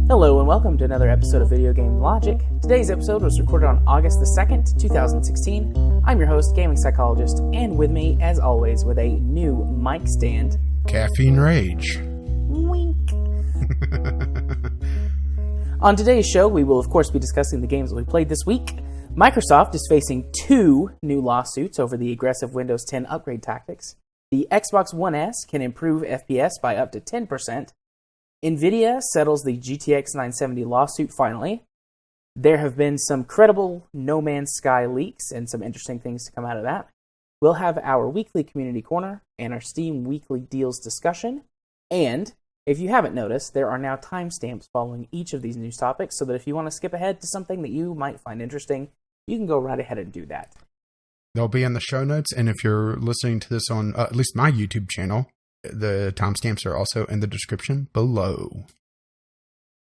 Hello and welcome to another episode of Video Game Logic. Today's episode was recorded on August the 2nd, 2016. I'm your host, Gaming Psychologist, and with me, as always, with a new mic stand, Caffeine Rage. Wink. On today's show, we will of course be discussing the games that we played this week. Microsoft is facing 2 new lawsuits over the aggressive Windows 10 upgrade tactics. The Xbox One S can improve FPS by up to 10%. Nvidia settles the GTX 970 lawsuit finally. There have been some credible No Man's Sky leaks and some interesting things to come out of that. We'll have our weekly community corner and our Steam weekly deals discussion. And if you haven't noticed, there are now timestamps following each of these news topics so that if you want to skip ahead to something that you might find interesting, you can go right ahead and do that. They'll be in the show notes, and if you're listening to this on at least my YouTube channel, the timestamps are also in the description below.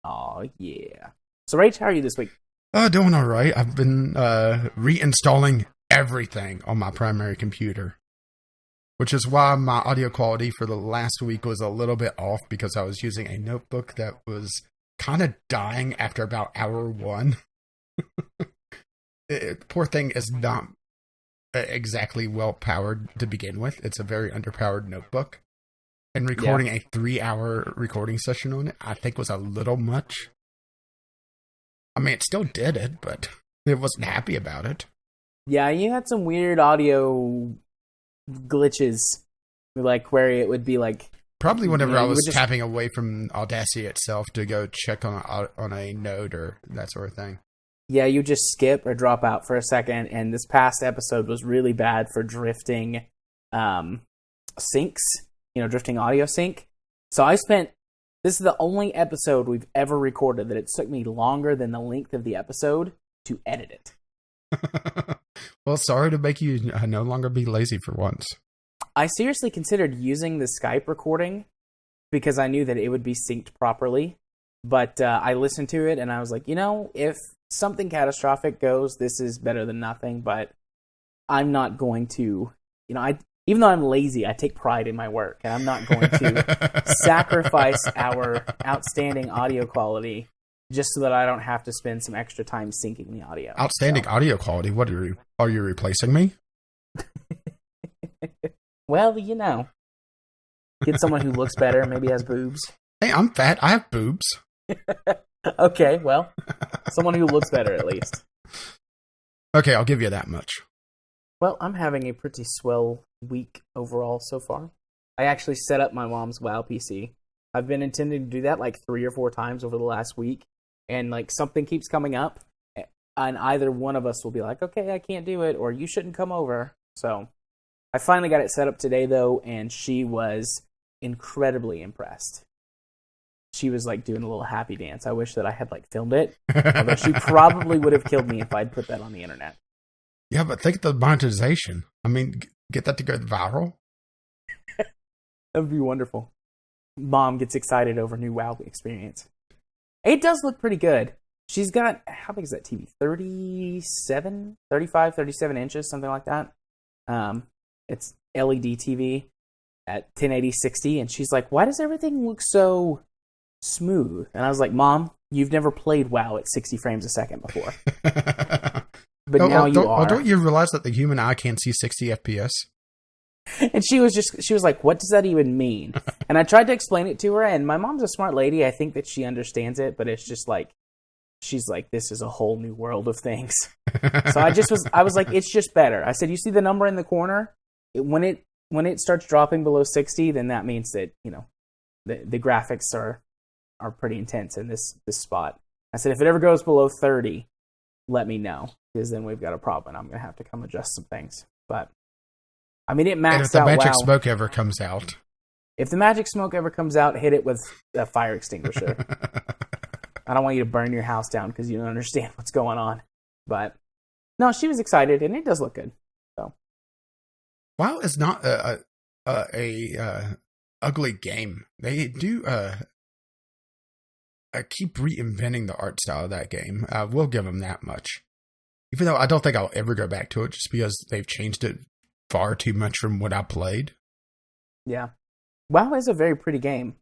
Oh, yeah. So, Rach, how are you this week? Doing all right. I've been reinstalling everything on my primary computer, which is why my audio quality for the last week was a little bit off because I was using a notebook that was kind of dying after about hour 1. Poor thing is not exactly well powered to begin with. It's a very underpowered notebook. And recording a 3-hour recording session on it, I think was a little much. I mean, it still did it, but it wasn't happy about it. Yeah, you had some weird audio glitches, like where it would be like... Probably whenever I was tapping away from Audacity itself to go check on a node or that sort of thing. Yeah, you just skip or drop out for a second, and this past episode was really bad for drifting syncs. Drifting audio sync. So this is the only episode we've ever recorded that it took me longer than the length of the episode to edit it. Well, sorry to make you no longer be lazy for once. I seriously considered using the Skype recording because I knew that it would be synced properly. But I listened to it and I was like, if something catastrophic goes, this is better than nothing. But I'm not going to, even though I'm lazy, I take pride in my work, and I'm not going to sacrifice our outstanding audio quality just so that I don't have to spend some extra time syncing the audio. Outstanding audio quality? What are you replacing me? Well, get someone who looks better, maybe has boobs. Hey, I'm fat. I have boobs. Okay, well, someone who looks better at least. Okay, I'll give you that much. Well, I'm having a pretty swell week overall so far. I actually set up my mom's WoW PC. I've been intending to do that like 3 or 4 times over the last week, and like something keeps coming up, and either one of us will be like, okay, I can't do it, or you shouldn't come over. So I finally got it set up today, though, and she was incredibly impressed. She was like doing a little happy dance. I wish that I had like filmed it, although she probably would have killed me if I'd put that on the internet. Yeah, but think of the monetization. I mean, get that to go viral. That would be wonderful. Mom gets excited over new WoW experience. It does look pretty good. She's got, how big is that TV? 35, 37 inches, something like that. It's LED TV at 1080 60, and she's like, why does everything look so smooth? And I was like, Mom, you've never played WoW at 60 frames a second before. But now you are. Don't you realize that the human eye can't see 60 FPS? And she was like, what does that even mean? And I tried to explain it to her, and my mom's a smart lady. I think that she understands it, but it's just like, she's like, this is a whole new world of things. So I was like, it's just better. I said, you see the number in the corner? When it starts dropping below 60, then that means that, the graphics are pretty intense in this spot. I said, if it ever goes below 30, let me know, because then we've got a problem and I'm going to have to come adjust some things. But, I mean, it maxed out. If the magic smoke ever comes out. If the magic smoke ever comes out, hit it with a fire extinguisher. I don't want you to burn your house down because you don't understand what's going on. But, no, she was excited, and it does look good. So, WoW is not a ugly game. They do keep reinventing the art style of that game. We'll give them that much. Even though I don't think I'll ever go back to it just because they've changed it far too much from what I played. Yeah. WoW is a very pretty game.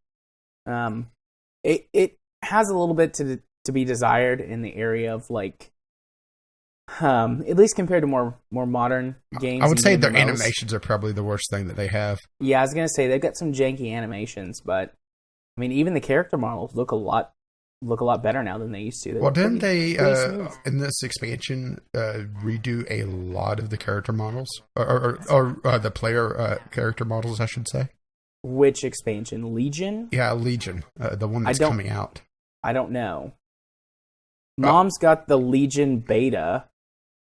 It has a little bit to be desired in the area of like, at least compared to more modern games. I would say their animations are probably the worst thing that they have. Yeah, I was gonna say they've got some janky animations, but I mean, even the character models look a lot better now than they used to. Well, didn't they in this expansion redo a lot of the character models or the player character models, I should say? Which expansion? Legion? Yeah, Legion, the one that's coming out. I don't know. Mom's got the Legion beta,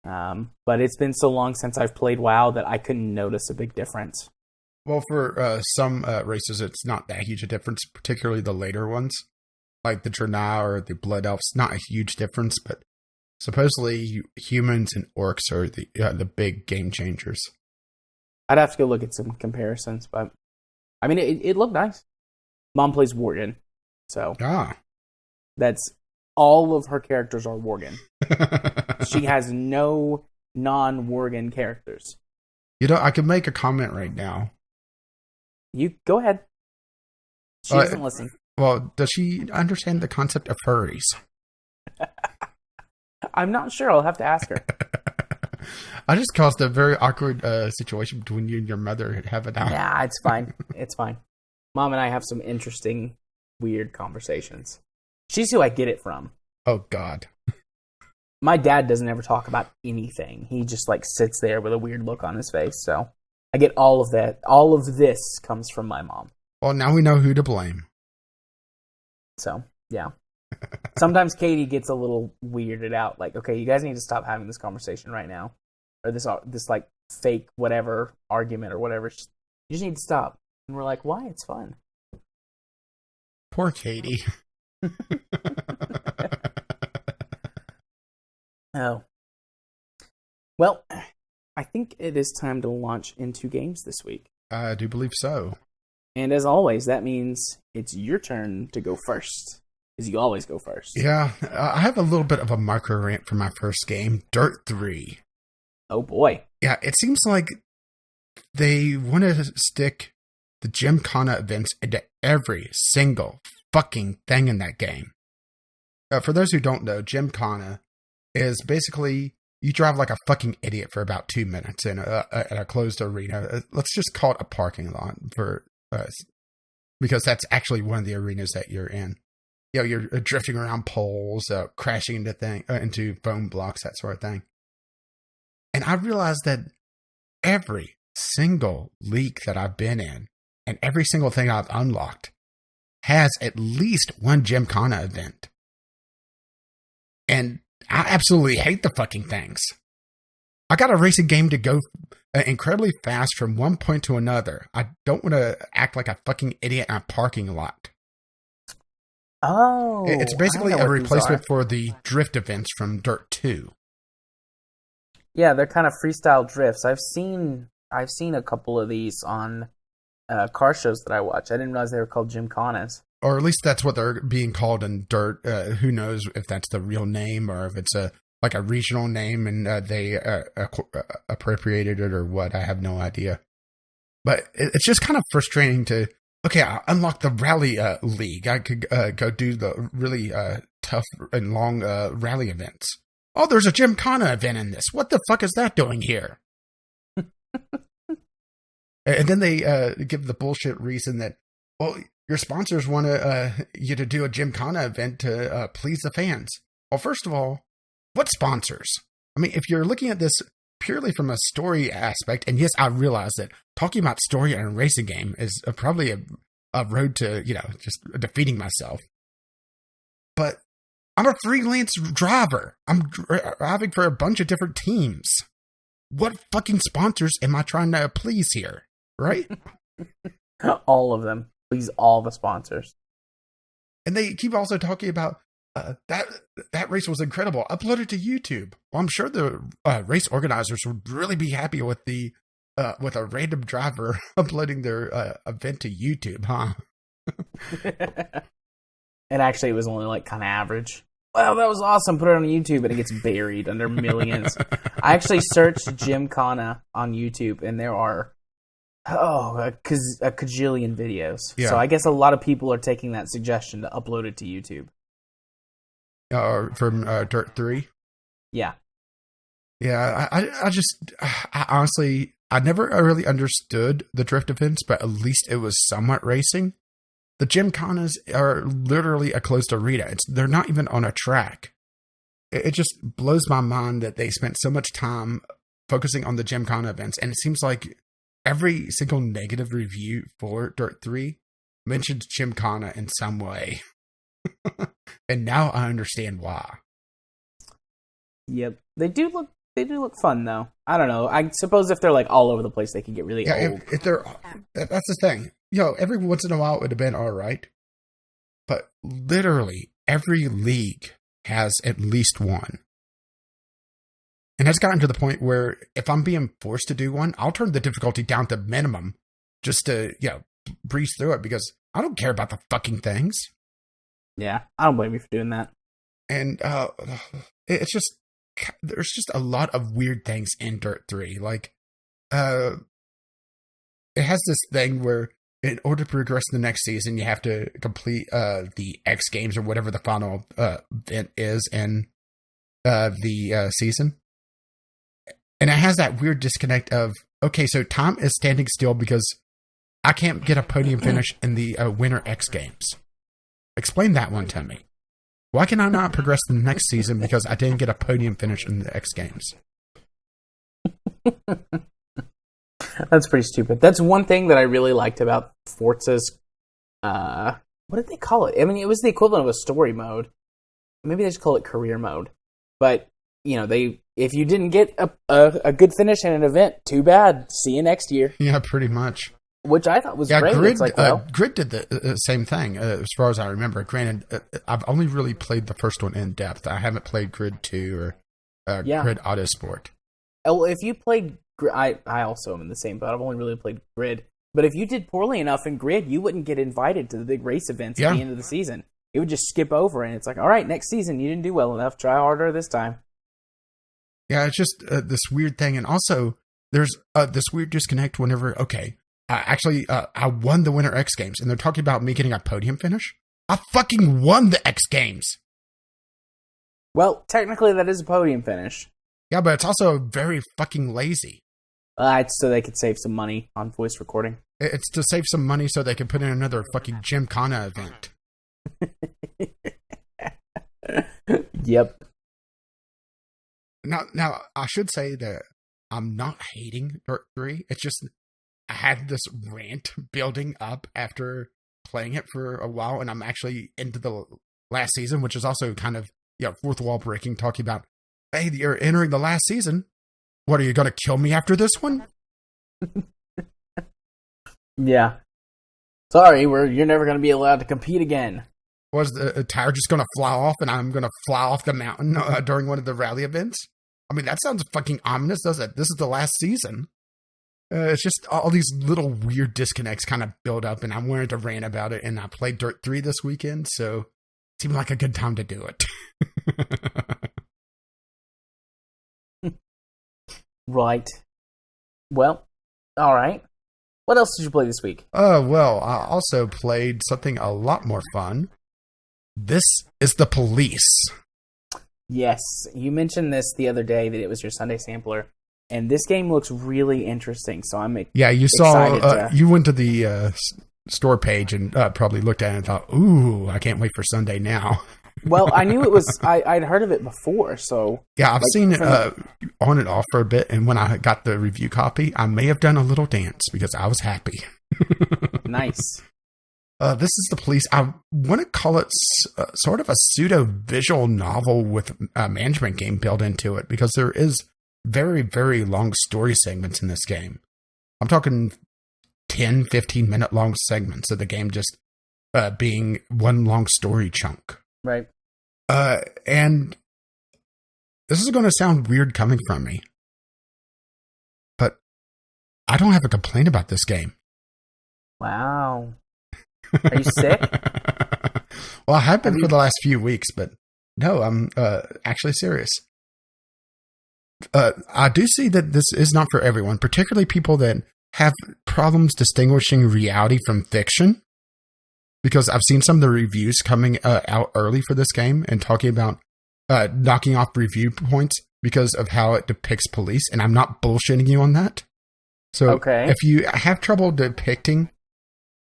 but it's been so long since I've played WoW that I couldn't notice a big difference. Well, for some races, it's not that huge a difference, particularly the later ones, like the Draenei or the Blood Elves. Not a huge difference, but supposedly humans and orcs are the big game changers. I'd have to go look at some comparisons, but I mean, it looked nice. Mom plays Worgen, so that's all of her characters are Worgen. She has no non-Worgen characters. You know, I could make a comment right now. You go ahead. She doesn't listen. Well, does she understand the concept of furries? I'm not sure. I'll have to ask her. I just caused a very awkward situation between you and your mother. Nah, it's fine. It's fine. Mom and I have some interesting, weird conversations. She's who I get it from. Oh, God. My dad doesn't ever talk about anything. He just like sits there with a weird look on his face. So I get all of that. All of this comes from my mom. Well, now we know who to blame. So, yeah. Sometimes Katie gets a little weirded out. Like, okay, you guys need to stop having this conversation right now. Or this like fake whatever argument or whatever. You just need to stop. And we're like, why? It's fun. Poor Katie. Oh. Well, I think it is time to launch into games this week. I do believe so. And as always, that means it's your turn to go first. Because you always go first. Yeah, I have a little bit of a micro rant for my first game, Dirt 3. Oh boy. Yeah, it seems like they want to stick the Gymkhana events into every single fucking thing in that game. For those who don't know, Gymkhana is basically you drive like a fucking idiot for about 2 minutes in a closed arena. Let's just call it a parking lot for because that's actually one of the arenas that you're in. You know, you're drifting around poles, crashing into foam blocks, that sort of thing. And I realized that every single league that I've been in and every single thing I've unlocked has at least one Gymkhana event. And I absolutely hate the fucking things. I got a racing game to go incredibly fast from one point to another. I don't want to act like a fucking idiot in a parking lot. Oh. It's basically a replacement for the drift events from Dirt 2. Yeah, they're kind of freestyle drifts. I've seen a couple of these on car shows that I watch. I didn't realize they were called Gymkhanas. Or at least that's what they're being called in Dirt. Who knows if that's the real name or if it's a regional name and they appropriated it or what. I have no idea. But it's just kind of frustrating to, okay, I unlocked the rally league. I could go do the really tough and long rally events. Oh, there's a Gymkhana event in this. What the fuck is that doing here? And then they give the bullshit reason that, well, your sponsors want you to do a Gymkhana event to please the fans. Well, first of all, what sponsors? I mean, if you're looking at this purely from a story aspect, and yes, I realize that talking about story in a racing game is probably a road to, just defeating myself. But I'm a freelance driver. I'm driving for a bunch of different teams. What fucking sponsors am I trying to please here? Right? All of them. Please all the sponsors. And they keep also talking about that race was incredible. Uploaded to YouTube. Well, I'm sure the race organizers would really be happy with with a random driver uploading their event to YouTube, huh? And actually, it was only like kind of average. wow, that was awesome. Put it on YouTube, and it gets buried under millions. I actually searched Gymkhana on YouTube, and there are a cajillion videos. Yeah. So I guess a lot of people are taking that suggestion to upload it to YouTube. From Dirt 3? Yeah. Yeah, I honestly, I never really understood the drift events, but at least it was somewhat racing. The Gymkhanas are literally a closed arena. They're not even on a track. It just blows my mind that they spent so much time focusing on the Gymkhana events, and it seems like every single negative review for Dirt 3 mentions Gymkhana in some way. And now I understand why. Yep. They do look fun, though. I don't know. I suppose if they're like all over the place, they could get really old. If they're, that's the thing. Every once in a while it would have been all right. But literally every league has at least one. And it's gotten to the point where if I'm being forced to do one, I'll turn the difficulty down to minimum just to, breeze through it because I don't care about the fucking things. Yeah, I don't blame you for doing that. And it's just, there's just a lot of weird things in Dirt 3. Like, it has this thing where in order to progress to the next season, you have to complete the X Games or whatever the final event is in the season. And it has that weird disconnect of, okay, so time is standing still because I can't get a podium finish in the Winter X Games. Explain that one to me. Why can I not progress to the next season because I didn't get a podium finish in the X Games? That's pretty stupid. That's one thing that I really liked about Forza's, what did they call it? I mean, it was the equivalent of a story mode. Maybe they just call it career mode. But, if you didn't get a good finish in an event, too bad. See you next year. Yeah, pretty much. Which I thought was great. Grid did the same thing, as far as I remember. Granted, I've only really played the first one in depth. I haven't played Grid 2 or Grid Autosport. Well, if you played I also am in the same boat. I've only really played Grid. But if you did poorly enough in Grid, you wouldn't get invited to the big race events at the end of the season. It would just skip over, and it's like, all right, next season, you didn't do well enough. Try harder this time. Yeah, it's just this weird thing. And also, there's this weird disconnect whenever, I won the Winter X Games, and they're talking about me getting a podium finish. I fucking won the X Games. Well, technically, that is a podium finish. Yeah, but it's also very fucking lazy. It's so they could save some money on voice recording. It's to save some money so they can put in another fucking Gymkhana event. Yep. Now, I should say that I'm not hating Dirt 3. It's just I had this rant building up after playing it for a while, and I'm actually into the last season, which is also kind of fourth wall breaking, talking about, hey, you're entering the last season. What, are you going to kill me after this one? Yeah. Sorry, you're never going to be allowed to compete again. Was the tire just going to fly off, and I'm going to fly off the mountain during one of the rally events? I mean, that sounds fucking ominous, doesn't it? This is the last season. It's just all these little weird disconnects kind of build up, and I wanted to rant about it, and I played Dirt 3 this weekend, so it seemed like a good time to do it. Right. Well, all right. What else did you play this week? Well, I also played something a lot more fun. This is The Police. Yes, you mentioned this the other day, that it was your Sunday sampler, and this game looks really interesting, so I'm you saw, you went to the store page and probably looked at it and thought, ooh, I can't wait for Sunday now. Well, I knew it was, I'd heard of it before, so... Yeah, I've seen it on and off for a bit, and when I got the review copy, I may have done a little dance because I was happy. Nice. This is The Police. I want to call it sort of a pseudo-visual novel with a management game built into it, because there is very, very long story segments in this game. I'm talking 10, 15-minute long segments of the game just being one long story chunk. Right. And this is going to sound weird coming from me, but I don't have a complaint about this game. Wow. Are you sick? Well, I have been for the last few weeks, but No, I'm actually serious. I do see that this is not for everyone, particularly people that have problems distinguishing reality from fiction. Because I've seen some of the reviews coming out early for this game and talking about knocking off review points because of how it depicts police, and I'm not bullshitting you on that. So if you have trouble depicting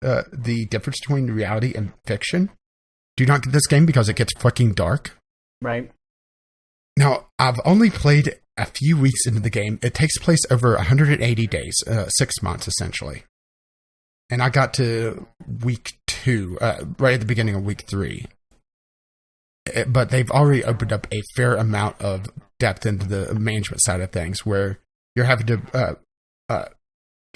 the difference between reality and fiction, do not get this game because it gets fucking dark. Right. Now, I've only played a few weeks into the game. It takes place over 180 days, 6 months essentially. And I got to week 2, right at the beginning of week 3. But they've already opened up a fair amount of depth into the management side of things, where you're having to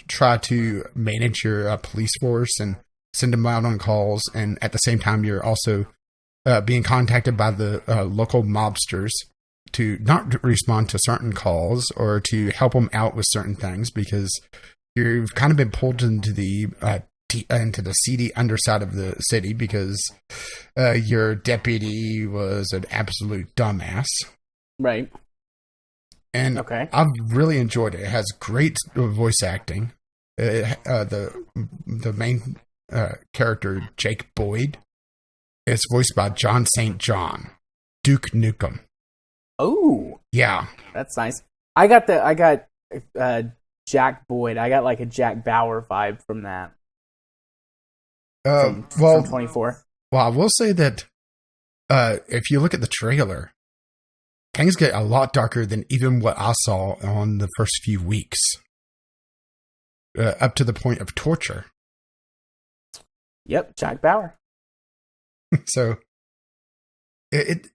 try to manage your police force and send them out on calls. And at the same time, you're also being contacted by the local mobsters to not respond to certain calls or to help them out with certain things, because you've kind of been pulled into the seedy underside of the city because your deputy was an absolute dumbass. Right. And I've really enjoyed it. It has great voice acting. The main character, Jake Boyd, is voiced by John St. John, Duke Nukem. Oh, yeah, that's nice. I got Jack Boyd. I got like a Jack Bauer vibe from that. From 24. Well, I will say that if you look at the trailer, things get a lot darker than even what I saw on the first few weeks, up to the point of torture. Yep, Jack Bauer. So it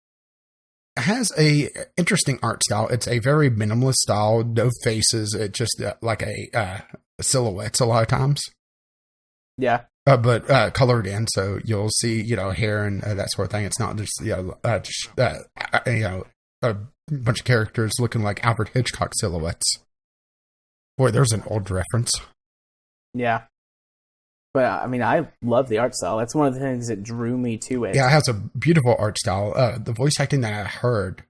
has a interesting art style. It's a very minimalist style, no faces. It's just like a silhouettes a lot of times. Yeah. But colored in, so you'll see, hair and that sort of thing. It's not just, a bunch of characters looking like Alfred Hitchcock silhouettes. Boy, there's an old reference. Yeah. But, I mean, I love the art style. That's one of the things that drew me to it. Yeah, it has a beautiful art style. The voice acting that I heard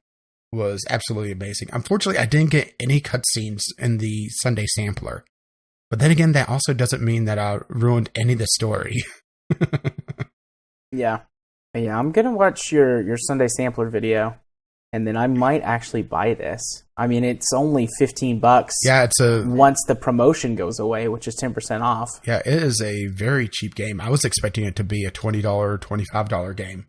was absolutely amazing. Unfortunately, I didn't get any cutscenes in the Sunday sampler. But then again, that also doesn't mean that I ruined any of the story. Yeah. Yeah, I'm going to watch your Sunday sampler video, and then I might actually buy this. I mean, it's only $15. Yeah, once the promotion goes away, which is 10% off. Yeah, it is a very cheap game. I was expecting it to be a $20, $25 game.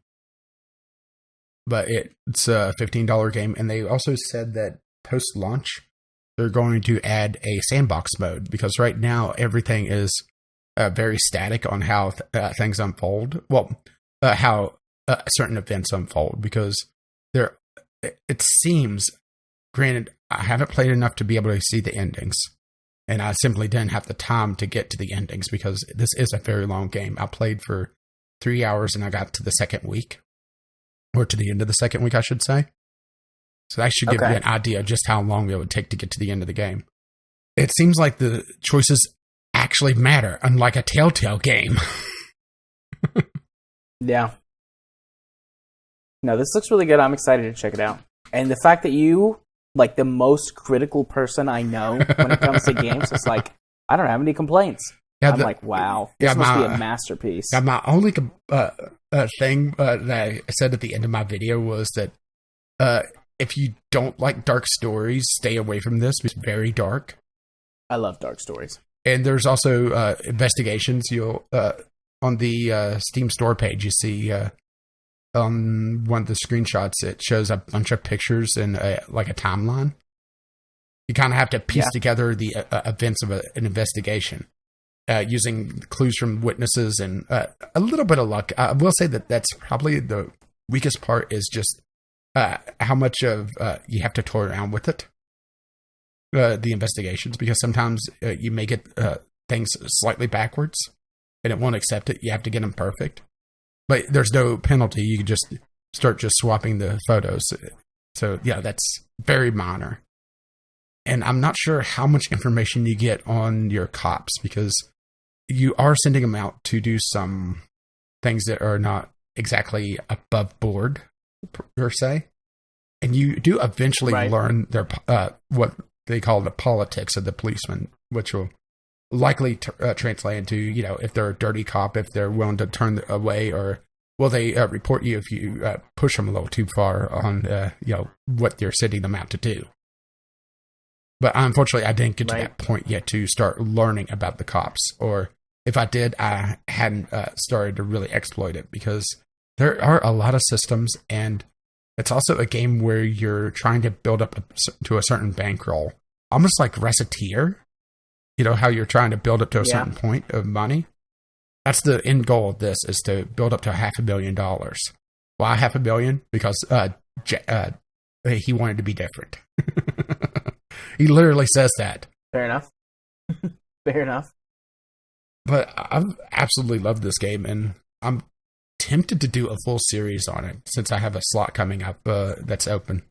But it's a $15 game, and they also said that post-launch, they're going to add a sandbox mode, because right now everything is very static on how things unfold. Well, how certain events unfold, because it seems, granted, I haven't played enough to be able to see the endings, and I simply didn't have the time to get to the endings because this is a very long game. I played for 3 hours and I got to the second week, or to the end of the second week, I should say. So that should give you an idea of just how long it would take to get to the end of the game. It seems like the choices actually matter, unlike a Telltale game. Yeah. No, this looks really good. I'm excited to check it out. And the fact that you, like the most critical person I know when it comes to games, it's like, I don't have any complaints. Yeah, I'm like, wow, this must be a masterpiece. Yeah, my only thing that I said at the end of my video was that if you don't like dark stories, stay away from this. It's very dark. I love dark stories. And there's also investigations. You'll on the Steam store page, you see on one of the screenshots, it shows a bunch of pictures and like a timeline. You kind of have to piece together the events of an investigation using clues from witnesses and a little bit of luck. I will say that that's probably the weakest part, is just how much of you have to toy around with it, the investigations, because sometimes you may get things slightly backwards and it won't accept it. You have to get them perfect, but there's no penalty. You can just start swapping the photos. So yeah, that's very minor. And I'm not sure how much information you get on your cops, because you are sending them out to do some things that are not exactly above board. per se, and you do eventually learn their what they call the politics of the policeman, which will likely translate into, you know, if they're a dirty cop, if they're willing to turn away, or will they report you if you push them a little too far on, you know, what you're sending them out to do. But unfortunately, I didn't get to that point yet to start learning about the cops, or if I did, I hadn't started to really exploit it, because there are a lot of systems, and it's also a game where you're trying to build up to a certain bankroll, almost like Recettear. You know, how you're trying to build up to a certain point of money. That's the end goal of this, is to build up to $500 million. Why $500 million? Because he wanted to be different. He literally says that. Fair enough. Fair enough. But I've absolutely loved this game, and I'm tempted to do a full series on it, since I have a slot coming up that's open.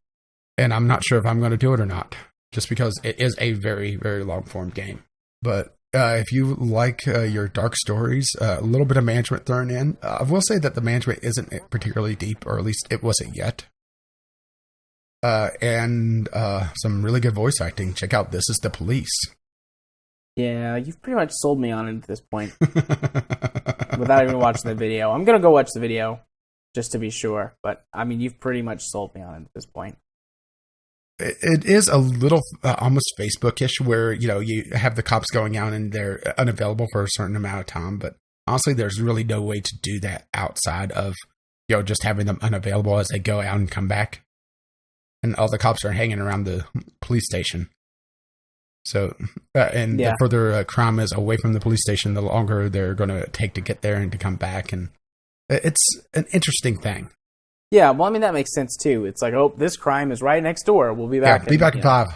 And I'm not sure if I'm going to do it or not, just because it is a very, very long-form game. But if you like your dark stories, a little bit of management thrown in, I will say that the management isn't particularly deep, or at least it wasn't yet. And some really good voice acting. Check out This Is the Police. Yeah, you've pretty much sold me on it at this point. Without even watching the video. I'm going to go watch the video, just to be sure. But, I mean, you've pretty much sold me on it at this point. It is a little almost Facebook-ish, where, you know, you have the cops going out and they're unavailable for a certain amount of time. But honestly, there's really no way to do that outside of, you know, just having them unavailable as they go out and come back. And all the cops are hanging around the police station. So, the further crime is away from the police station, the longer they're going to take to get there and to come back. And it's an interesting thing. Yeah, well, I mean, that makes sense, too. It's like, oh, this crime is right next door. We'll be back. Yeah, be back in 5.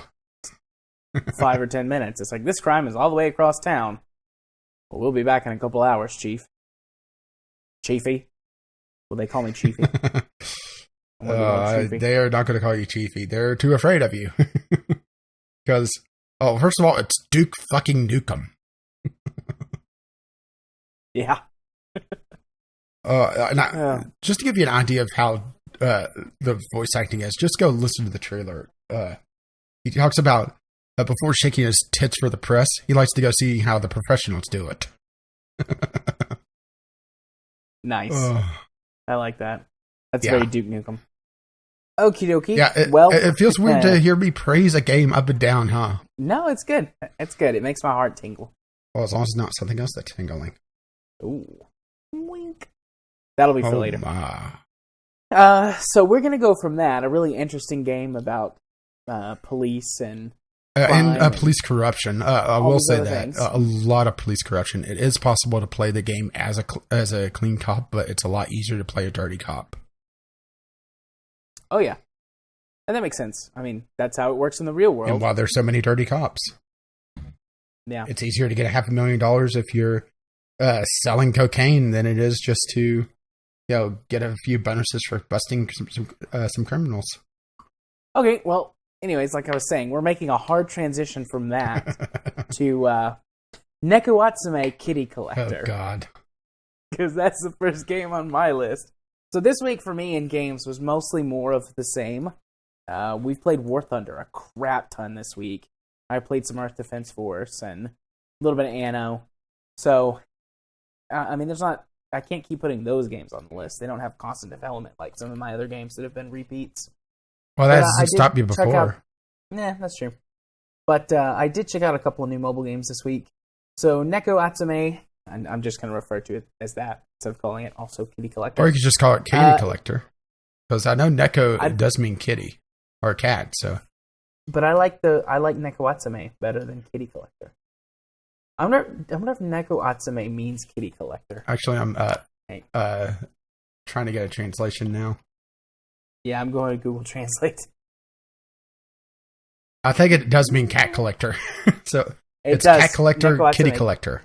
5 or 10 minutes. It's like, this crime is all the way across town. Well, we'll be back in a couple hours, Chief. Chiefy? Well, they call me Chiefy. They are not going to call you Chiefy. They're too afraid of you. Because, first of all, it's Duke fucking Nukem. Yeah. Just to give you an idea of how the voice acting is, just go listen to the trailer. He talks about before shaking his tits for the press, he likes to go see how the professionals do it. Nice. I like that. That's very Duke Nukem. Okie dokie. Yeah, it feels weird to hear me praise a game up and down, huh? No, it's good. It's good. It makes my heart tingle. Well, as long as it's not something else that's tingling. Ooh. Wink. That'll be for later. My. So we're going to go from that, a really interesting game about police and police corruption. I will say that a lot of police corruption. It is possible to play the game as a clean cop, but it's a lot easier to play a dirty cop. Oh, yeah. And that makes sense. I mean, that's how it works in the real world. And why there's so many dirty cops. Yeah. It's easier to get $500,000 if you're selling cocaine than it is just to, you know, get a few bonuses for busting some criminals. Okay, well, anyways, like I was saying, we're making a hard transition from that to Neko Atsume Kitty Collector. Oh, God. Because that's the first game on my list. So this week for me in games was mostly more of the same. We've played War Thunder a crap ton this week. I played some Earth Defense Force and a little bit of Anno. So, I mean, I can't keep putting those games on the list. They don't have constant development like some of my other games that have been repeats. Well, that hasn't stopped you before. Yeah, that's true. But I did check out a couple of new mobile games this week. So Neko Atsume, and I'm just going to refer to it as that instead of calling it also Kitty Collector. Or you could just call it Kitty Collector. Because I know Neko does mean kitty or cat. So, but I like Neko Atsume better than Kitty Collector. I wonder if Neko Atsume means Kitty Collector. Actually, I'm trying to get a translation now. Yeah, I'm going to Google Translate. I think it does mean cat collector. So it's does. Cat collector, kitty collector.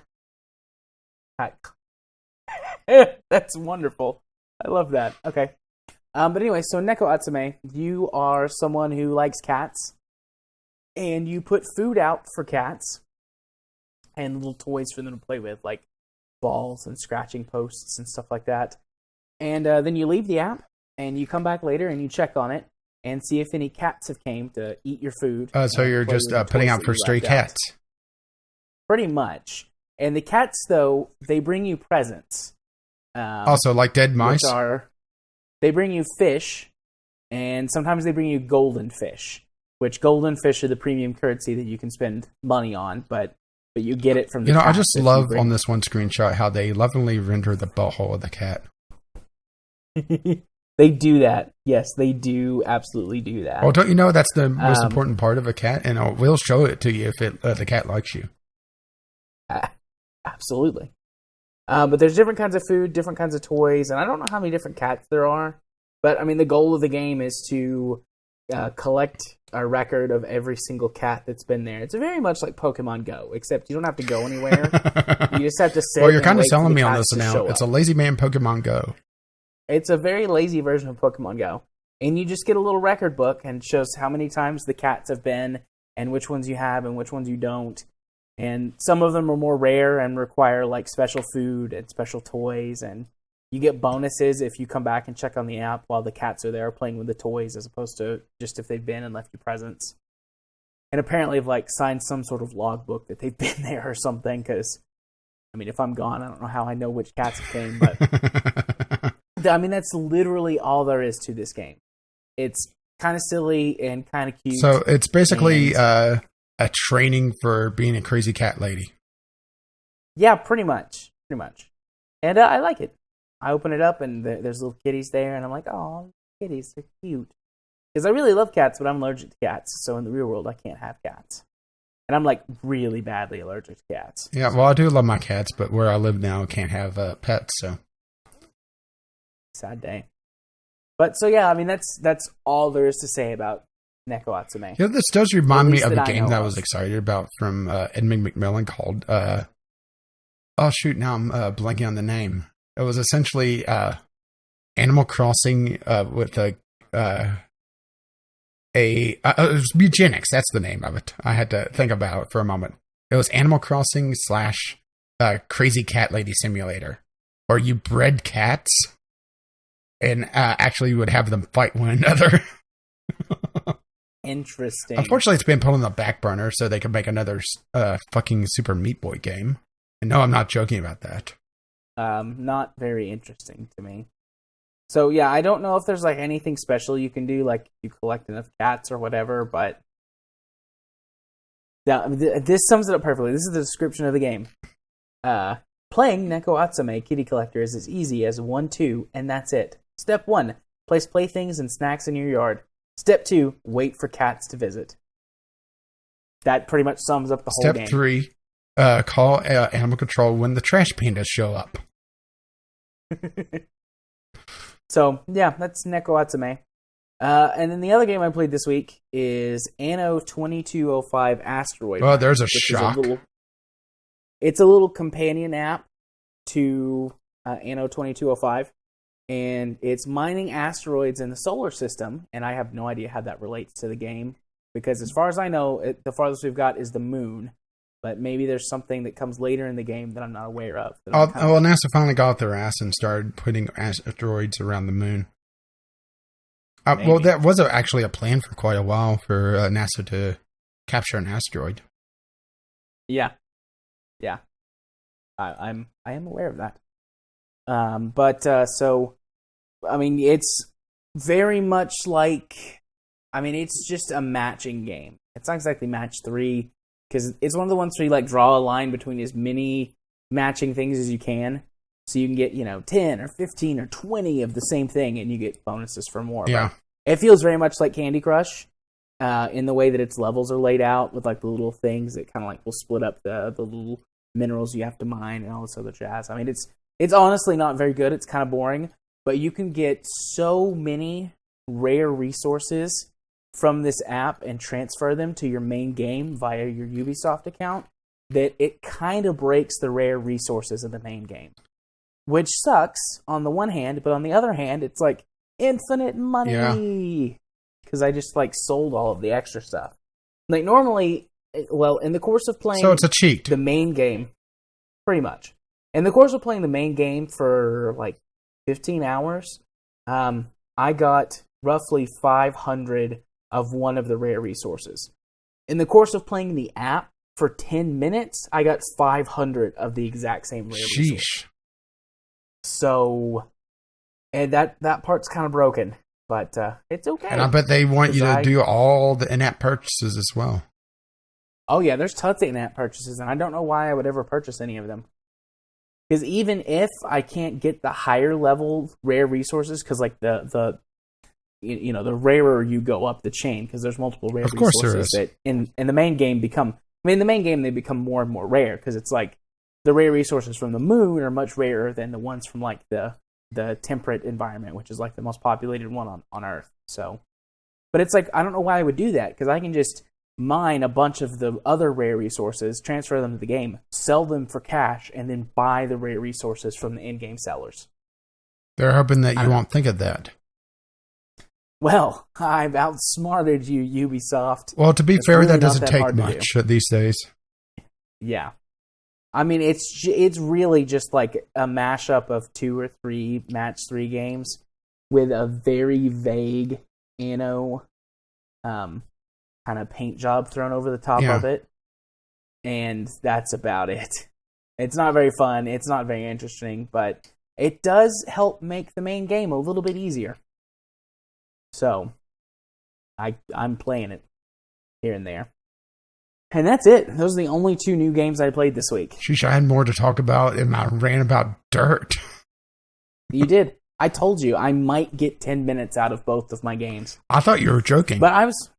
That's wonderful. I love that. Okay. But anyway, so Neko Atsume, you are someone who likes cats, and you put food out for cats and little toys for them to play with, like balls and scratching posts and stuff like that. And then you leave the app, and you come back later and you check on it and see if any cats have came to eat your food. So you're just putting out for stray cats. Pretty much. And the cats, though, they bring you presents. Also, like dead mice? They bring you fish, and sometimes they bring you golden fish, which golden fish are the premium currency that you can spend money on, but you get it from the cat. I just love on this one screenshot how they lovingly render the butthole of the cat. They do that. Yes, they do absolutely do that. Well, don't you know that's the most important part of a cat? And we'll show it to you if the cat likes you. Absolutely. But there's different kinds of food, different kinds of toys, and I don't know how many different cats there are. But, I mean, the goal of the game is to collect a record of every single cat that's been there. It's very much like Pokemon Go, except you don't have to go anywhere. You just have to sit. Well, you're kind of selling me on this now. It's a lazy man Pokemon Go. It's a very lazy version of Pokemon Go. And you just get a little record book and it shows how many times the cats have been and which ones you have and which ones you don't. And some of them are more rare and require like special food and special toys. And you get bonuses if you come back and check on the app while the cats are there playing with the toys as opposed to just if they've been and left you presents. And apparently have like signed some sort of logbook that they've been there or something because, I mean, if I'm gone, I don't know how I know which cats came, but... I mean, that's literally all there is to this game. It's kind of silly and kind of cute. So it's basically a training for being a crazy cat lady. Yeah, pretty much. Pretty much. And I like it. I open it up and there's little kitties there, and I'm like, oh, kitties, they're cute. Because I really love cats, but I'm allergic to cats. So in the real world, I can't have cats. And I'm like really badly allergic to cats. Yeah, well, I do love my cats, but where I live now, I can't have pets, so... Sad day. But so yeah, I mean that's all there is to say about Neko Atsume. Yeah, this does remind me of a game that I was excited about from Edmund McMillan called oh shoot, now I'm blanking on the name. It was essentially Animal Crossing with it was Eugenics, that's the name of it. I had to think about it for a moment. It was Animal Crossing / Crazy Cat Lady Simulator, where you bred cats and actually would have them fight one another. Interesting. Unfortunately, it's been put on the back burner so they can make another fucking Super Meat Boy game. And no, I'm not joking about that. Not very interesting to me. So yeah, I don't know if there's like anything special you can do, like you collect enough cats or whatever, but yeah, this sums it up perfectly. This is the description of the game. Playing Neko Atsume Kitty Collector is as easy as 1, 2, and that's it. Step 1, place playthings and snacks in your yard. Step 2, wait for cats to visit. That pretty much sums up the whole game. Step 3, call animal control when the trash pandas show up. So, yeah, that's Neko Atsume. And then the other game I played this week is Anno 2205 Asteroid. Oh, there's a shock. It's a little companion app to Anno 2205. And it's mining asteroids in the solar system, and I have no idea how that relates to the game, because as far as I know, the farthest we've got is the moon, but maybe there's something that comes later in the game that I'm not aware of. Well, NASA finally got their ass and started putting asteroids around the moon. Well, that was actually a plan for quite a while for NASA to capture an asteroid. Yeah. I am aware of that. So, I mean, it's very much like, I mean, it's just a matching game. It's not exactly match 3, because it's one of the ones where you like draw a line between as many matching things as you can, so you can get 10 or 15 or 20 of the same thing, and you get bonuses for more. Yeah, but it feels very much like Candy Crush, in the way that its levels are laid out with like the little things that kind of like will split up the little minerals you have to mine and all this other jazz. I mean, it's honestly not very good. It's kind of boring, but you can get so many rare resources from this app and transfer them to your main game via your Ubisoft account that it kind of breaks the rare resources of the main game, which sucks on the one hand, but on the other hand, it's like infinite money because I just like sold all of the extra stuff. Like normally, well, in the course of playing, so it's a cheat. The main game, pretty much. In the course of playing the main game for like 15 hours, I I got roughly 500 of one of the rare resources. In the course of playing the app for 10 minutes, I got 500 of the exact same rare resource. So, and that part's kind of broken, but it's okay. And I bet they want you to do all the in-app purchases as well. Oh yeah, there's tons of in-app purchases, and I don't know why I would ever purchase any of them. Because even if I can't get the higher level rare resources, because like the rarer you go up the chain, because there's multiple rare resources that in the main game become. I mean, in the main game they become more and more rare because it's like the rare resources from the moon are much rarer than the ones from like the temperate environment, which is like the most populated one on Earth. So, but it's like I don't know why I would do that because I can just mine a bunch of the other rare resources, transfer them to the game, sell them for cash, and then buy the rare resources from the in-game sellers. They're hoping that you won't think of that. Well, I've outsmarted you, Ubisoft. Well, to be fair, that doesn't take much these days. Yeah. I mean, it's really just like a mashup of 2 or 3 match 3 games with a very vague Anno kind of paint job thrown over the top of it. And that's about it. It's not very fun. It's not very interesting, but it does help make the main game a little bit easier. So, I'm playing it here and there. And that's it. Those are the only 2 new games I played this week. Sheesh, I had more to talk about in my rant about dirt. You did. I told you I might get 10 minutes out of both of my games. I thought you were joking. But I was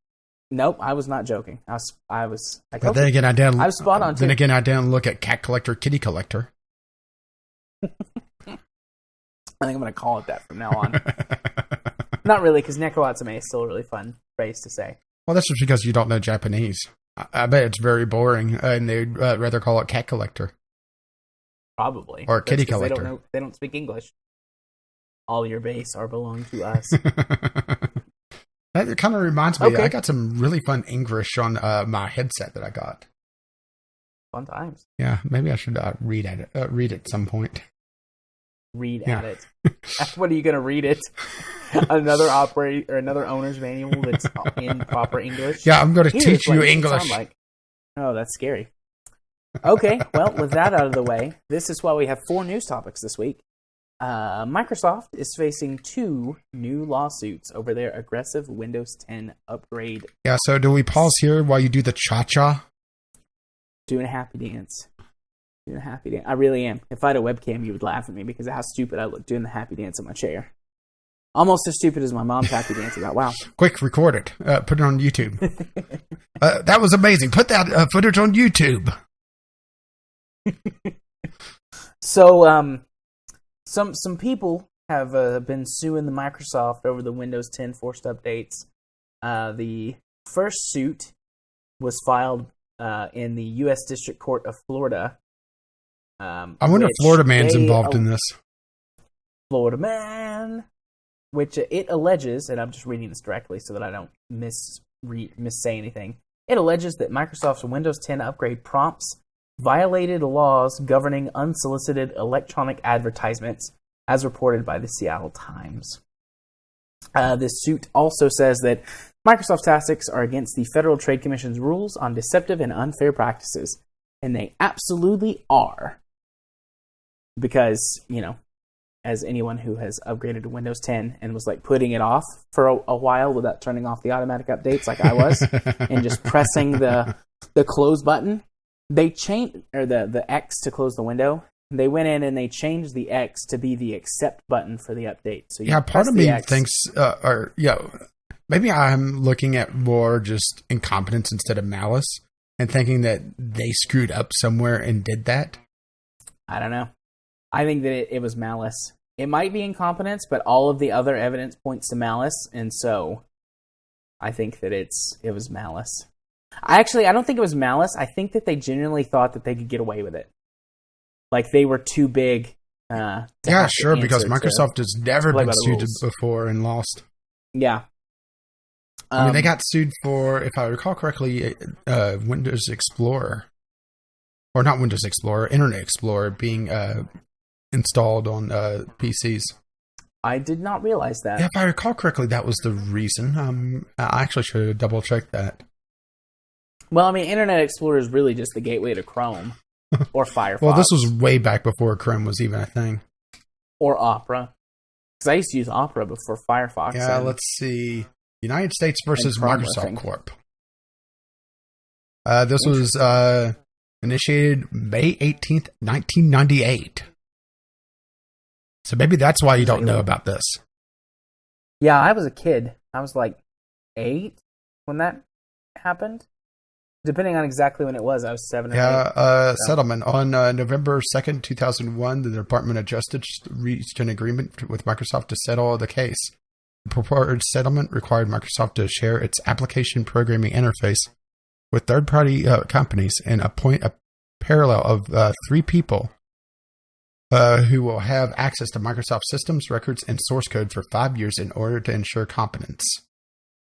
not joking. I was spot on too. Then again, I didn't look at Cat Collector, Kitty Collector. I think I'm going to call it that from now on. Not really, because Neko Atsume is still a really fun phrase to say. Well, that's just because you don't know Japanese. I bet it's very boring, and they'd rather call it Cat Collector. Probably. Or Kitty Collector. They don't speak English. All your base are belong to us. That kind of reminds me, I got some really fun English on my headset that I got. Fun times. Yeah, maybe I should read at some point. Read at it. What are you going to read it? Another owner's manual that's in proper English? Yeah, I'm going to teach you English. Like. Oh, that's scary. Okay, well, with that out of the way, this is why we have 4 news topics this week. Microsoft is facing 2 new lawsuits over their aggressive Windows 10 upgrade. Yeah, so do we pause here while you do the cha-cha? Doing a happy dance. I really am. If I had a webcam, you would laugh at me because of how stupid I look doing the happy dance in my chair. Almost as stupid as my mom's happy dance about WoW. Quick, record it. Put it on YouTube. That was amazing. Put that footage on YouTube. So, some people have been suing the Microsoft over the Windows 10 forced updates. The first suit was filed in the U.S. District Court of Florida. I wonder if Florida Man's involved in this. Florida Man, which it alleges, and I'm just reading this directly so that I don't missay anything. It alleges that Microsoft's Windows 10 upgrade prompts violated laws governing unsolicited electronic advertisements, as reported by the Seattle Times. This suit also says that Microsoft's tactics are against the Federal Trade Commission's rules on deceptive and unfair practices, and they absolutely are. Because, as anyone who has upgraded to Windows 10 and was like putting it off for a while without turning off the automatic updates like I was, and just pressing the close button, they changed, or the X to close the window. They went in and they changed the X to be the accept button for the update. So part of me thinks, maybe I'm looking at more just incompetence instead of malice, and thinking that they screwed up somewhere and did that. I don't know. I think that it was malice. It might be incompetence, but all of the other evidence points to malice, and so I think that it was malice. I don't think it was malice. I think that they genuinely thought that they could get away with it. Like they were too big. Yeah, sure, because Microsoft has never been sued before and lost. Yeah. I mean, they got sued for, if I recall correctly, Windows Explorer. Or not Windows Explorer, Internet Explorer being installed on PCs. I did not realize that. Yeah, if I recall correctly, that was the reason. I actually should have double-checked that. Well, I mean, Internet Explorer is really just the gateway to Chrome or Firefox. Well, this was way back before Chrome was even a thing. Or Opera. Because I used to use Opera before Firefox. Yeah, let's see. United States versus Microsoft Corp. This was initiated May 18th, 1998. So maybe that's why you don't know about this. Yeah, I was a kid. I was like 8 when that happened. Depending on exactly when it was, I was 7 or 8. Settlement. On November 2nd, 2001, the Department of Justice reached an agreement with Microsoft to settle the case. The purported settlement required Microsoft to share its application programming interface with third-party companies and appoint a parallel of 3 people who will have access to Microsoft systems, records, and source code for 5 years in order to ensure competence.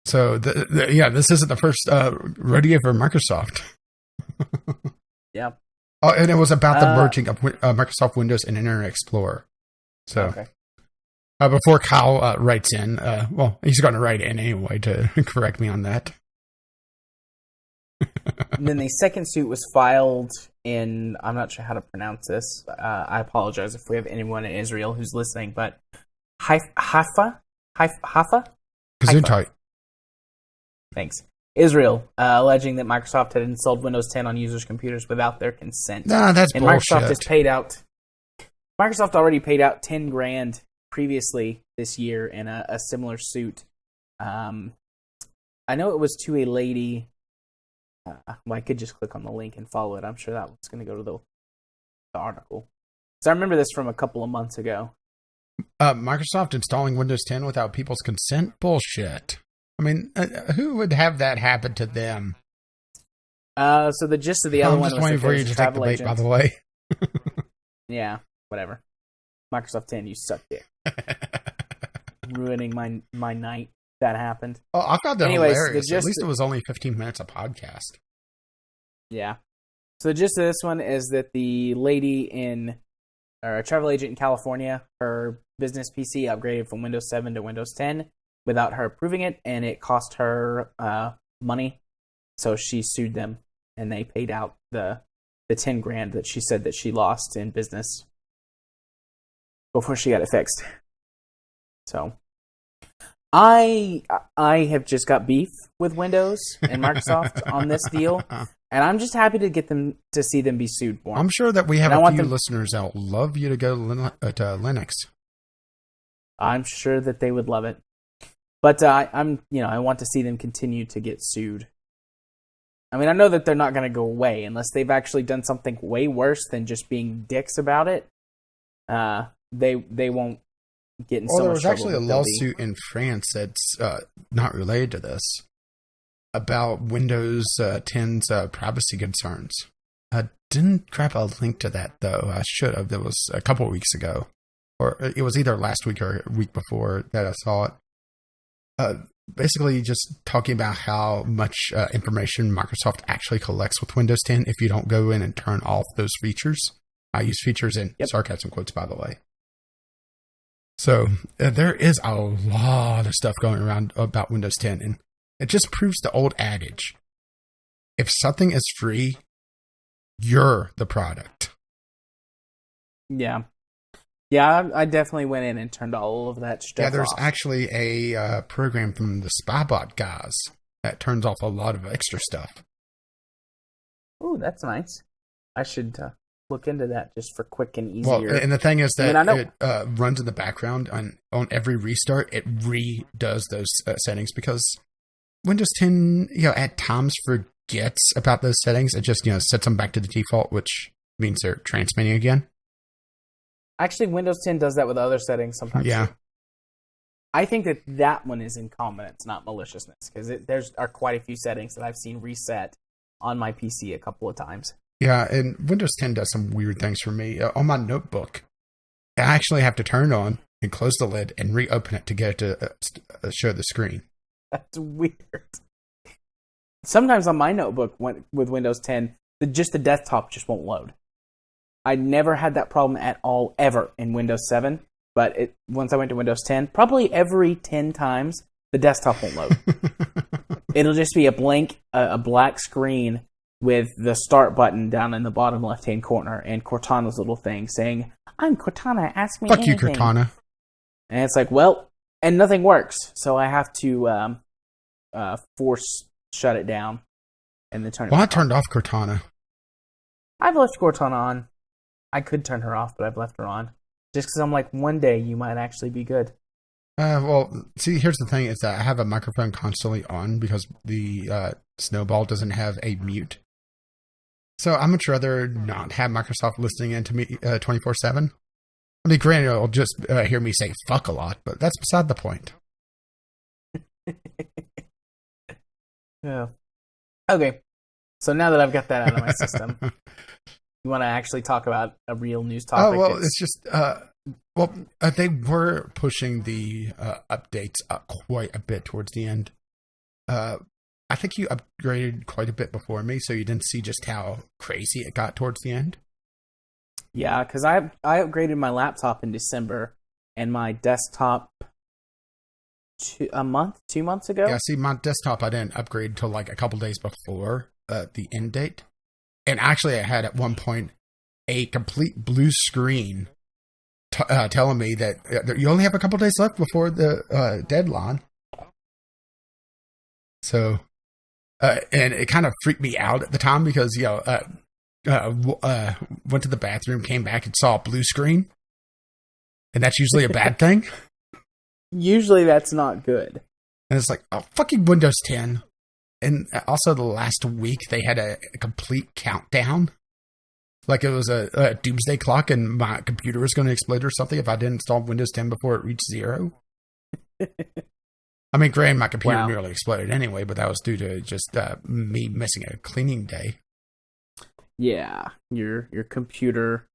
So, this isn't the first rodeo for Microsoft. Yeah. Oh, and it was about the merging of Microsoft Windows and Internet Explorer. So, okay. Before Kyle writes in, he's going to write in anyway to correct me on that. And then the second suit was filed in, I'm not sure how to pronounce this. I apologize if we have anyone in Israel who's listening, but Haifa? Gesundheit. Thanks. Israel, alleging that Microsoft had installed Windows 10 on users' computers without their consent. Nah, that's and bullshit. Microsoft already paid out $10,000 previously this year in a similar suit. I know it was to a lady. I could just click on the link and follow it. I'm sure that was going to go to the article. So I remember this from a couple of months ago. Microsoft installing Windows 10 without people's consent? Bullshit. I mean, who would have that happen to them? So the gist of the other one was... I'm just waiting for you to take the bait, by the way. Yeah, whatever. Microsoft 10, you suck dick. Ruining my night. That happened. Oh, I found that hilarious. At least it was only 15 minutes of podcast. Yeah. So the gist of this one is that the lady a travel agent in California, her business PC upgraded from Windows 7 to Windows 10 without her approving it, and it cost her money. So she sued them, and they paid out the $10,000 that she said that she lost in business before she got it fixed. So I have just got beef with Windows and Microsoft on this deal, and I'm just happy to see them be sued more. I'm sure that we have a few listeners that will love you to go to Linux. I'm sure that they would love it, but I want to see them continue to get sued. I mean, I know that they're not going to go away unless they've actually done something way worse than just being dicks about it. They won't get in so much trouble. There was actually a lawsuit in France that's not related to this about Windows 10's privacy concerns. I didn't grab a link to that, though. I should have. That was a couple of weeks ago. Or it was either last week or a week before that I saw it. Basically, just talking about how much information Microsoft actually collects with Windows 10 if you don't go in and turn off those features. I use features in sarcasm quotes, by the way. So there is a lot of stuff going around about Windows 10, and it just proves the old adage. If something is free, you're the product. Yeah. Yeah, I definitely went in and turned all of that stuff off. Yeah, there's actually a program from the Spybot guys that turns off a lot of extra stuff. Oh, that's nice. I should look into that just for quick and easier. Well, and the thing is that it runs in the background on every restart. It redoes those settings because Windows 10, at times forgets about those settings. It just, sets them back to the default, which means they're transmitting again. Actually, Windows 10 does that with other settings sometimes. Yeah. Too. I think that one is incompetence, not maliciousness, because there's quite a few settings that I've seen reset on my PC a couple of times. Yeah, and Windows 10 does some weird things for me. On my notebook, I actually have to turn it on and close the lid and reopen it to get it to show the screen. That's weird. Sometimes on my notebook with Windows 10, the desktop just won't load. I never had that problem at all, ever, in Windows 7. But once I went to Windows 10, probably every 10 times, the desktop won't load. It'll just be a black screen with the start button down in the bottom left-hand corner and Cortana's little thing saying, "I'm Cortana, ask me anything." Fuck you, Cortana. And it's like, well, and nothing works. So I have to force shut it down and then turn it Well, I back turned off Cortana. I've left Cortana on. I could turn her off, but I've left her on. Just because I'm like, one day you might actually be good. Well, see, here's the thing: is that I have a microphone constantly on because the Snowball doesn't have a mute. So I much rather not have Microsoft listening into me 24/7. I mean, granted, it'll just hear me say "fuck" a lot, but that's beside the point. Yeah. Okay. So now that I've got that out of my system, you want to actually talk about a real news topic? Oh, well, it's just, they were pushing the updates up quite a bit towards the end. I think you upgraded quite a bit before me, so you didn't see just how crazy it got towards the end. Yeah, because I upgraded my laptop in December, and my desktop 2 months ago. Yeah, see, my desktop I didn't upgrade until like a couple days before the end date. And actually, I had at one point a complete blue screen telling me that you only have a couple days left before the deadline. So, and it kind of freaked me out at the time because, went to the bathroom, came back and saw a blue screen. And that's usually a bad thing. Usually that's not good. And it's like, oh, fucking Windows 10. And also the last week, they had a complete countdown. Like it was a doomsday clock and my computer was going to explode or something if I didn't install Windows 10 before it reached 0. I mean, granted, my computer nearly exploded anyway, but that was due to just me missing a cleaning day. Yeah, your computer.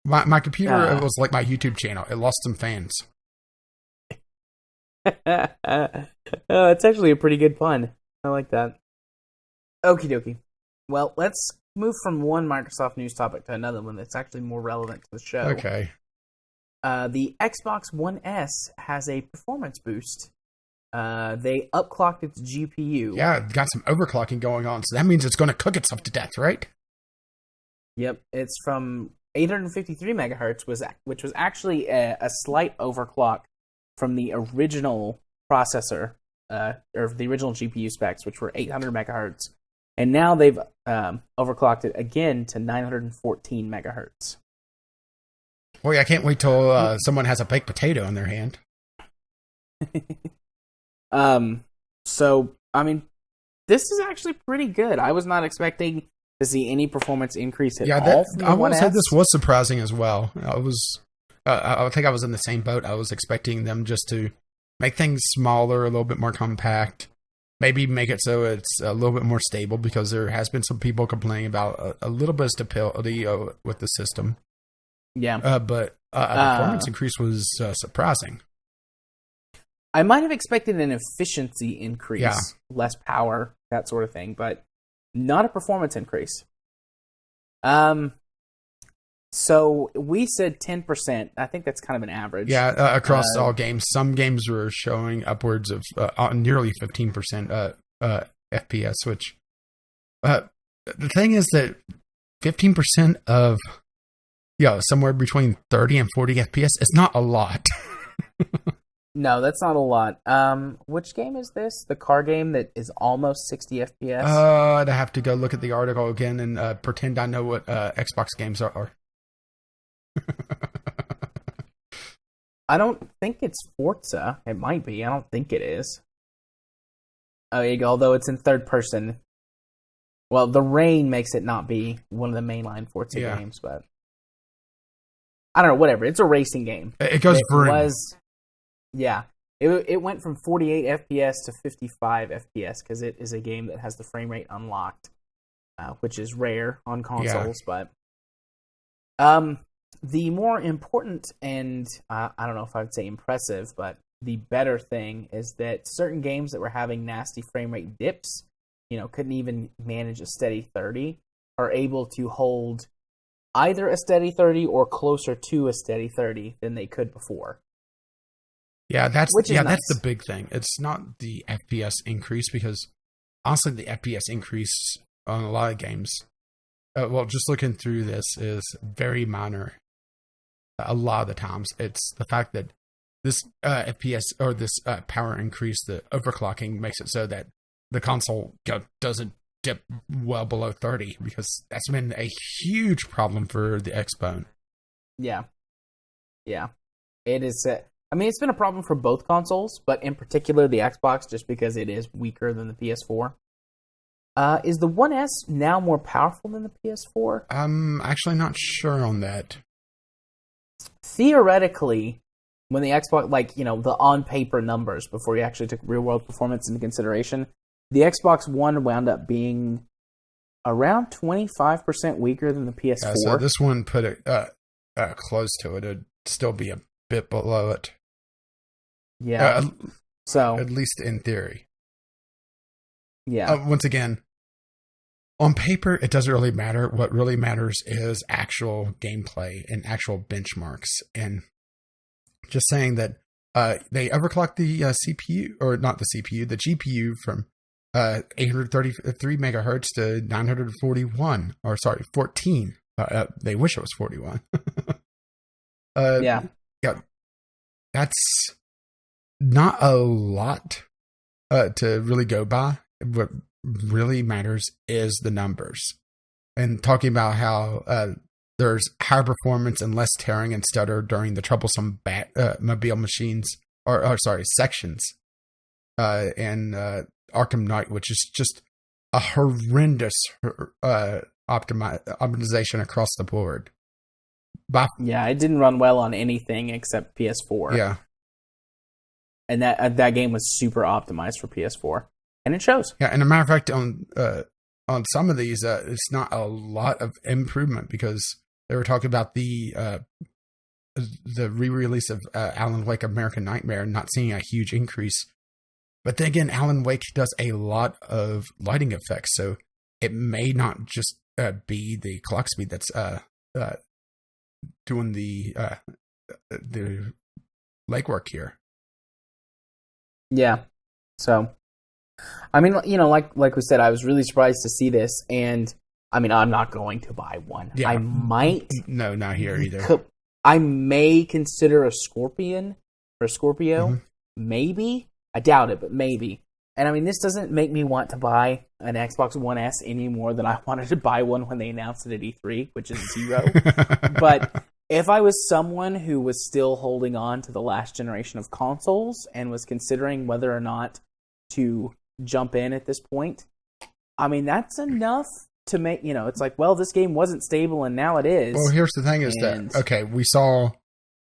My computer it was like my YouTube channel. It lost some fans. It's actually a pretty good pun. I like that. Okie dokie. Well, let's move from one Microsoft news topic to another one that's actually more relevant to the show. Okay. The Xbox One S has a performance boost. They upclocked its GPU. Yeah, got some overclocking going on, so that means it's going to cook itself to death, right? Yep, it's from 853 megahertz, which was actually a slight overclock from the original processor, or the original GPU specs, which were 800 megahertz. And now they've overclocked it again to 914 megahertz. Boy, I can't wait till someone has a baked potato in their hand. So, I mean, this is actually pretty good. I was not expecting to see any performance increase at all. I will say this was surprising as well. I think I was in the same boat. I was expecting them just to make things smaller, a little bit more compact, maybe make it so it's a little bit more stable because there has been some people complaining about a little bit of stability with the system. Yeah. But a performance increase was surprising. I might have expected an efficiency increase, less power, that sort of thing, but not a performance increase. So we said 10%. I think that's kind of an average. Yeah, across all games. Some games were showing upwards of nearly 15% FPS, which the thing is that 15% of somewhere between 30 and 40 FPS is not a lot. No, that's not a lot. Which game is this? The car game that is almost 60 FPS? I'd have to go look at the article again and pretend I know what Xbox games are. I don't think it's Forza. It might be. I don't think it is. Oh, there you go. Although it's in third person. Well, the rain makes it not be one of the mainline Forza games, but I don't know. Whatever. It's a racing game. It goes vroom. Yeah. It went from 48 FPS to 55 FPS because it is a game that has the frame rate unlocked, which is rare on consoles. But the more important and I don't know if I would say impressive, but the better thing is that certain games that were having nasty frame rate dips, couldn't even manage a steady 30, are able to hold either a steady 30 or closer to a steady 30 than they could before. Yeah, that's nice. the big thing. It's not the FPS increase, because honestly, the FPS increase on a lot of games, just looking through this, is very minor. A lot of the times, it's the fact that this FPS or this power increase, the overclocking, makes it so that the console doesn't dip well below 30, because that's been a huge problem for the Xbone. Yeah. It is. It's been a problem for both consoles, but in particular the Xbox, just because it is weaker than the PS4. Is the One S now more powerful than the PS4? I'm actually not sure on that. Theoretically, when the Xbox, the on-paper numbers, before you actually took real-world performance into consideration, the Xbox One wound up being around 25% weaker than the PS4. Yeah, so this one put it close to it. It'd still be a bit below it. Yeah. So at least in theory. Yeah. Once again, on paper, it doesn't really matter. What really matters is actual gameplay and actual benchmarks. And just saying that they overclocked the CPU, or not the CPU, the GPU from 833 megahertz to 941, or sorry, 14. They wish it was 41. Yeah. That's not a lot to really go by. What really matters is the numbers. And talking about how there's higher performance and less tearing and stutter during the troublesome mobile machines, or sections, and Arkham Knight, which is just a horrendous optimization across the board. Yeah, it didn't run well on anything except PS4. Yeah. And that game was super optimized for PS4. And it shows. Yeah, and a matter of fact, on some of these, it's not a lot of improvement, because they were talking about the re-release of Alan Wake American Nightmare, not seeing a huge increase. But then again, Alan Wake does a lot of lighting effects, so it may not just be the clock speed that's doing the legwork here. Yeah. So, like we said, I was really surprised to see this, and I'm not going to buy one. Yeah. I might. No, not here either. I may consider a Scorpio. Mm-hmm. Maybe. I doubt it, but maybe. And this doesn't make me want to buy an Xbox One S any more than I wanted to buy one when they announced it at E3, which is 0. But if I was someone who was still holding on to the last generation of consoles and was considering whether or not to jump in at this point, that's enough to make, it's like, well, this game wasn't stable and now it is. Well, here's the thing is that, okay, we saw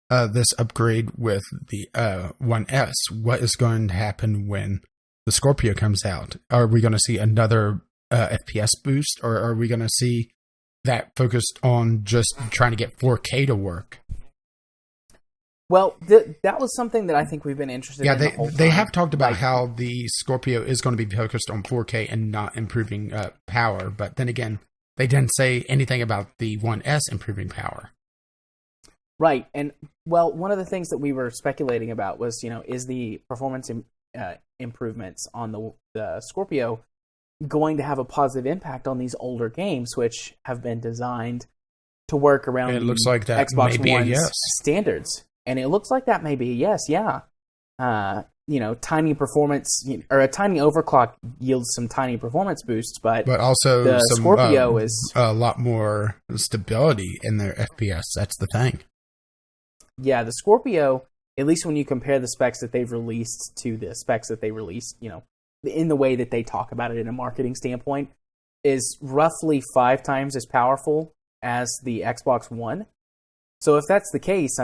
this upgrade with the One S. What is going to happen when the Scorpio comes out? Are we going to see another FPS boost, or are we going to see that focused on just trying to get 4K to work? Well, that was something that I think we've been interested in. Yeah, they have talked about how the Scorpio is going to be focused on 4K and not improving power. But then again, they didn't say anything about the One S improving power. Right. And, well, one of the things that we were speculating about was, is the performance improvements on the Scorpio going to have a positive impact on these older games, which have been designed to work around it looks like that Xbox may be One's a yes. standards. And it looks like that may be a yes, yeah. Tiny performance, or a tiny overclock yields some tiny performance boosts, but also the Scorpio is a lot more stability in their FPS. That's the thing. Yeah, the Scorpio, at least when you compare the specs that they've released to the specs that they released, in the way that they talk about it in a marketing standpoint, is roughly 5 times as powerful as the Xbox One. So if that's the case,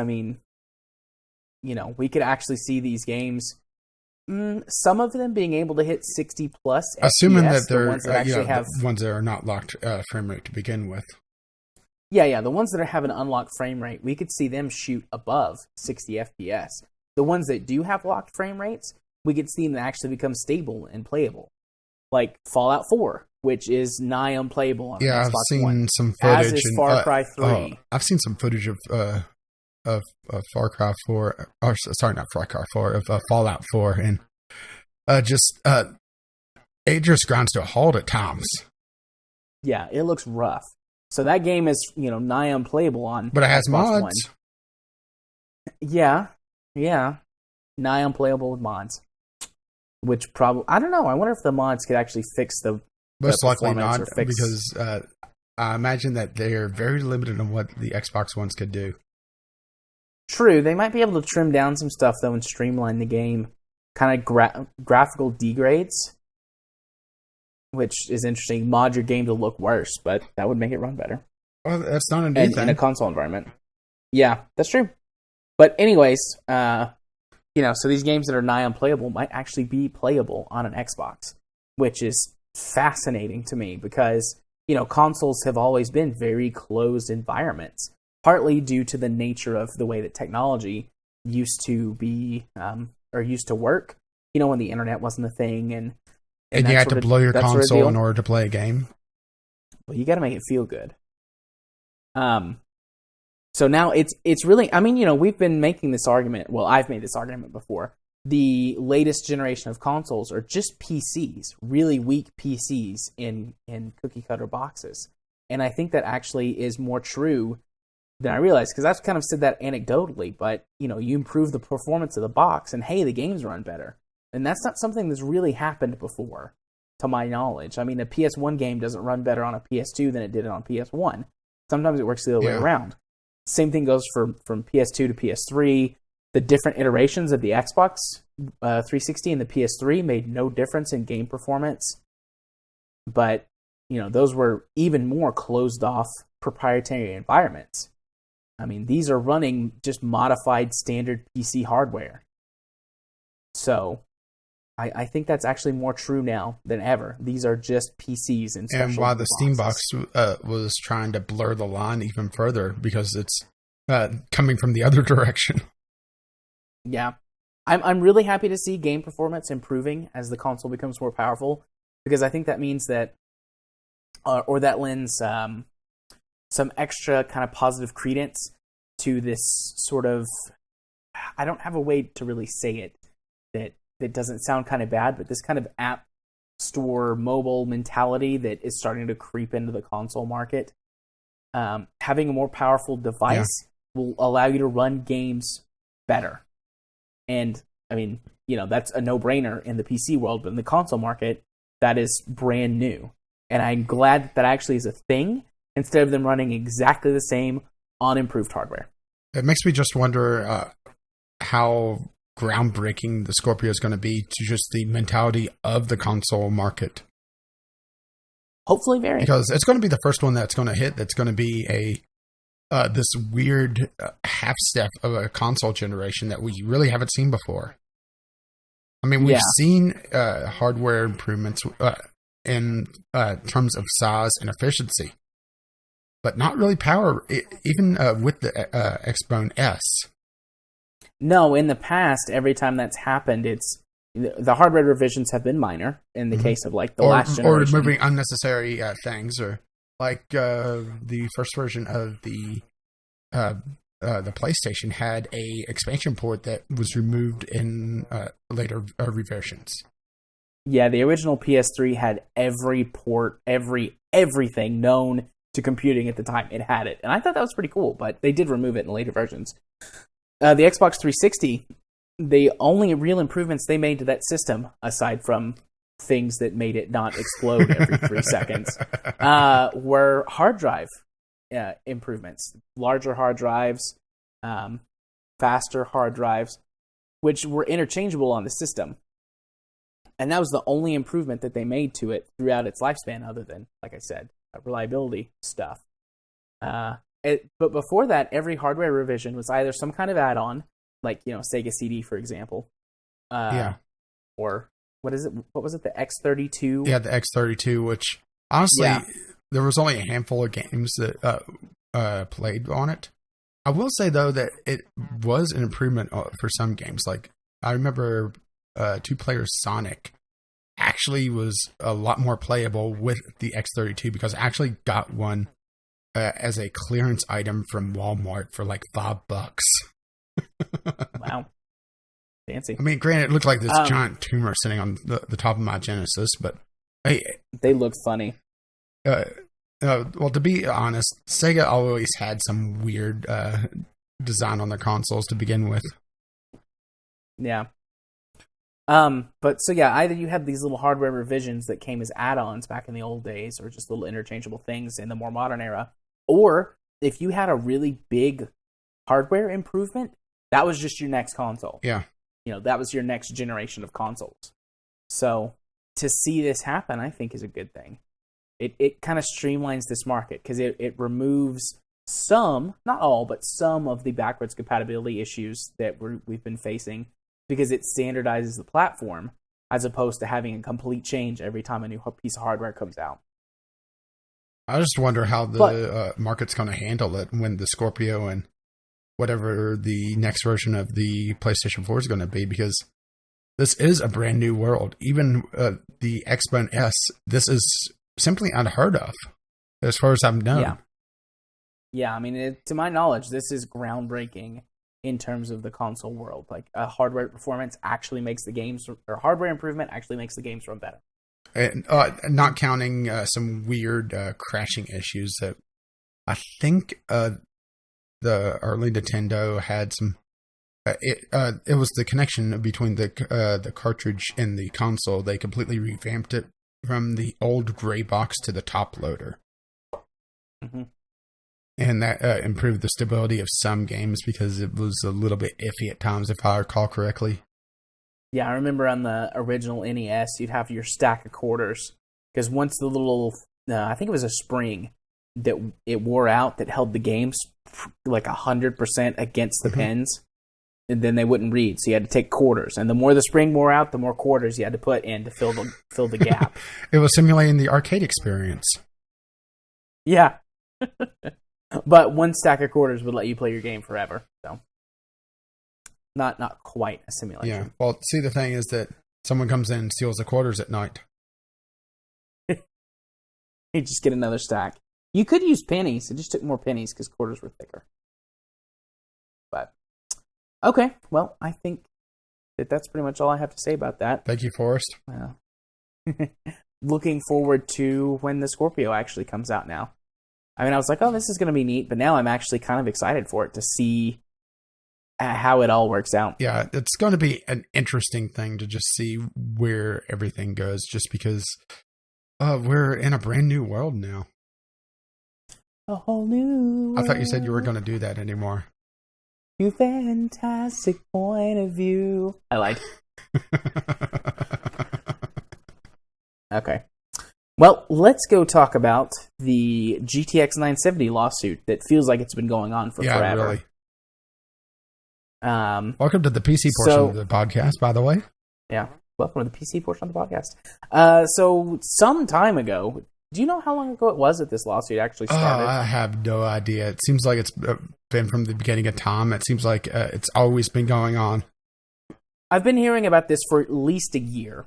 we could actually see these games, some of them being able to hit 60 plus FPS, assuming that they're the ones that actually have ones that are not locked frame rate to begin with. Yeah, the ones that have an unlocked frame rate, we could see them shoot above 60 FPS. The ones that do have locked frame rates, we could see them actually become stable and playable. Like Fallout 4, which is nigh unplayable on an I've Xbox seen One. some footage. As is Far Cry 3. I've seen some footage of Far Cry 4, or sorry, not Far Cry 4, of Fallout 4, and it just grinds to a halt at times. Yeah, it looks rough. So that game is, nigh unplayable on But it has Xbox mods. One. Yeah. Nigh unplayable with mods. Which probably, I don't know. I wonder if the mods could actually fix the Most likely performance not, or fix... because I imagine that they're very limited on what the Xbox Ones could do. True, they might be able to trim down some stuff, though, and streamline the game. Kind of graphical degrades, which is interesting. Mod your game to look worse, but that would make it run better. Well, that's not a new thing. In a console environment. Yeah, that's true. But anyways, so these games that are nigh unplayable might actually be playable on an Xbox, which is fascinating to me because, consoles have always been very closed environments, partly due to the nature of the way that technology used to be, or used to work, when the internet wasn't a thing. And you had to blow your console in order to play a game. Well, you got to make it feel good. So now it's really, we've been making this argument. Well, I've made this argument before. The latest generation of consoles are just PCs, really weak PCs in cookie cutter boxes. And I think that actually is more true than I realized, because I've kind of said that anecdotally, but you improve the performance of the box and hey, the games run better. And that's not something that's really happened before, to my knowledge. A PS1 game doesn't run better on a PS2 than it did on PS1. Sometimes it works the other way around. Same thing goes from PS2 to PS3. The different iterations of the Xbox 360 and the PS3 made no difference in game performance. But, those were even more closed off proprietary environments. These are running just modified standard PC hardware. So, I think that's actually more true now than ever. These are just PCs and special. And while the Steam box boxes. Was trying to blur the line even further because it's coming from the other direction. Yeah. I'm really happy to see game performance improving as the console becomes more powerful, because I think that means that, or that lends some extra kind of positive credence to this sort of, I don't have a way to really say it that doesn't sound kind of bad, but this kind of app store mobile mentality that is starting to creep into the console market. Having a more powerful device will allow you to run games better. And, that's a no-brainer in the PC world, but in the console market, that is brand new. And I'm glad that actually is a thing, instead of them running exactly the same on improved hardware. It makes me just wonder how groundbreaking the Scorpio is going to be to just the mentality of the console market. Hopefully very. Because it's going to be the first one that's going to hit, that's going to be this weird half step of a console generation that we really haven't seen before. We've seen hardware improvements in terms of size and efficiency, but not really power, even with the Xbone S. No, in the past, every time that's happened, it's the hardware revisions have been minor in the case of the last generation. Or removing unnecessary things, or the first version of the PlayStation had a expansion port that was removed in later reversions. Yeah, the original PS3 had every port, everything known to computing at the time. It had it, and I thought that was pretty cool. But they did remove it in later versions. The Xbox 360, the only real improvements they made to that system, aside from things that made it not explode every 3 seconds, were hard drive improvements. Larger hard drives, faster hard drives, which were interchangeable on the system. And that was the only improvement that they made to it throughout its lifespan, other than, like I said, reliability stuff. But before that, every hardware revision was either some kind of add-on, like Sega CD, for example. Or what is it? What was it? The X32. Yeah, the X32. Which honestly, there was only a handful of games that played on it. I will say though that it was an improvement for some games. Like I remember 2-player Sonic actually was a lot more playable with the X32 because I actually got one as a clearance item from Walmart for like $5. Wow. Fancy. I mean, granted, it looked like this giant tumor sitting on the top of my Genesis, but hey, they look funny. Well, to be honest, Sega always had some weird design on their consoles to begin with. Yeah. But so yeah, either you had these little hardware revisions that came as add-ons back in the old days, or just little interchangeable things in the more modern era, or if you had a really big hardware improvement, that was just your next console. Yeah. That was your next generation of consoles. So to see this happen, I think is a good thing. It kind of streamlines this market because it removes some, not all, but some of the backwards compatibility issues that we've been facing, because it standardizes the platform as opposed to having a complete change every time a new piece of hardware comes out. I just wonder how the market's going to handle it when the Scorpio and whatever the next version of the PlayStation 4 is going to be, because this is a brand new world. Even the Xbox S, this is simply unheard of, as far as I've known. Yeah, I mean, to my knowledge, this is groundbreaking in terms of the console world. Like, hardware performance actually makes the games, or hardware improvement actually makes the games run better. And, not counting some weird crashing issues that I think the early Nintendo had some. It was the connection between the cartridge and the console. They completely revamped it from the old gray box to the top loader. Mm-hmm. And that improved the stability of some games because it was a little bit iffy at times, if I recall correctly. Yeah, I remember on the original NES, you'd have your stack of quarters, because once the little, I think it was a spring that it wore out that held the games like 100% against the pins, and then they wouldn't read, so you had to take quarters. And the more the spring wore out, the more quarters you had to put in to fill the gap. It was simulating the arcade experience. Yeah. But one stack of quarters would let you play your game forever, so not quite a simulation. Yeah. Well, see, the thing is that someone comes in and steals the quarters at night. You just get another stack. You could use pennies. It just took more pennies because quarters were thicker. But okay, well, I think that's pretty much all I have to say about that. Thank you, Forrest. Looking forward to when the Scorpio actually comes out now. I mean, I was like, oh, this is going to be neat, but now I'm actually kind of excited for it to see how it all works out. Yeah, it's going to be an interesting thing to just see where everything goes, just because we're in a brand new world now. A whole new world. I thought you said you were going to do that anymore. New fantastic point of view. I lied. Okay. Well, let's go talk about the GTX 970 lawsuit that feels like it's been going on for forever. Really. Welcome to the PC portion of the podcast, by the way. Yeah, welcome to the PC portion of the podcast. So, some time ago, do you know how long ago it was that this lawsuit actually started? I have no idea. It seems like it's been from the beginning of time. It seems like it's always been going on. I've been hearing about this for at least a year.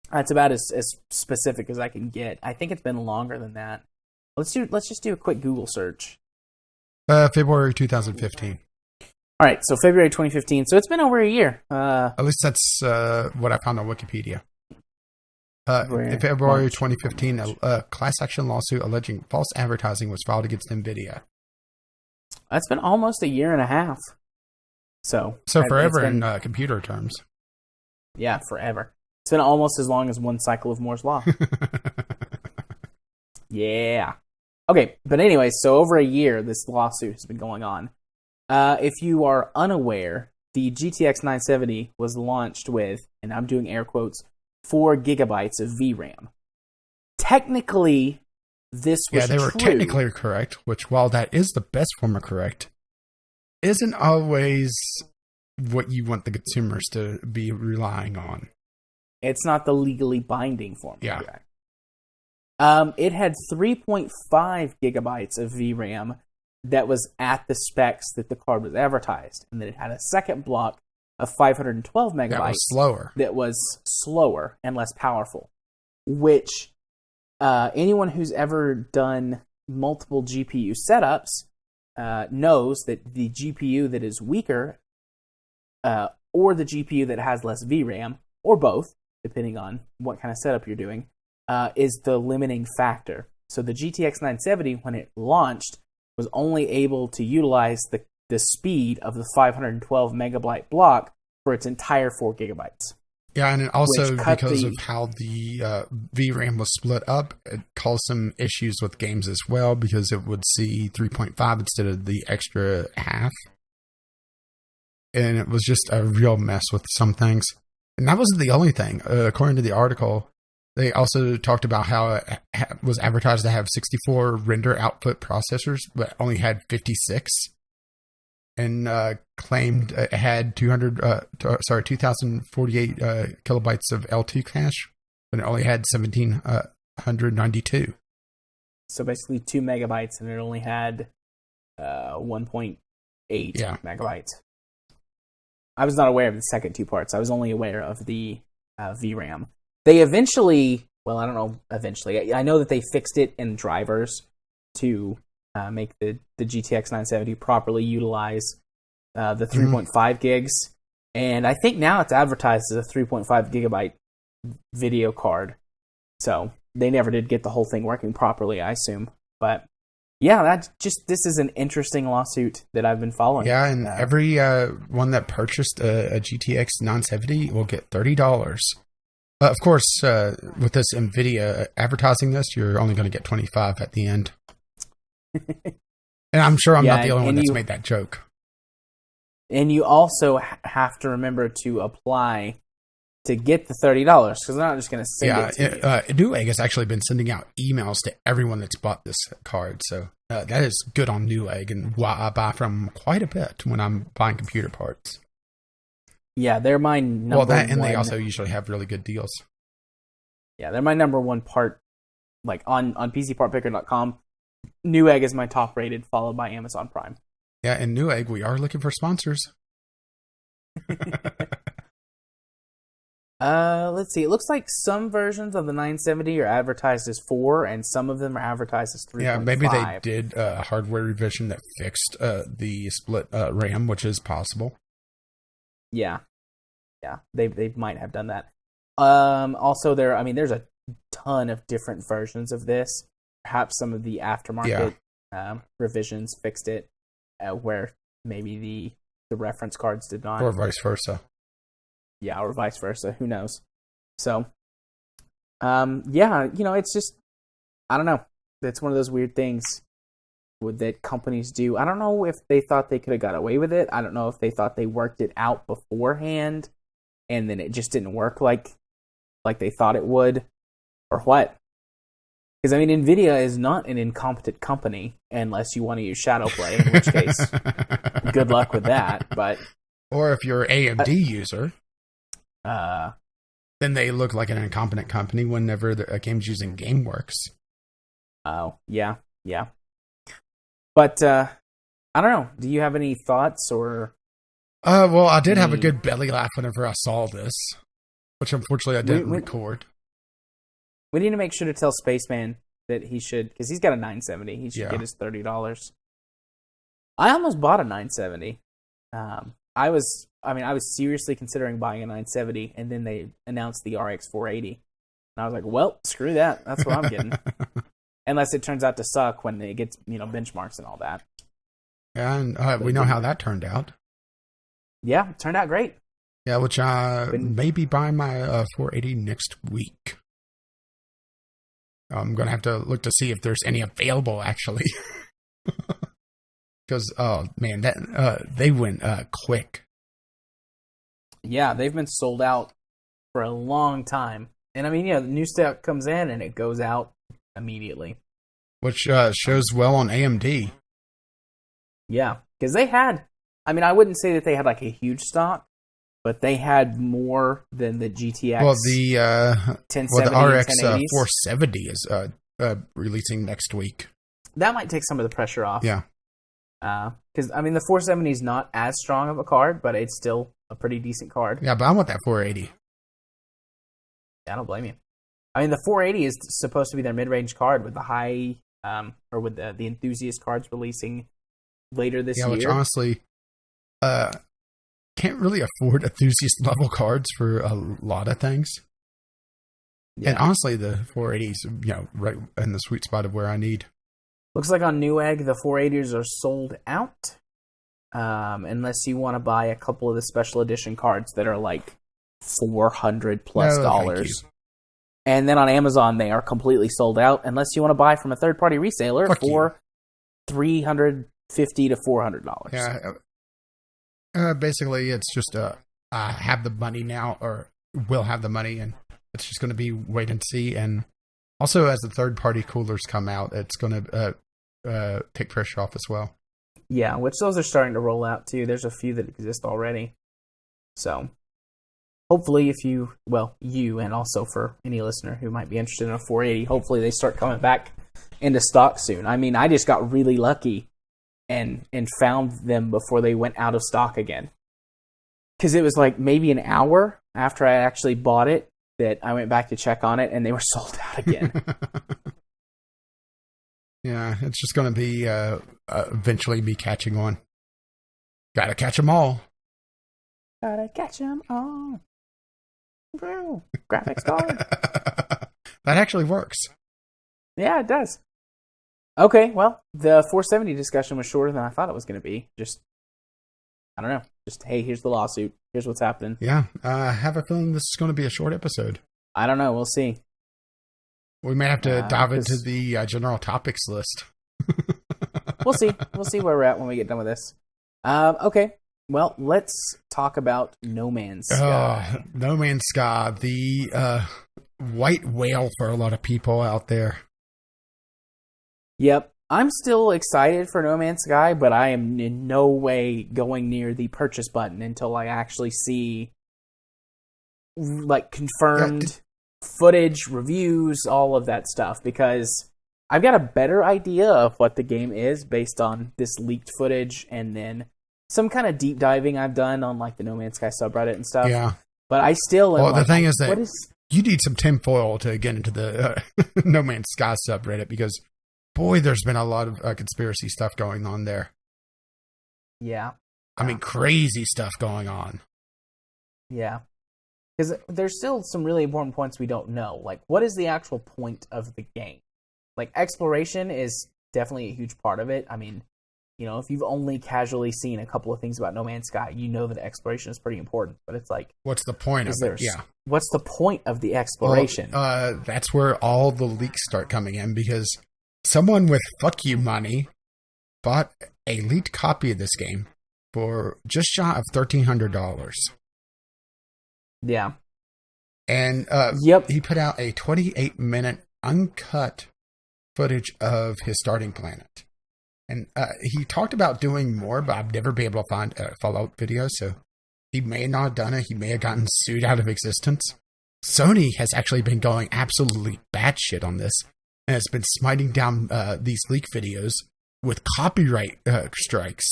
That's about as specific as I can get. I think it's been longer than that. Let's just do a quick Google search. February 2015. All right, so February 2015. So it's been over a year. At least that's what I found on Wikipedia. In February 2015, a class action lawsuit alleging false advertising was filed against Nvidia. That's been almost a year and a half. So forever in computer terms. Yeah, forever. It's been almost as long as one cycle of Moore's Law. Yeah. Okay, but anyway, so over a year, this lawsuit has been going on. If you are unaware, the GTX 970 was launched with, and I'm doing air quotes, 4 gigabytes of VRAM. Technically, this was true. Yeah, they were true. Technically correct, which, while that is the best form of correct, isn't always what you want the consumers to be relying on. It's not the legally binding form. Yeah. It had 3.5 gigabytes of VRAM that was at the specs that the card was advertised. And then it had a second block of 512 megabytes. That was slower. That was slower and less powerful, which anyone who's ever done multiple GPU setups knows that the GPU that is weaker or the GPU that has less VRAM, or both, depending on what kind of setup you're doing, is the limiting factor. So the GTX 970, when it launched, was only able to utilize the speed of the 512 megabyte block for its entire 4 gigabytes. Yeah, and also because of how the VRAM was split up, it caused some issues with games as well, because it would see 3.5 instead of the extra half. And it was just a real mess with some things. And that wasn't the only thing. According to the article, they also talked about how it was advertised to have 64 render output processors, but only had 56. And claimed it had 2,048 kilobytes of L2 cache, but it only had 1,792. So basically 2 megabytes, and it only had 1.8 megabytes. I was not aware of the second two parts. I was only aware of the VRAM. They eventually, well, I don't know, eventually. I know that they fixed it in drivers to make the GTX 970 properly utilize the 3.5 gigs. And I think now it's advertised as a 3.5 gigabyte video card. So they never did get the whole thing working properly, I assume. But yeah, this is an interesting lawsuit that I've been following. Yeah, and every one that purchased a GTX 970 will get $30. Of course, with this Nvidia advertising this, you're only going to get 25 at the end. And I'm sure I'm not the only one that's made that joke. And you also have to remember to apply to get the $30, because they're not just going to send it to you. Newegg has actually been sending out emails to everyone that's bought this card, so that is good on Newegg, and I buy from quite a bit when I'm buying computer parts. Yeah, they're my number one. And they also usually have really good deals. Yeah, they're my number one part, like on PCPartPicker.com. Newegg is my top rated, followed by Amazon Prime. Yeah, and Newegg, we are looking for sponsors. Let's see. It looks like some versions of the 970 are advertised as 4, and some of them are advertised as 3.5. Yeah, maybe they did a hardware revision that fixed the split RAM, which is possible. Yeah, they might have done that. Also, there's a ton of different versions of this. Perhaps some of the aftermarket revisions fixed it, where maybe the reference cards did not, or vice versa. Yeah, or vice versa. Who knows? So, it's just, I don't know. It's one of those weird things that companies do. I don't know if they thought they could have got away with it. I don't know if they thought they worked it out beforehand, and then it just didn't work like they thought it would, or what. Because, NVIDIA is not an incompetent company, unless you want to use Shadowplay, in which case, good luck with that. But or if you're an AMD user, then they look like an incompetent company whenever a game's using GameWorks. Oh, yeah. But, I don't know. Do you have any thoughts or... Well, I did have a good belly laugh whenever I saw this, which unfortunately I didn't record. We need to make sure to tell Spaceman that he should, because he's got a 970, he should get his $30. I almost bought a 970. I was seriously considering buying a 970, and then they announced the RX 480. And I was like, well, screw that. That's what I'm getting. Unless it turns out to suck when it gets, benchmarks and all that. Yeah, and we know how that turned out. Yeah, it turned out great. Yeah, which I may be buying my 480 next week. I'm going to have to look to see if there's any available, actually. Because, oh, man, they went quick. Yeah, they've been sold out for a long time. And, the new stock comes in and it goes out immediately. Which shows well on AMD. Yeah, because they had... I wouldn't say that they had, like, a huge stock, but they had more than the GTX. Well, the 1070 the RX 1080s. 470 is releasing next week. That might take some of the pressure off. Yeah. Because, I mean, the 470 is not as strong of a card, but it's still a pretty decent card. Yeah, but I want that 480. Yeah, I don't blame you. I mean, the 480 is supposed to be their mid-range card with the high, or with the enthusiast cards releasing later this year. Yeah, which honestly, can't really afford enthusiast level cards for a lot of things. Yeah. And honestly, the 480s, right in the sweet spot of where I need. Looks like on Newegg, the 480s are sold out, unless you want to buy a couple of the special edition cards that are like $400 plus. And then on Amazon, they are completely sold out, unless you want to buy from a third-party reseller for $350 to $400. Yeah. Basically, it's just I have the money now, or will have the money, and it's just going to be wait and see. And also, as the third-party coolers come out, it's going to take pressure off as well. Yeah, which those are starting to roll out too. There's a few that exist already. So, hopefully you and also for any listener who might be interested in a 480, hopefully they start coming back into stock soon. I mean, I just got really lucky and found them before they went out of stock again. Because it was like maybe an hour after I actually bought it that I went back to check on it, and they were sold out again. Yeah, it's just going to be eventually me catching on. Gotta catch them all. Gotta catch them all. Bro, graphics card. That actually works. Yeah, it does. Okay, well, the 470 discussion was shorter than I thought it was going to be. Just, I don't know. Just, hey, here's the lawsuit. Here's what's happening. Yeah, I have a feeling this is going to be a short episode. I don't know. We'll see. We may have to dive into the general topics list. We'll see. We'll see where we're at when we get done with this. Okay. Well, let's talk about No Man's Sky. No Man's Sky, the white whale for a lot of people out there. Yep. I'm still excited for No Man's Sky, but I am in no way going near the purchase button until I actually see like confirmed footage, reviews, all of that stuff, because I've got a better idea of what the game is based on this leaked footage and then some kind of deep diving I've done on like the No Man's Sky subreddit and stuff. Yeah. But I still am the thing is that you need some tinfoil to get into the No Man's Sky subreddit, because boy, there's been a lot of conspiracy stuff going on there. Yeah. I mean, crazy stuff going on. Yeah. Because there's still some really important points we don't know. Like, what is the actual point of the game? Like, exploration is definitely a huge part of it. I mean, if you've only casually seen a couple of things about No Man's Sky, you know that exploration is pretty important. But it's like, what's the point of it? Yeah. What's the point of the exploration? Well, that's where all the leaks start coming in, because someone with fuck you money bought a leaked copy of this game for just shy of $1,300. Yeah. And he put out a 28-minute uncut footage of his starting planet. And he talked about doing more, but I've never been able to find a follow-up video, so he may not have done it. He may have gotten sued out of existence. Sony has actually been going absolutely batshit on this, and has been smiting down these leak videos with copyright strikes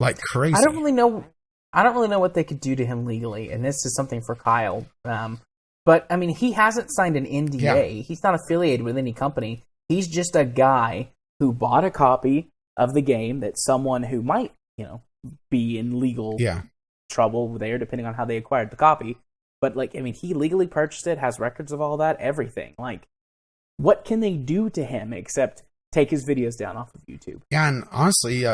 like crazy. I don't really know what they could do to him legally, and this is something for Kyle. But, I mean, he hasn't signed an NDA. Yeah. He's not affiliated with any company. He's just a guy who bought a copy of the game that someone who might, be in legal trouble there, depending on how they acquired the copy. But, like, I mean, he legally purchased it, has records of all that, everything. Like, what can they do to him except take his videos down off of YouTube? Yeah, and honestly,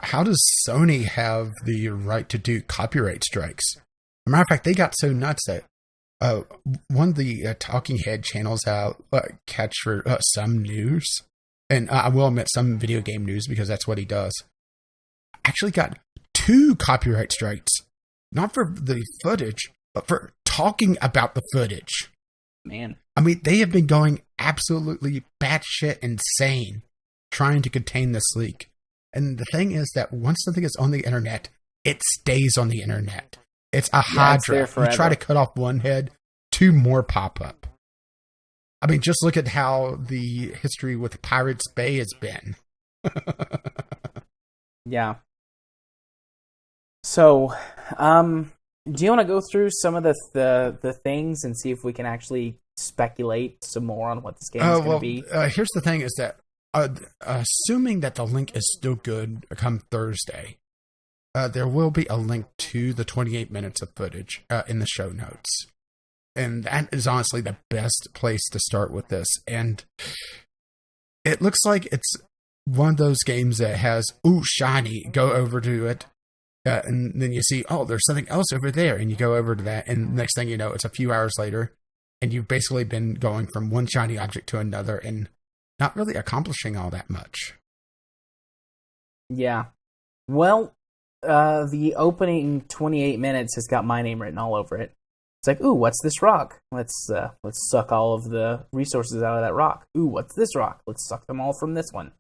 how does Sony have the right to do copyright strikes? As a matter of fact, they got so nuts that one of the talking head channels out catch for some news, and I will admit some video game news because that's what he does, actually got 2 copyright strikes. Not for the footage, but for talking about the footage. Man. I mean, they have been going absolutely batshit insane trying to contain this leak. And the thing is that once something is on the internet, it stays on the internet. It's a hydra. You try to cut off one head, 2 more pop up. I mean, just look at how the history with Pirates Bay has been. Yeah. So, do you want to go through some of the things and see if we can actually speculate some more on what this game is going to be? Here's the thing: is that assuming that the link is still good come Thursday, there will be a link to the 28 minutes of footage in the show notes, and that is honestly the best place to start with this. And it looks like it's one of those games that has shiny. Go over to it. And then you see, there's something else over there. And you go over to that. And next thing you know, it's a few hours later. And you've basically been going from one shiny object to another and not really accomplishing all that much. Yeah. Well, the opening 28 minutes has got my name written all over it. It's like, ooh, what's this rock? Let's suck all of the resources out of that rock. Ooh, what's this rock? Let's suck them all from this one.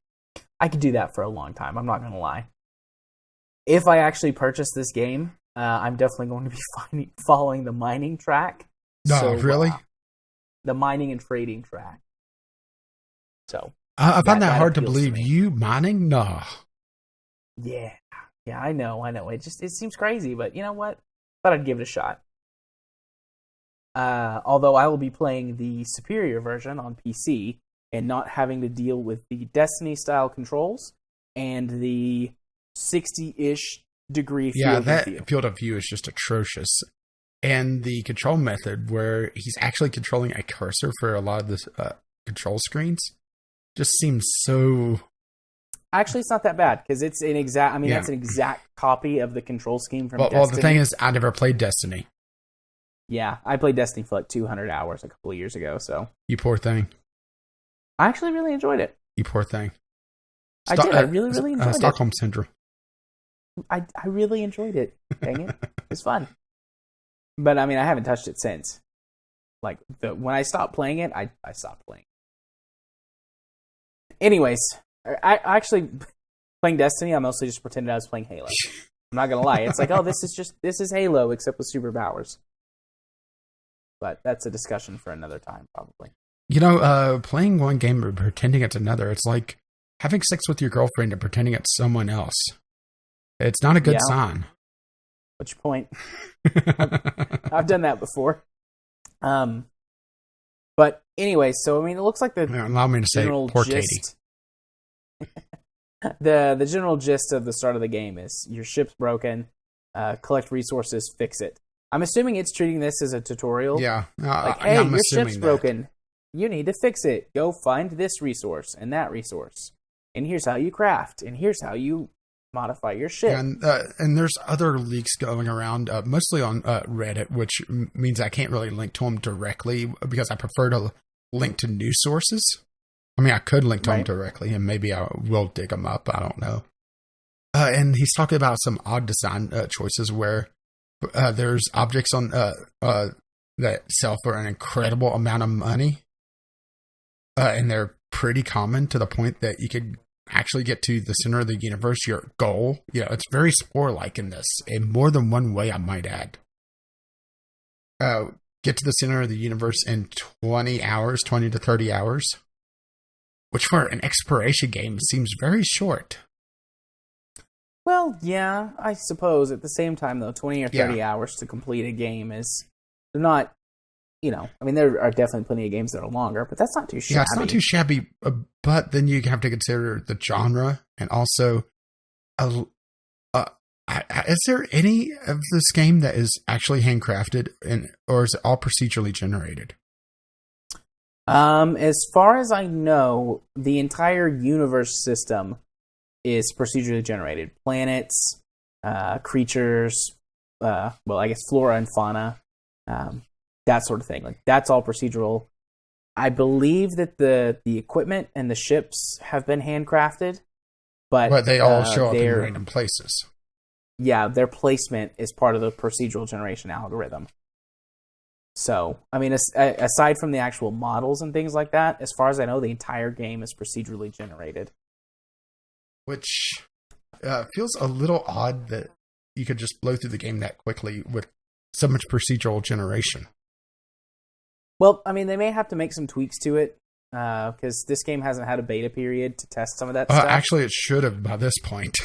I could do that for a long time. I'm not going to lie. If I actually purchase this game, I'm definitely going to be following the mining track. No, really? The mining and trading track. So I find that hard to believe. You mining? No. Yeah, I know. It seems crazy, but you know what? Thought I'd give it a shot. Although I will be playing the superior version on PC and not having to deal with the Destiny-style controls and the 60-ish degree field of view. Yeah, that field of view is just atrocious. And the control method where he's actually controlling a cursor for a lot of the control screens just seems so... Actually, it's not that bad, because it's an exact... I mean, that's an exact copy of the control scheme from Destiny. Well, the thing is, I never played Destiny. Yeah, I played Destiny for like 200 hours a couple of years ago, so... You poor thing. I actually really enjoyed it. You poor thing. I did. I really enjoyed it. Stockholm Syndrome. I really enjoyed it. Dang it. It's fun. But, I mean, I haven't touched it since. Like, when I stopped playing it, I stopped playing. Anyways, I actually, playing Destiny, I mostly just pretended I was playing Halo. I'm not going to lie. It's like, this is Halo, except with superpowers. But that's a discussion for another time, probably. You know, playing one game and pretending it's another, it's like having sex with your girlfriend and pretending it's someone else. It's not a good sign. What's your point? I've done that before. But anyway, so I mean, it looks like allow me to say, poor gist, Katie. The general gist of the start of the game is your ship's broken, collect resources, fix it. I'm assuming it's treating this as a tutorial. Yeah. Like, hey, your ship's broken. You need to fix it. Go find this resource and that resource. And here's how you craft. And here's how you modify your ship. And there's other leaks going around, mostly on Reddit, which means I can't really link to them directly because I prefer to link to news sources. I mean, I could link to them directly, and maybe I will dig them up. I don't know. And he's talking about some odd design choices where there's objects on that sell for an incredible amount of money, and they're pretty common to the point that you could actually get to the center of the universe, your goal. You know, it's very Spore-like in this, in more than one way, I might add. Get to the center of the universe in 20 to 30 hours, which for an exploration game seems very short. Well, yeah, I suppose. At the same time, though, 20 or 30 hours to complete a game is not, you know, I mean, there are definitely plenty of games that are longer, but that's not too shabby. Yeah, it's not too shabby, but then you have to consider the genre, and also, is there any of this game that is actually handcrafted, or is it all procedurally generated? As far as I know, the entire universe system is procedurally generated. Planets, creatures, well, I guess flora and fauna, that sort of thing. Like, that's all procedural. I believe that the equipment and the ships have been handcrafted, but they all show up in random places. Yeah, their placement is part of the procedural generation algorithm. So, I mean, aside from the actual models and things like that, as far as I know, the entire game is procedurally generated. Which feels a little odd that you could just blow through the game that quickly with so much procedural generation. Well, I mean, they may have to make some tweaks to it, because this game hasn't had a beta period to test some of that stuff. Actually, it should have by this point.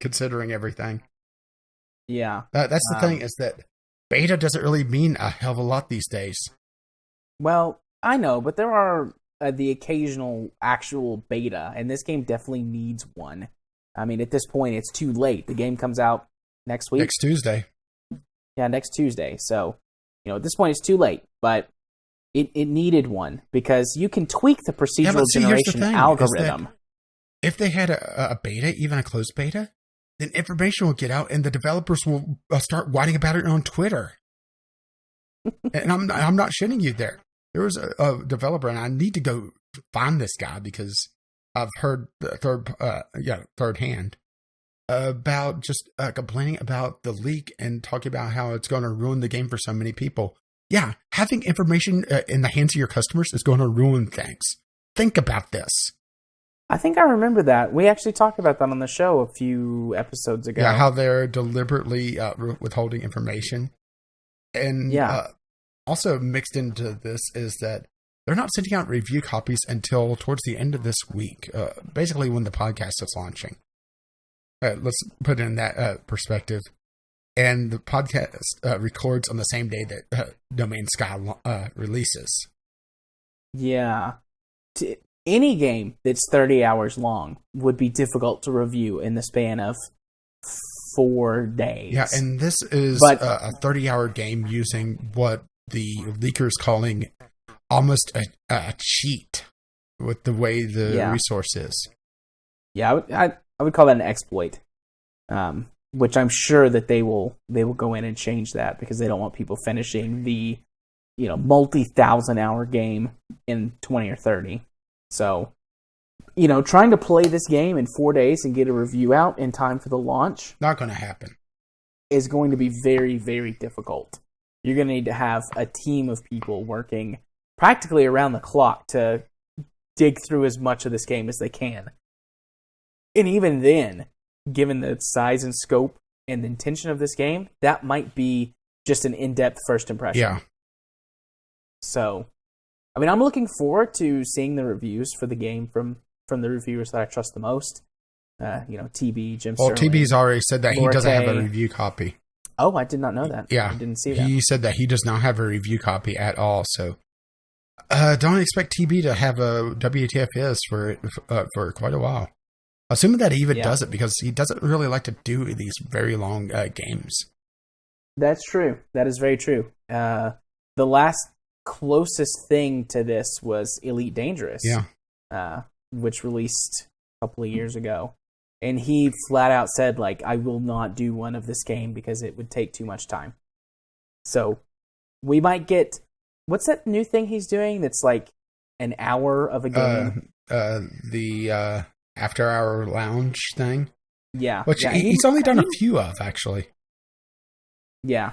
considering everything. Yeah. That's the thing, is that beta doesn't really mean a hell of a lot these days. Well, I know, but there are the occasional actual beta, and this game definitely needs one. I mean, at this point, it's too late. The game comes out next week. Next Tuesday. Yeah, next Tuesday. So, at this point, it's too late, but it needed one because you can tweak the procedural generation algorithm. If they had a beta, even a closed beta, then information will get out and the developers will start whining about it on Twitter. And I'm not shitting you there. There was a developer, and I need to go find this guy because I've heard third hand about just complaining about the leak and talking about how it's going to ruin the game for so many people. Yeah, having information in the hands of your customers is going to ruin things. Think about this. I think I remember that. We actually talked about that on the show a few episodes ago. Yeah, how they're deliberately withholding information. And also mixed into this is that they're not sending out review copies until towards the end of this week, basically when the podcast is launching. Let's put it in that perspective. And the podcast records on the same day that No Man's Sky releases. Yeah. Any game that's 30 hours long would be difficult to review in the span of 4 days. Yeah, and this is a 30-hour game using what the leaker's calling almost a cheat with the way the resource is. Yeah, I would call that an exploit, which I'm sure that they will go in and change that because they don't want people finishing the multi-thousand-hour game in 20 or 30. So, trying to play this game in 4 days and get a review out in time for the launch, not going to happen, is going to be very, very difficult. You're going to need to have a team of people working practically around the clock to dig through as much of this game as they can. And even then, given the size and scope and the intention of this game, that might be just an in-depth first impression. Yeah. So, I mean, I'm looking forward to seeing the reviews for the game from the reviewers that I trust the most. TB, Jim Sterling. Well, TB's already said that Laura he doesn't Kay. have a review copy. Oh, I did not know that. Yeah. I didn't see that. He said that he does not have a review copy at all, so don't expect TB to have a WTF for quite a while. Assuming that he even does it, because he doesn't really like to do these very long games. That's true. That is very true. The last closest thing to this was Elite Dangerous, which released a couple of years ago. And he flat out said, I will not do one of this game because it would take too much time. So we might get... What's that new thing he's doing that's an hour of a game? The after-hour lounge thing? Yeah. Which he's only done a few of, actually. Yeah.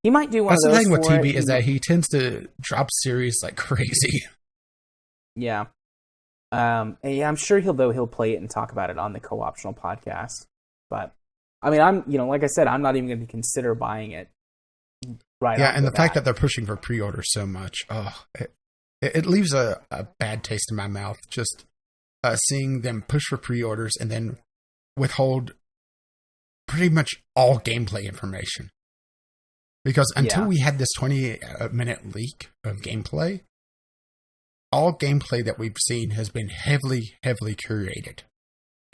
He might do one of those. That's the thing with TB is that he tends to drop series like crazy. Yeah. I'm sure he'll play it and talk about it on the co-optional podcast. But I mean, I'm like I said, I'm not even going to consider buying it. Right. Yeah, and the fact that they're pushing for pre-order so much, it leaves a bad taste in my mouth. Just seeing them push for pre-orders and then withhold pretty much all gameplay information. Because until we had this 20-minute leak of gameplay, all gameplay that we've seen has been heavily, heavily curated.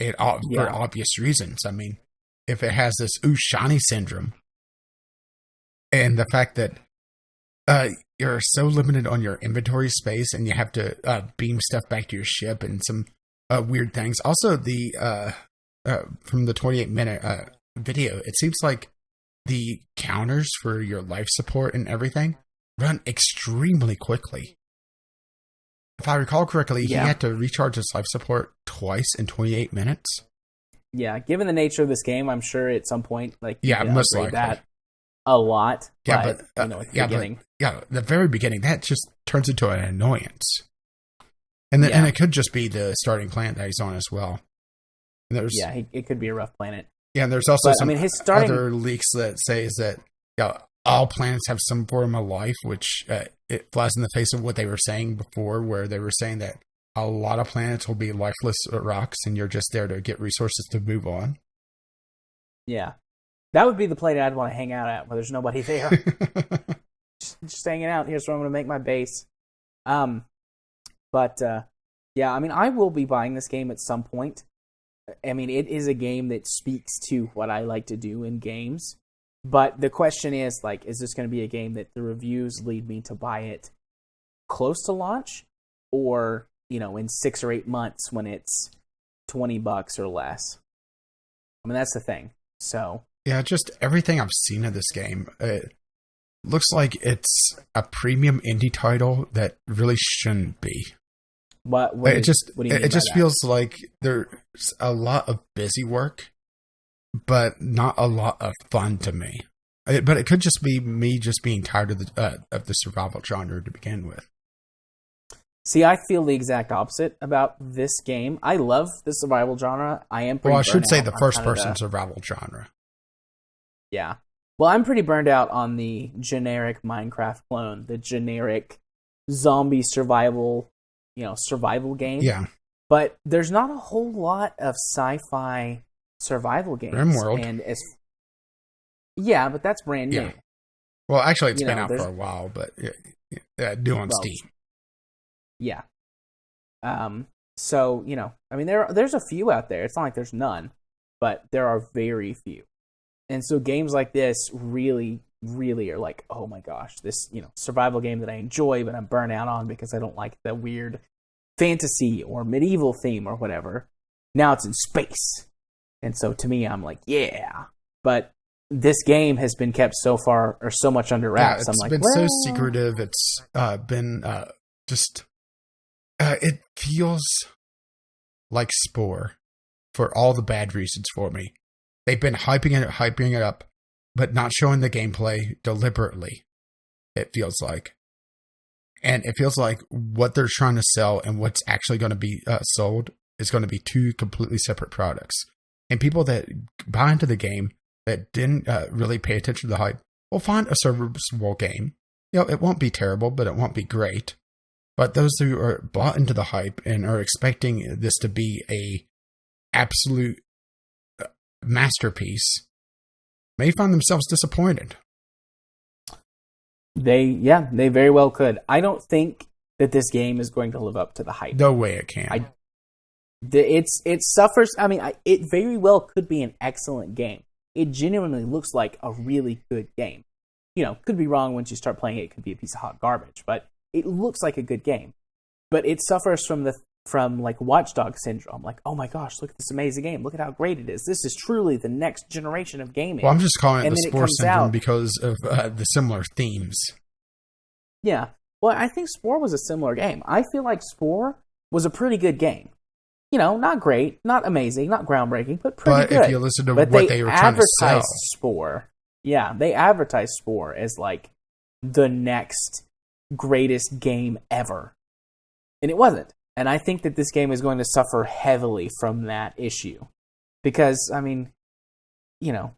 For obvious reasons. I mean, if it has this shiny syndrome, and the fact that you're so limited on your inventory space and you have to beam stuff back to your ship and some weird things. Also, the from the 28-minute video, it seems like the counters for your life support and everything run extremely quickly. If I recall correctly, he had to recharge his life support twice in 28 minutes. Yeah, given the nature of this game, I'm sure at some point, most likely that a lot. Yeah, at the beginning. The very beginning, that just turns into an annoyance. And it could just be the starting planet that he's on as well. And it could be a rough planet. Yeah, and there's also other leaks that says that all planets have some form of life, which it flies in the face of what they were saying before, where they were saying that a lot of planets will be lifeless rocks, and you're just there to get resources to move on. Yeah. That would be the plane I'd want to hang out at, where there's nobody there. just hanging out. Here's where I'm going to make my base. But yeah, I mean, I will be buying this game at some point. I mean, it is a game that speaks to what I like to do in games. But the question is, like, is this going to be a game that the reviews lead me to buy it close to launch, or, you know, in 6 or 8 months when it's $20 or less? I mean, that's the thing. So yeah, just everything I've seen of this game, it looks like it's a premium indie title that really shouldn't be. What do you mean it just feels like there's a lot of busy work, but not a lot of fun to me. But it could just be me just being tired of the survival genre to begin with. See, I feel the exact opposite about this game. I love the survival genre. I am pretty Well, I should say out the on first-person survival genre. Yeah. Well, I'm pretty burned out on the generic Minecraft clone, the generic zombie survival game. Yeah. But there's not a whole lot of sci-fi survival games. RimWorld. Yeah, but that's brand new. Yeah. Well, actually, it's been out for a while, but new on Steam. Yeah. So, you know, I mean, there's a few out there. It's not like there's none, but there are very few. And so games like this really, really are like, oh my gosh, this, you know, survival game that I enjoy, but I'm burnt out on because I don't like the weird fantasy or medieval theme or whatever. Now it's in space. And so to me, I'm like, yeah. But this game has been kept so much under wraps. Yeah, it's been so secretive. It's been it feels like Spore for all the bad reasons for me. They've been hyping it up, but not showing the gameplay deliberately, it feels like. And it feels like what they're trying to sell and what's actually going to be sold is going to be two completely separate products. And people that buy into the game that didn't really pay attention to the hype will find a serviceable game. You know, it won't be terrible, but it won't be great. But those who are bought into the hype and are expecting this to be a absolute masterpiece may find themselves disappointed. They very well could. I don't think that this game is going to live up to the hype. No way it can. It suffers. I mean, it very well could be an excellent game. It genuinely looks like a really good game. You know, could be wrong once you start playing it. It could be a piece of hot garbage, but it looks like a good game. But it suffers from like Watchdog syndrome. Like, oh my gosh, look at this amazing game. Look at how great it is. This is truly the next generation of gaming. Well, I'm just calling it the Spore syndrome because of the similar themes. Yeah. Well, I think Spore was a similar game. I feel like Spore was a pretty good game. You know, not great, not amazing, not groundbreaking, but pretty good. But if you listen to what they were trying to sell. Spore. Yeah, they advertised Spore as like the next greatest game ever. And it wasn't. And I think that this game is going to suffer heavily from that issue. Because, I mean, you know,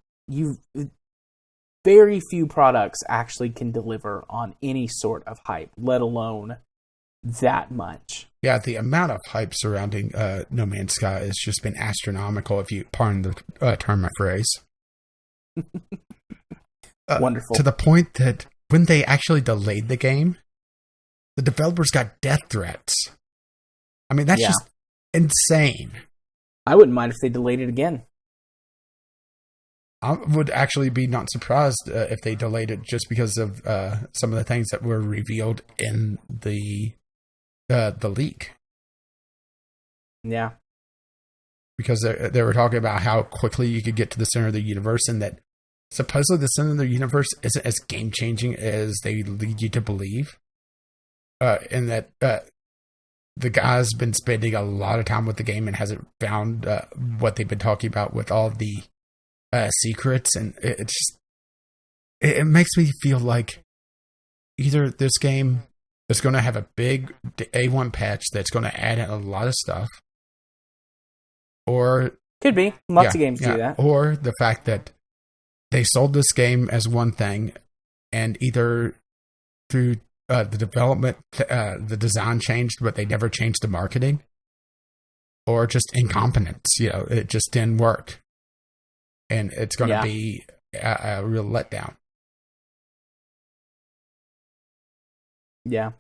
very few products actually can deliver on any sort of hype, let alone that much. Yeah, the amount of hype surrounding No Man's Sky has just been astronomical, if you pardon the term I phrase. Wonderful. To the point that when they actually delayed the game, the developers got death threats. I mean, that's just insane. I wouldn't mind if they delayed it again. I would actually be not surprised if they delayed it just because of some of the things that were revealed in the leak. Yeah. Because they were talking about how quickly you could get to the center of the universe, and that supposedly the center of the universe isn't as game-changing as they lead you to believe. And that the guy's been spending a lot of time with the game and hasn't found what they've been talking about with all the secrets. And it makes me feel like either this game is going to have a big A1 patch that's going to add in a lot of stuff, or could be lots of games do that, or the fact that they sold this game as one thing, and either through the development, the design changed, but they never changed the marketing, or just incompetence. You know, it just didn't work. and it's going to be a real letdown. Yeah.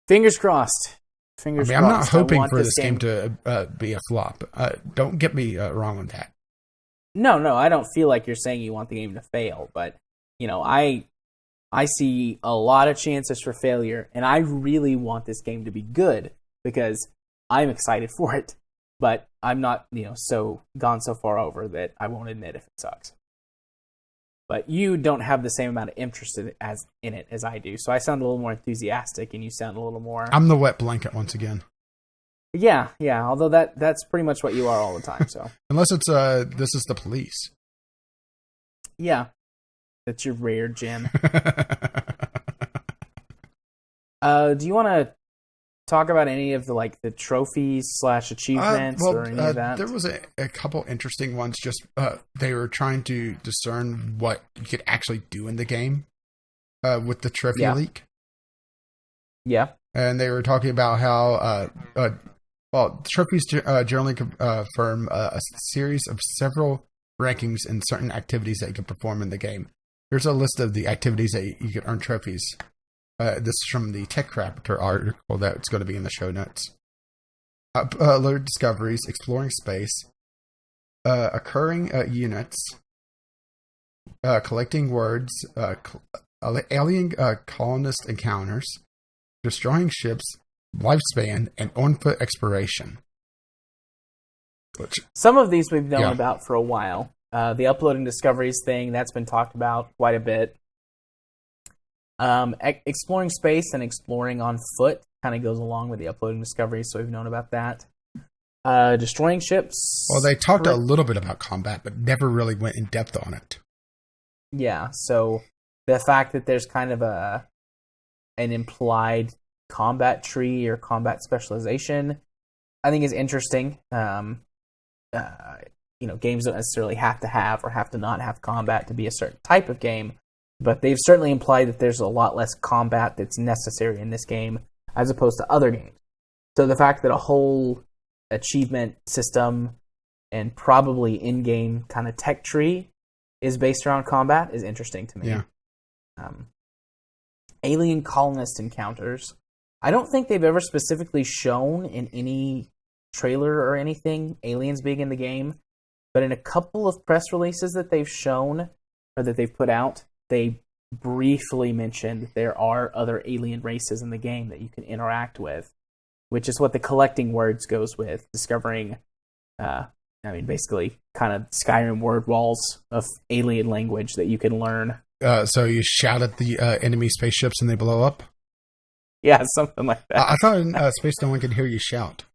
Fingers crossed. I'm not hoping for this game to be a flop. Don't get me wrong on that. No, I don't feel like you're saying you want the game to fail, but I see a lot of chances for failure, and I really want this game to be good because I'm excited for it. But I'm not, so gone so far over that I won't admit if it sucks. But you don't have the same amount of interest in it as I do, so I sound a little more enthusiastic, and you sound a little more. I'm the wet blanket once again. Yeah. Although that's pretty much what you are all the time. So unless it's this is the police. Yeah, that's your rare gem. Do you want to talk about any of the trophies / achievements or any of that? There was a couple interesting ones. Just they were trying to discern what you could actually do in the game with the trophy leak. Yeah, and they were talking about how trophies generally confirm a series of several rankings in certain activities that you can perform in the game. Here's a list of the activities that you can earn trophies. This is from the TechCrafter article that's going to be in the show notes. Upload discoveries, exploring space, occurring units, collecting words, alien colonist encounters, destroying ships, lifespan, and on-foot exploration. Some of these we've known about for a while. The uploading discoveries thing, that's been talked about quite a bit. Exploring space and exploring on foot kind of goes along with the uploading discoveries, so we've known about that. Destroying ships. Well, they talked a little bit about combat, but never really went in depth on it. Yeah, so the fact that there's kind of an implied combat tree or combat specialization, I think is interesting. Games don't necessarily have to have or have to not have combat to be a certain type of game. But they've certainly implied that there's a lot less combat that's necessary in this game as opposed to other games. So the fact that a whole achievement system and probably in-game kind of tech tree is based around combat is interesting to me. Yeah. Alien colonist encounters. I don't think they've ever specifically shown in any trailer or anything aliens being in the game. But in a couple of press releases that they've shown or that they've put out, they briefly mentioned there are other alien races in the game that you can interact with, which is what the collecting words goes with, discovering, basically kind of Skyrim word walls of alien language that you can learn. So you shout at the enemy spaceships and they blow up? Yeah, something like that. I thought in space no one could hear you shout.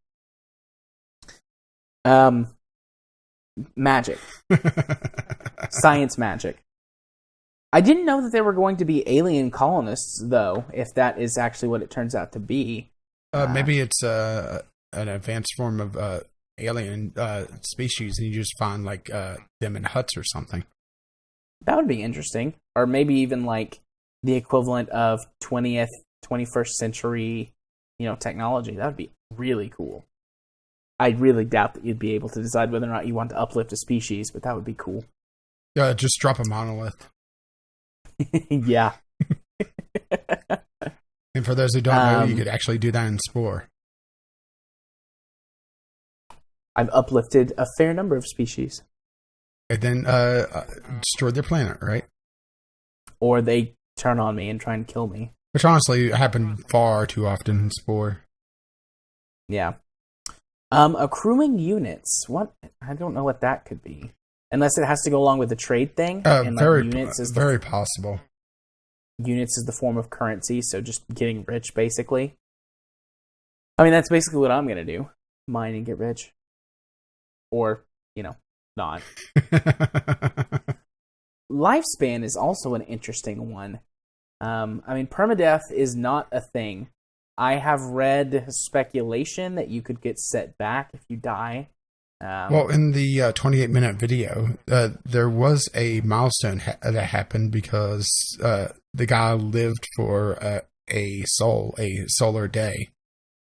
Magic. Science magic. I didn't know that there were going to be alien colonists, though, if that is actually what it turns out to be. Maybe it's an advanced form of alien species, and you just find them in huts or something. That would be interesting. Or maybe even the equivalent of 20th, 21st century, technology. That would be really cool. I really doubt that you'd be able to decide whether or not you want to uplift a species, but that would be cool. Just drop a monolith. Yeah. And for those who don't know, you could actually do that in Spore. I've uplifted a fair number of species. And then destroyed their planet, right? Or they turn on me and try and kill me. Which honestly happened far too often in Spore. Yeah. Accruing units. What? I don't know what that could be. Unless it has to go along with the trade thing. Very possible. Units is the form of currency, so just getting rich, basically. I mean, that's basically what I'm going to do. Mine and get rich. Or, not. Lifespan is also an interesting one. Permadeath is not a thing. I have read speculation that you could get set back if you die. Well, in the 28-minute video, there was a milestone that happened because the guy lived for a solar day.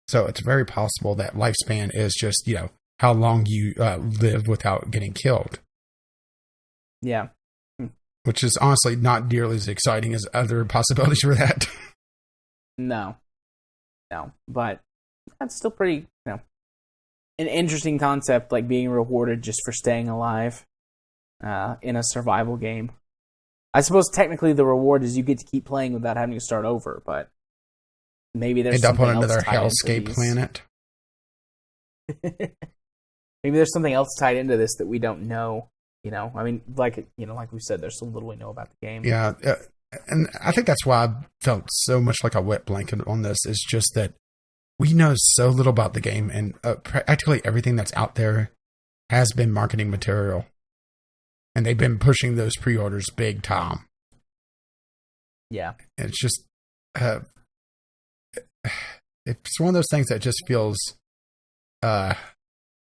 So it's very possible that lifespan is just, how long you live without getting killed. Yeah. Which is honestly not nearly as exciting as other possibilities for that. No. But that's still pretty, an interesting concept, like being rewarded just for staying alive in a survival game. I suppose technically the reward is you get to keep playing without having to start over, but maybe there's End up something on another else tied hellscape into planet. Maybe there's something else tied into this that we don't know. I mean, like we said, there's so little we know about the game. Yeah, and I think that's why I felt so much like a wet blanket on this. Is just that we know so little about the game, and practically everything that's out there has been marketing material. And they've been pushing those pre-orders big time. Yeah. And it's just, it's one of those things that just feels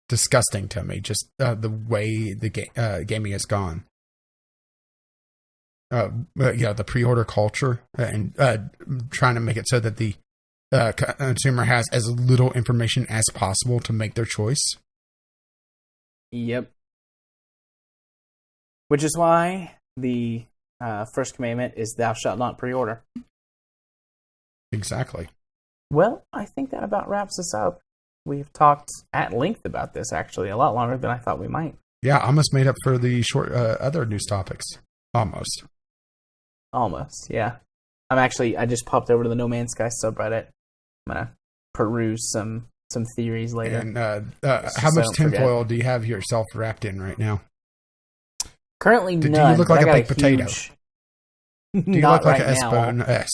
disgusting to me, just the way the gaming has gone. The pre-order culture and trying to make it so that the consumer has as little information as possible to make their choice. Yep. Which is why the first commandment is thou shalt not pre-order. Exactly. Well, I think that about wraps us up. We've talked at length about this, actually, a lot longer than I thought we might. Yeah, almost made up for the short other news topics. Almost, yeah. I just popped over to the No Man's Sky subreddit. I'm going to peruse some theories later. And how much tinfoil do you have yourself wrapped in right now? Currently, none. Do you look like a baked potato? Do you look like right an S?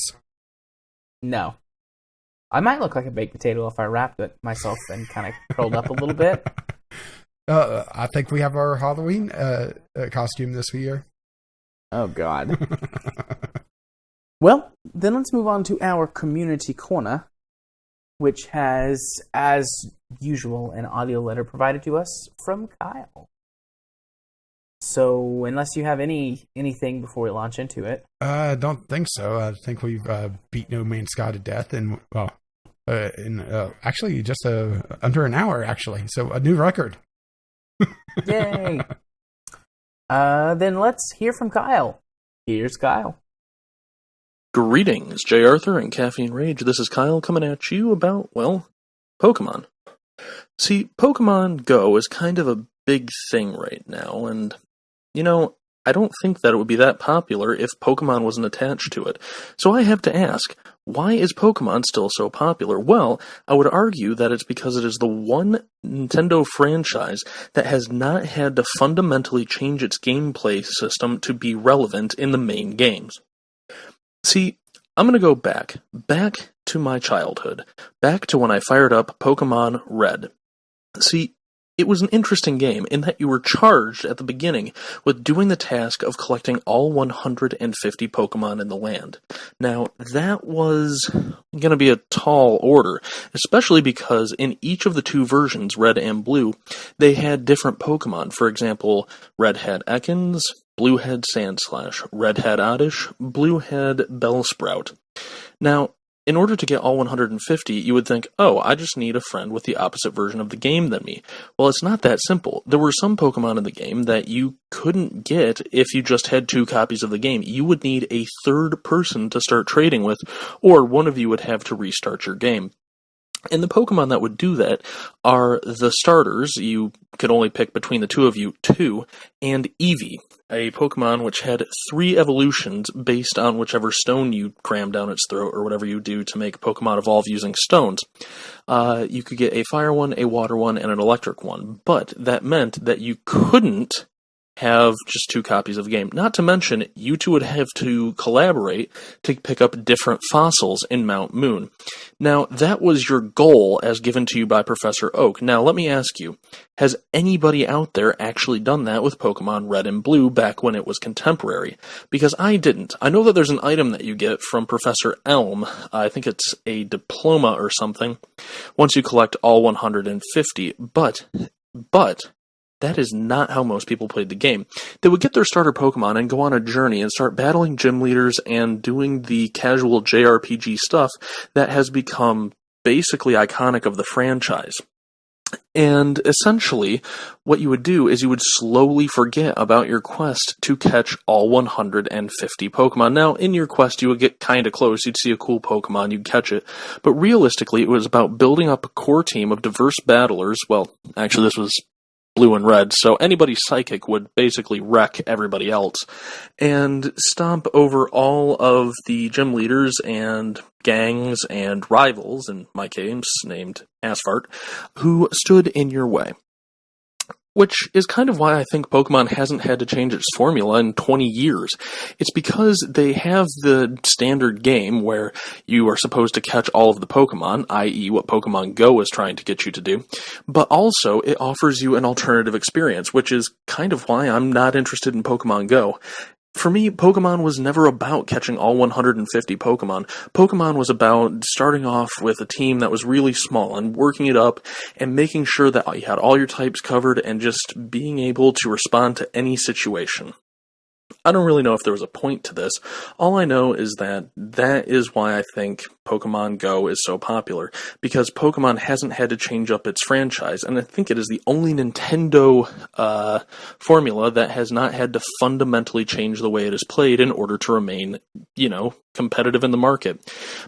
No. I might look like a baked potato if I wrapped it myself and kind of curled up a little bit. I think we have our Halloween costume this year. Oh, God. Well, then let's move on to our community corner, which has, as usual, an audio letter provided to us from Kyle. So, unless you have anything before we launch into it, I don't think so. I think we've beat No Man's Sky to death, in actually just under an hour. Actually, so a new record. Yay! Then let's hear from Kyle. Here's Kyle. Greetings, J. Arthur and Caffeine Rage. This is Kyle coming at you about, Pokemon. See, Pokemon Go is kind of a big thing right now, and I don't think that it would be that popular if Pokemon wasn't attached to it. So I have to ask, why is Pokemon still so popular? Well, I would argue that it's because it is the one Nintendo franchise that has not had to fundamentally change its gameplay system to be relevant in the main games. See, I'm going to go back to my childhood, back to when I fired up Pokemon Red. See, it was an interesting game in that you were charged at the beginning with doing the task of collecting all 150 Pokemon in the land. Now, that was going to be a tall order, especially because in each of the two versions, Red and Blue, they had different Pokemon. For example, Red had Ekans, Blue had Sandslash, Red had Oddish, Blue had Bellsprout. Now, in order to get all 150, you would think, I just need a friend with the opposite version of the game than me. Well, it's not that simple. There were some Pokemon in the game that you couldn't get if you just had 2 copies of the game. You would need a third person to start trading with, or one of you would have to restart your game. And the Pokemon that would do that are the starters. You could only pick between the two of you, 2, and Eevee, a Pokemon which had 3 evolutions based on whichever stone you cram down its throat or whatever you do to make Pokemon evolve using stones. You could get a fire one, a water one, and an electric one, but that meant that you couldn't have just 2 copies of the game. Not to mention, you two would have to collaborate to pick up different fossils in Mount Moon. Now, that was your goal as given to you by Professor Oak. Now, let me ask you, has anybody out there actually done that with Pokemon Red and Blue back when it was contemporary? Because I didn't. I know that there's an item that you get from Professor Elm. I think it's a diploma or something, once you collect all 150, but that is not how most people played the game. They would get their starter Pokemon and go on a journey and start battling gym leaders and doing the casual JRPG stuff that has become basically iconic of the franchise. And essentially, what you would do is you would slowly forget about your quest to catch all 150 Pokemon. Now, in your quest, you would get kind of close. You'd see a cool Pokemon, you'd catch it. But realistically, it was about building up a core team of diverse battlers. Well, actually, this was blue and red, so anybody psychic would basically wreck everybody else and stomp over all of the gym leaders and gangs and rivals, in my case named Asphalt, who stood in your way. Which is kind of why I think Pokemon hasn't had to change its formula in 20 years. It's because they have the standard game where you are supposed to catch all of the Pokemon, i.e. what Pokemon Go is trying to get you to do, but also it offers you an alternative experience, which is kind of why I'm not interested in Pokemon Go. For me, Pokemon was never about catching all 150 Pokemon. Pokemon was about starting off with a team that was really small and working it up and making sure that you had all your types covered and just being able to respond to any situation. I don't really know if there was a point to this. All I know is that is why I think Pokemon Go is so popular, because Pokemon hasn't had to change up its franchise, and I think it is the only Nintendo formula that has not had to fundamentally change the way it is played in order to remain, competitive in the market.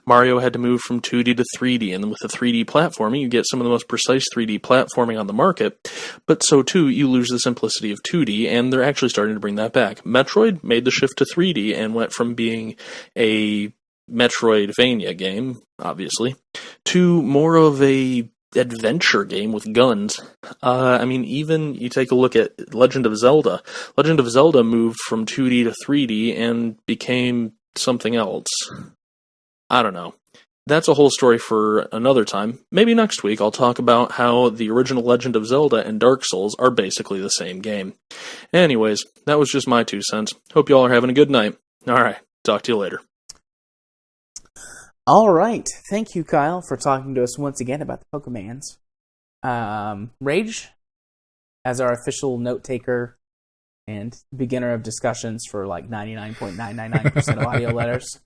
Mario had to move from 2D to 3D, and with the 3D platforming, you get some of the most precise 3D platforming on the market, but so too, you lose the simplicity of 2D, and they're actually starting to bring that back. Metroid made the shift to 3D and went from being a Metroidvania game, obviously, to more of a adventure game with guns. Even you take a look at Legend of Zelda. Legend of Zelda moved from 2D to 3D and became something else. I don't know. That's a whole story for another time. Maybe next week I'll talk about how the original Legend of Zelda and Dark Souls are basically the same game. Anyways, that was just my 2 cents. Hope y'all are having a good night. Alright, talk to you later. All right. Thank you, Kyle, for talking to us once again about the Pokemans. Rage, as our official note taker and beginner of discussions for like 99.999% of audio letters.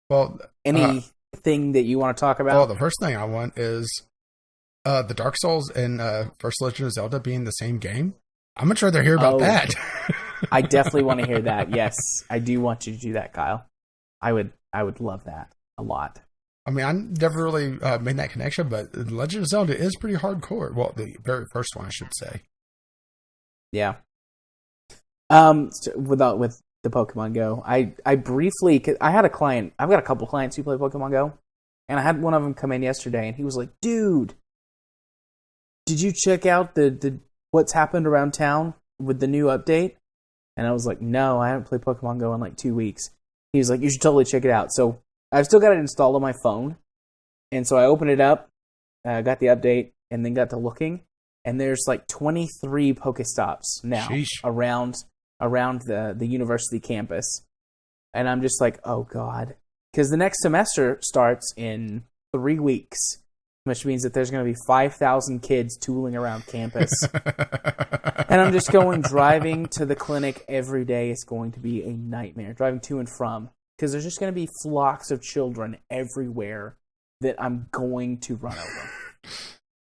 Well, anything that you want to talk about? Well, the first thing I want is the Dark Souls and First Legend of Zelda being the same game. I'm much rather hear about that. I definitely want to hear that. Yes, I do want you to do that, Kyle. I would love that a lot. I mean, I never really made that connection, but Legend of Zelda is pretty hardcore. Well, the very first one, I should say. Yeah. With the Pokemon Go, I briefly, cause I had a client. I've got a couple clients who play Pokemon Go, and I had one of them come in yesterday, and he was like, "Dude, did you check out the what's happened around town with the new update?" And I was like, "No, I haven't played Pokemon Go in like 2 weeks." He was like, "You should totally check it out." So I've still got it installed on my phone, and so I opened it up, got the update, and then got to looking, and there's like 23 Pokestops now around the university campus, and I'm just like, oh god, because the next semester starts in 3 weeks, which means that there's going to be 5,000 kids tooling around campus, and I'm just driving to the clinic every day is going to be a nightmare, driving to and from. Because there's just going to be flocks of children everywhere that I'm going to run over.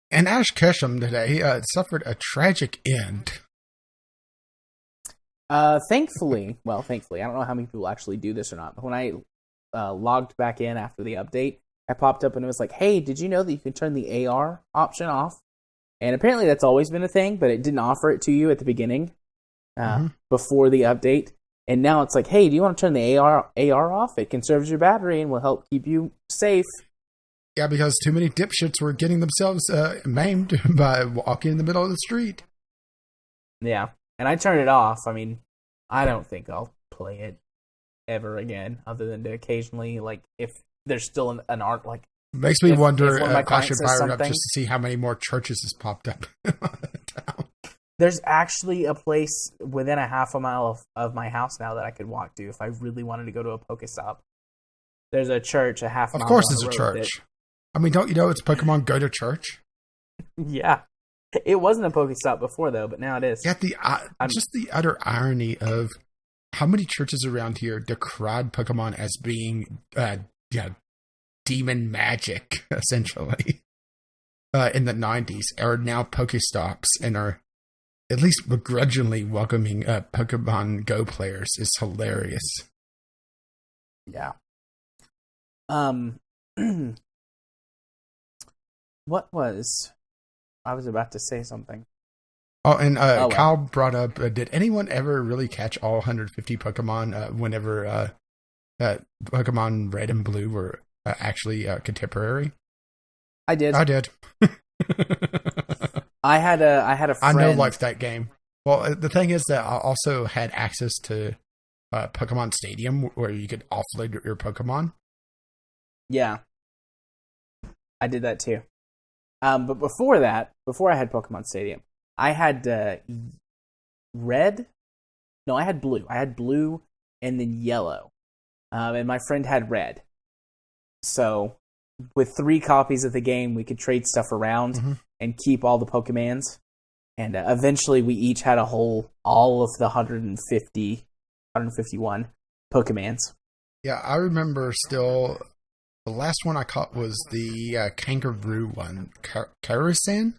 And Ash Ketchum today suffered a tragic end. Thankfully, I don't know how many people actually do this or not, but when I logged back in after the update, I popped up and it was like, hey, did you know that you can turn the AR option off? And apparently that's always been a thing, but it didn't offer it to you at the beginning before the update. And now it's like, hey, do you want to turn the AR off? It conserves your battery and will help keep you safe. Yeah, because too many dipshits were getting themselves maimed by walking in the middle of the street. Yeah, and I turned it off. I mean, I don't think I'll play it ever again, other than to occasionally, like, if there's still an art, like... Makes me wonder if I should fire it up something. just to see how many more churches has popped up in town. There's actually a place within a half a mile of my house now that I could walk to if I really wanted to go to a Pokestop. There's a church a half mile. Of course, it's a church. I mean, don't you know it's Pokemon Go to church? Yeah, it wasn't a Pokestop before though, but now it is. Yeah, just the utter irony of how many churches around here decried Pokemon as being demon magic, essentially. in the 90s are now Pokestops and are at least begrudgingly welcoming Pokemon Go players is hilarious. Yeah. What was... I was about to say something. Oh, and Kyle brought up, did anyone ever really catch all 150 Pokemon whenever Pokemon Red and Blue were actually contemporary? I did. I did. I had a friend. I know liked that game. Well, the thing is that I also had access to Pokemon Stadium where you could offload your Pokemon. Yeah. I did that too. But before that, before I had Pokemon Stadium, I had red. No, I had blue. I had blue and then yellow. And my friend had red. So with 3 copies of the game, we could trade stuff around and keep all the Pokemans. And eventually we each had all of the 151 Pokemans. Yeah, I remember still... The last one I caught was the kangaroo one, Karusan.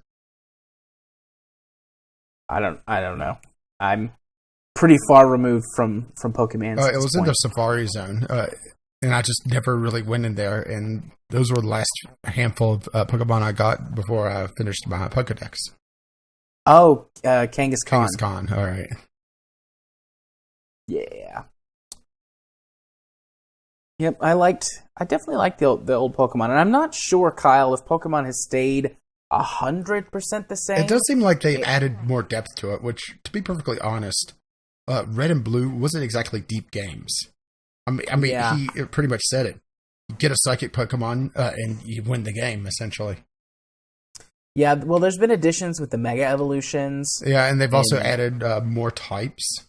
I don't know. I'm pretty far removed from Pokemon. It was in the Safari Zone, and I just never really went in there. And those were the last handful of Pokemon I got before I finished my Pokedex. Oh, Kangaskhan. Kangaskhan, all right. Yeah. Yep, I definitely liked the old Pokemon, and I'm not sure, Kyle, if Pokemon has stayed 100% the same. It does seem like they added more depth to it, which, to be perfectly honest, Red and Blue wasn't exactly deep games. I mean, yeah. He pretty much said it. You get a psychic Pokemon, and you win the game, essentially. Yeah, well, there's been additions with the Mega Evolutions. Yeah, and they've also added more types.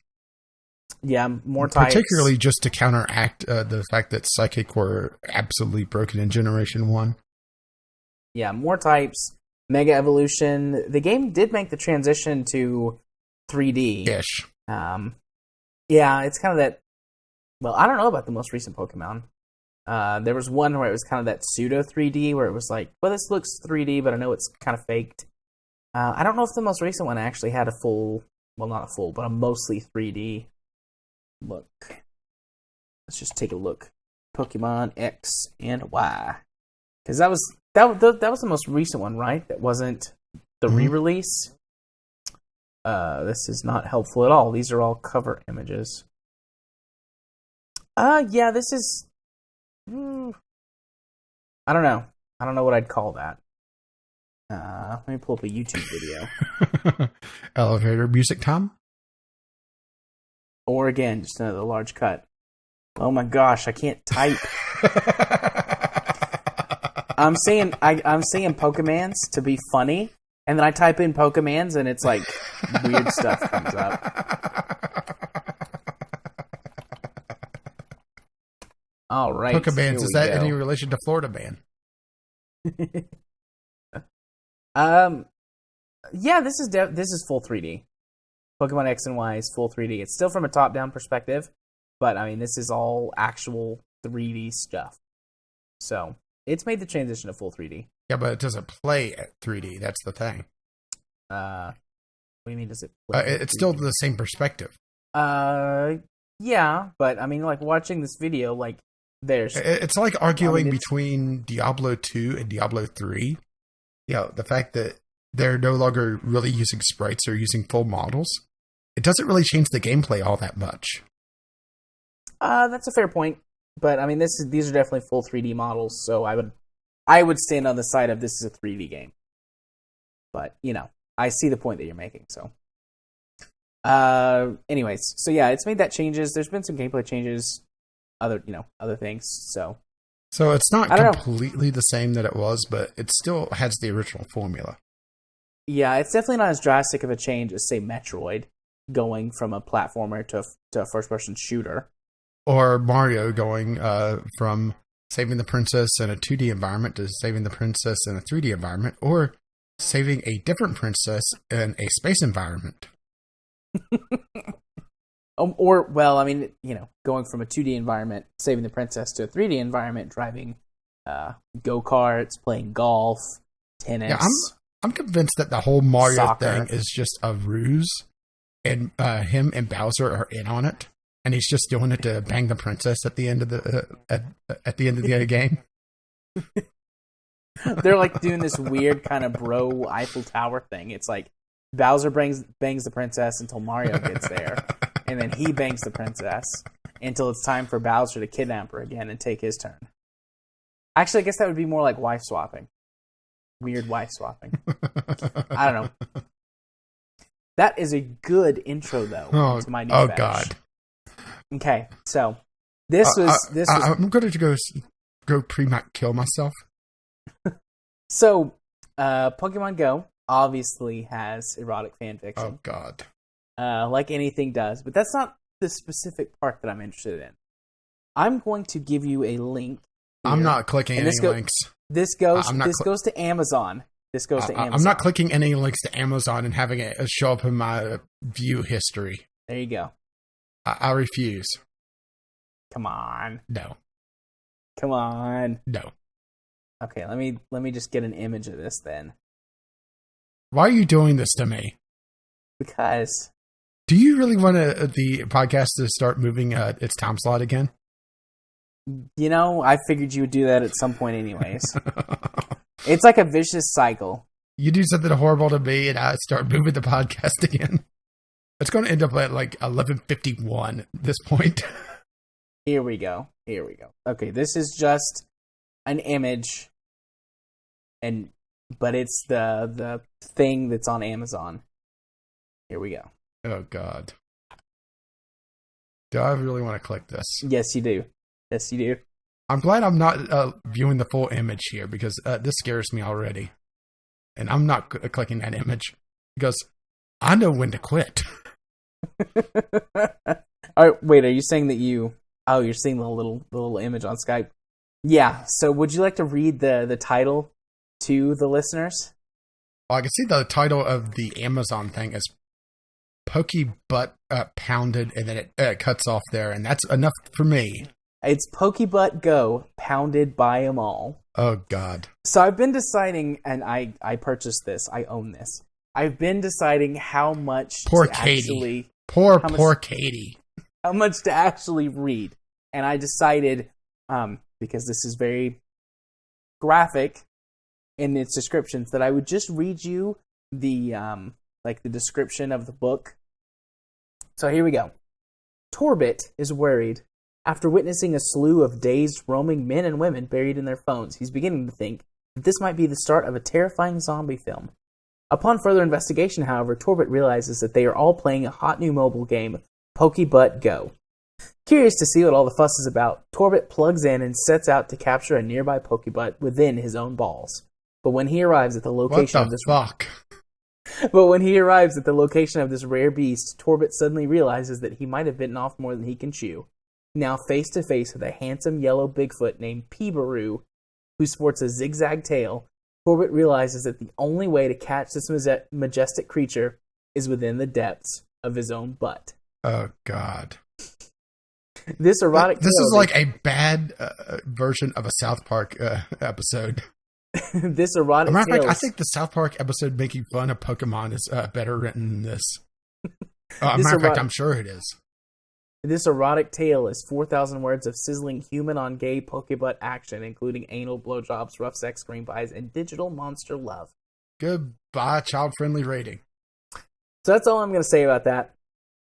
Yeah, more types. Particularly just to counteract the fact that Psychic were absolutely broken in Generation 1. Yeah, more types, Mega Evolution. The game did make the transition to 3D. Ish. Yeah, it's kind of that... Well, I don't know about the most recent Pokemon. There was one where it was kind of that pseudo 3D, where it was like, well, this looks 3D, but I know it's kind of faked. I don't know if the most recent one actually had a full... Well, not a full, but a mostly 3D look. Let's just take a look. Pokemon X and Y, because that was the most recent one, right? That wasn't the re-release. This is not helpful at all. These are all cover images. Yeah, this is. I don't know. I don't know what I'd call that. Let me pull up a YouTube video. Elevator music time. Or again, just another large cut. Oh my gosh, I can't type. I'm saying Pokemans to be funny, and then I type in Pokemans, and it's like weird stuff comes up. All right, Pokemans, is that any relation to Florida Man? Yeah, this is full 3D. Pokemon X and Y is full 3D. It's still from a top-down perspective, but I mean, this is all actual 3D stuff. So it's made the transition to full 3D. Yeah, but it doesn't play at 3D. That's the thing. What do you mean? Does it play? It's still the same perspective. Yeah, but I mean, like watching this video, like there's. It's like arguing between Diablo 2 and Diablo 3. You know, the fact that they're no longer really using sprites or using full models. It doesn't really change the gameplay all that much. That's a fair point. But I mean, these are definitely full 3D models, so I would stand on the side of this is a 3D game. But you know, I see the point that you're making. So, anyways, so yeah, it's made that changes. There's been some gameplay changes, other things. So it's not completely the same that it was, but it still has the original formula. Yeah, it's definitely not as drastic of a change as, say, Metroid, going from a platformer to a first-person shooter. Or Mario going from saving the princess in a 2D environment to saving the princess in a 3D environment, or saving a different princess in a space environment. Well, I mean, going from a 2D environment, saving the princess, to a 3D environment, driving go-karts, playing golf, tennis. Yeah, I'm convinced that the whole Mario Soccer. thing is just a ruse, and him and Bowser are in on it, and he's just doing it to bang the princess at the end of the at the end of the game. They're like doing this weird kind of bro Eiffel Tower thing. It's like Bowser bangs the princess until Mario gets there, and then he bangs the princess until it's time for Bowser to kidnap her again and take his turn. Actually, I guess that would be more like wife swapping. Weird wife swapping. I don't know. That is a good intro, though, to my new fetish. God. Okay, so this was. I'm going to go kill myself. So, Pokemon Go obviously has erotic fan fiction. Oh God. Like anything does, but that's not the specific part that I'm interested in. I'm going to give you a link. Here, I'm not clicking any links. This goes to Amazon. This goes to Amazon. I'm not clicking any links to Amazon and having it show up in my view history. There you go. I refuse. Come on. No. Come on. No. Okay, let me just get an image of this then. Why are you doing this to me? Because. Do you really want the podcast to start moving its time slot again? You know, I figured you would do that at some point anyways. It's like a vicious cycle. You do something horrible to me and I start moving the podcast again. It's going to end up at like 11:51 at this point. Here we go. Okay, this is just an image, but it's the thing that's on Amazon. Here we go. Oh God. Do I really want to click this? Yes, you do. I'm glad I'm not viewing the full image here because this scares me already. And I'm not clicking that image because I know when to quit. All right, wait, are you saying that you're seeing the little image on Skype? Yeah, so would you like to read the title to the listeners? Well, I can see the title of the Amazon thing is Pokey Butt Pounded, and then it cuts off there, and that's enough for me. It's Pokebutt Go, pounded by 'em all. Oh, God. So I've been deciding, and I purchased this. I own this. I've been deciding how much Poor to Katie. actually... Poor Katie. How much to actually read. And I decided, because this is very graphic in its descriptions, that I would just read you the description of the book. So here we go. Torbit is worried. After witnessing a slew of dazed, roaming men and women buried in their phones, he's beginning to think that this might be the start of a terrifying zombie film. Upon further investigation, however, Torbit realizes that they are all playing a hot new mobile game, Pokebutt Go. Curious to see what all the fuss is about, Torbit plugs in and sets out to capture a nearby Pokebutt within his own balls. But when he arrives at the location of this rare beast, Torbit suddenly realizes that he might have bitten off more than he can chew. Now face to face with a handsome yellow Bigfoot named Peebaroo, who sports a zigzag tail, Torbit realizes that the only way to catch this majestic creature is within the depths of his own butt. Oh, God. This erotic This is like a bad version of a South Park episode. This erotic Matter of fact, tale. I think the South Park episode making fun of Pokemon is better written than this. Matter of fact, I'm sure it is. This erotic tale is 4,000 words of sizzling human-on-gay Pokebutt action, including anal blowjobs, rough sex, green pies, and digital monster love. Goodbye, child-friendly rating. So that's all I'm going to say about that.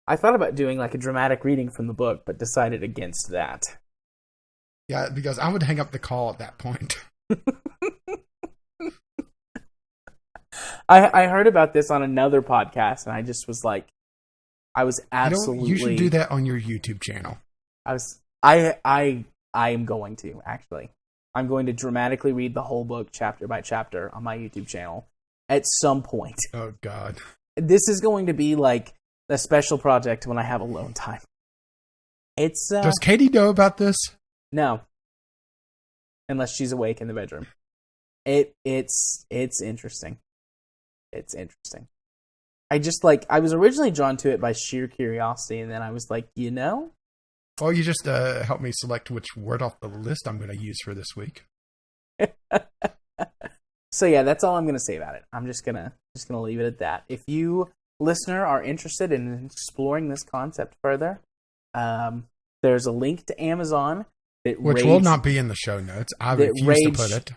I thought about doing like a dramatic reading from the book, but decided against that. Yeah, because I would hang up the call at that point. I heard about this on another podcast, and I just was like, I was absolutely... You should do that on your YouTube channel. I am going to, actually. I'm going to dramatically read the whole book chapter by chapter on my YouTube channel at some point. Oh, God. This is going to be like a special project when I have alone time. It's Does Katie know about this? No. Unless she's awake in the bedroom. It's interesting. It's interesting. I was originally drawn to it by sheer curiosity, and then I was like, Well, you just help me select which word off the list I'm going to use for this week. So yeah, that's all I'm going to say about it. I'm just gonna leave it at that. If you, listener, are interested in exploring this concept further, there's a link to Amazon which will not be in the show notes. I refuse to put it.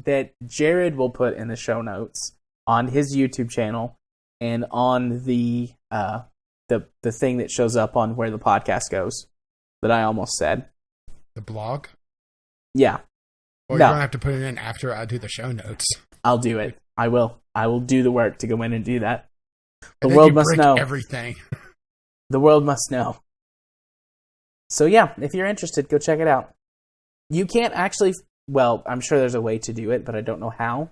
That Jared will put in the show notes on his YouTube channel and on the thing that shows up on where the podcast goes that I almost said. The blog? Yeah. Well, you're going to have to put it in after I do the show notes. I'll do it. I will. I will do the work to go in and do that. The and world must know. Everything. The world must know. So yeah, if you're interested, go check it out. You can't actually... Well, I'm sure there's a way to do it, but I don't know how.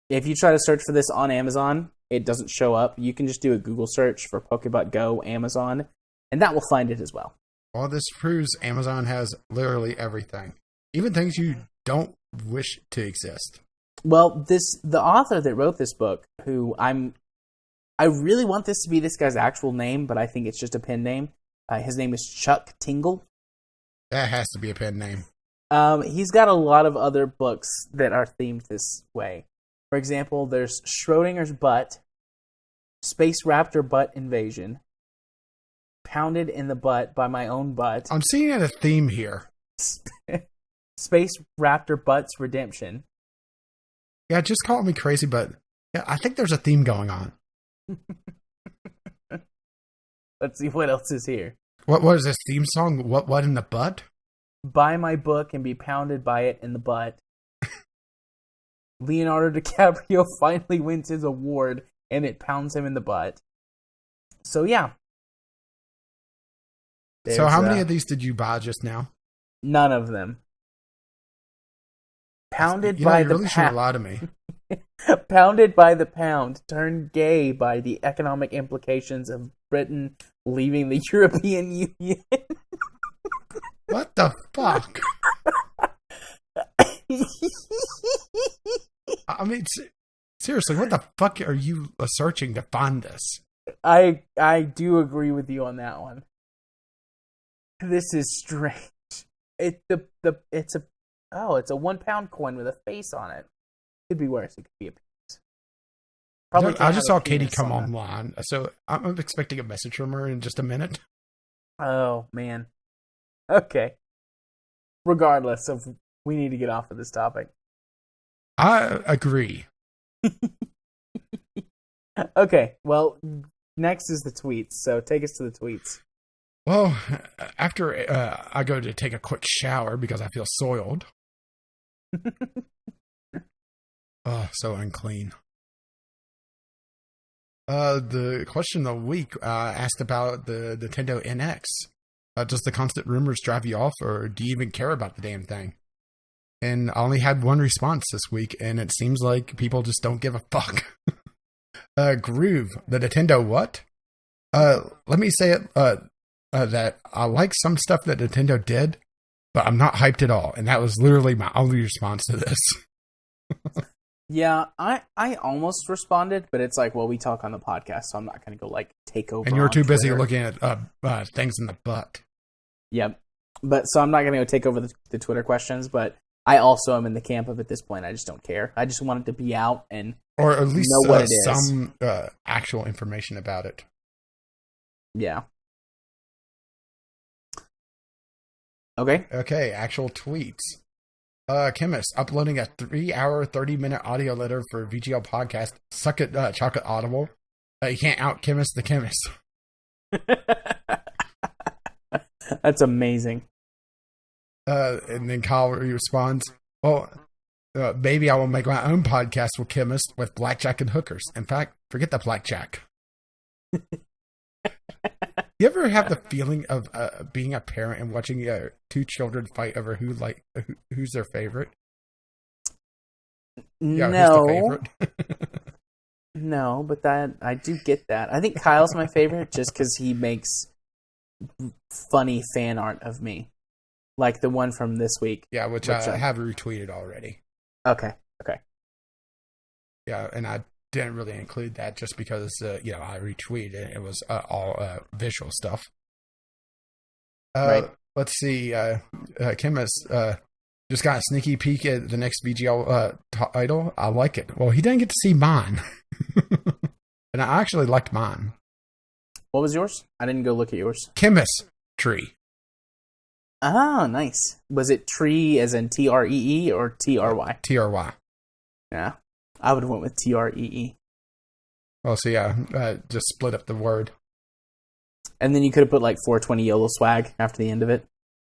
If you try to search for this on Amazon, it doesn't show up. You can just do a Google search for Pokebot Go Amazon, and that will find it as well. Well, this proves Amazon has literally everything. Even things you don't wish to exist. Well, the author that wrote this book, who I really want this to be this guy's actual name, but I think it's just a pen name. His name is Chuck Tingle. That has to be a pen name. He's got a lot of other books that are themed this way. For example, there's Schrodinger's Butt, Space Raptor Butt Invasion, Pounded in the Butt by My Own Butt. I'm seeing a theme here. Space Raptor Butt's Redemption. Yeah, just call me crazy, but yeah, I think there's a theme going on. Let's see what else is here. What is this theme song? What in the butt? Buy my book and be pounded by it in the butt. Leonardo DiCaprio finally wins his award and it pounds him in the butt. So yeah. So how many of these did you buy just now? None of them. Pounded by the really shouldn't lie to me. Pounded by the pound, turned gay by the economic implications of Britain leaving the European Union. What the fuck? I mean, seriously, what the fuck are you searching to find this? I do agree with you on that one. This is strange. It's a 1 pound coin with a face on it. Could be worse. It could be a penis. Probably. I just saw Katie come online, so I'm expecting a message from her in just a minute. Oh man. Okay. Regardless of, we need to get off of this topic. I agree. Okay. Well, next is the tweets. So take us to the tweets. Well, after I go to take a quick shower because I feel soiled. Oh, so unclean. The question of the week asked about the Nintendo NX. Does the constant rumors drive you off, or do you even care about the damn thing? And I only had one response this week, and it seems like people just don't give a fuck. Groove, the Nintendo what? Let me say it, that I like some stuff that Nintendo did, but I'm not hyped at all. And that was literally my only response to this. Yeah, I almost responded, but it's like, well, we talk on the podcast, so I'm not going to go like take over. And you're too busy Twitter. looking at things in the butt. Yep. But so I'm not going to go take over the Twitter questions, but I also am in the camp of at this point, I just don't care. I just want it to be out and or at least know what it is. Some actual information about it. Yeah. Okay, actual tweets. Chemist uploading a 3-hour, 30-minute audio letter for VGL podcast. Suck it, Chocolate Audible. You can't out Chemist the Chemist. That's amazing. And then Kyle responds, well, maybe I will make my own podcast with Chemist with blackjack and hookers. In fact, forget the blackjack. You ever have the feeling of being a parent and watching two children fight over who's their favorite? Yeah, no. who's the favorite? No, but that I do get that. I think Kyle's my favorite just because he makes funny fan art of me, like the one from this week. Yeah, which I have retweeted already. Okay. Yeah, and I didn't really include that just because I retweeted it. It was all visual stuff. Right. Let's see. Chemist Just got a sneaky peek at the next VGL title. I like it. Well, he didn't get to see mine. And I actually liked mine. What was yours? I didn't go look at yours. Chemistry. Oh, nice. Was it tree as in Tree or Try? Try. Yeah. I would have went with Tree. Oh, so yeah, just split up the word. And then you could have put like 420 YOLO swag after the end of it.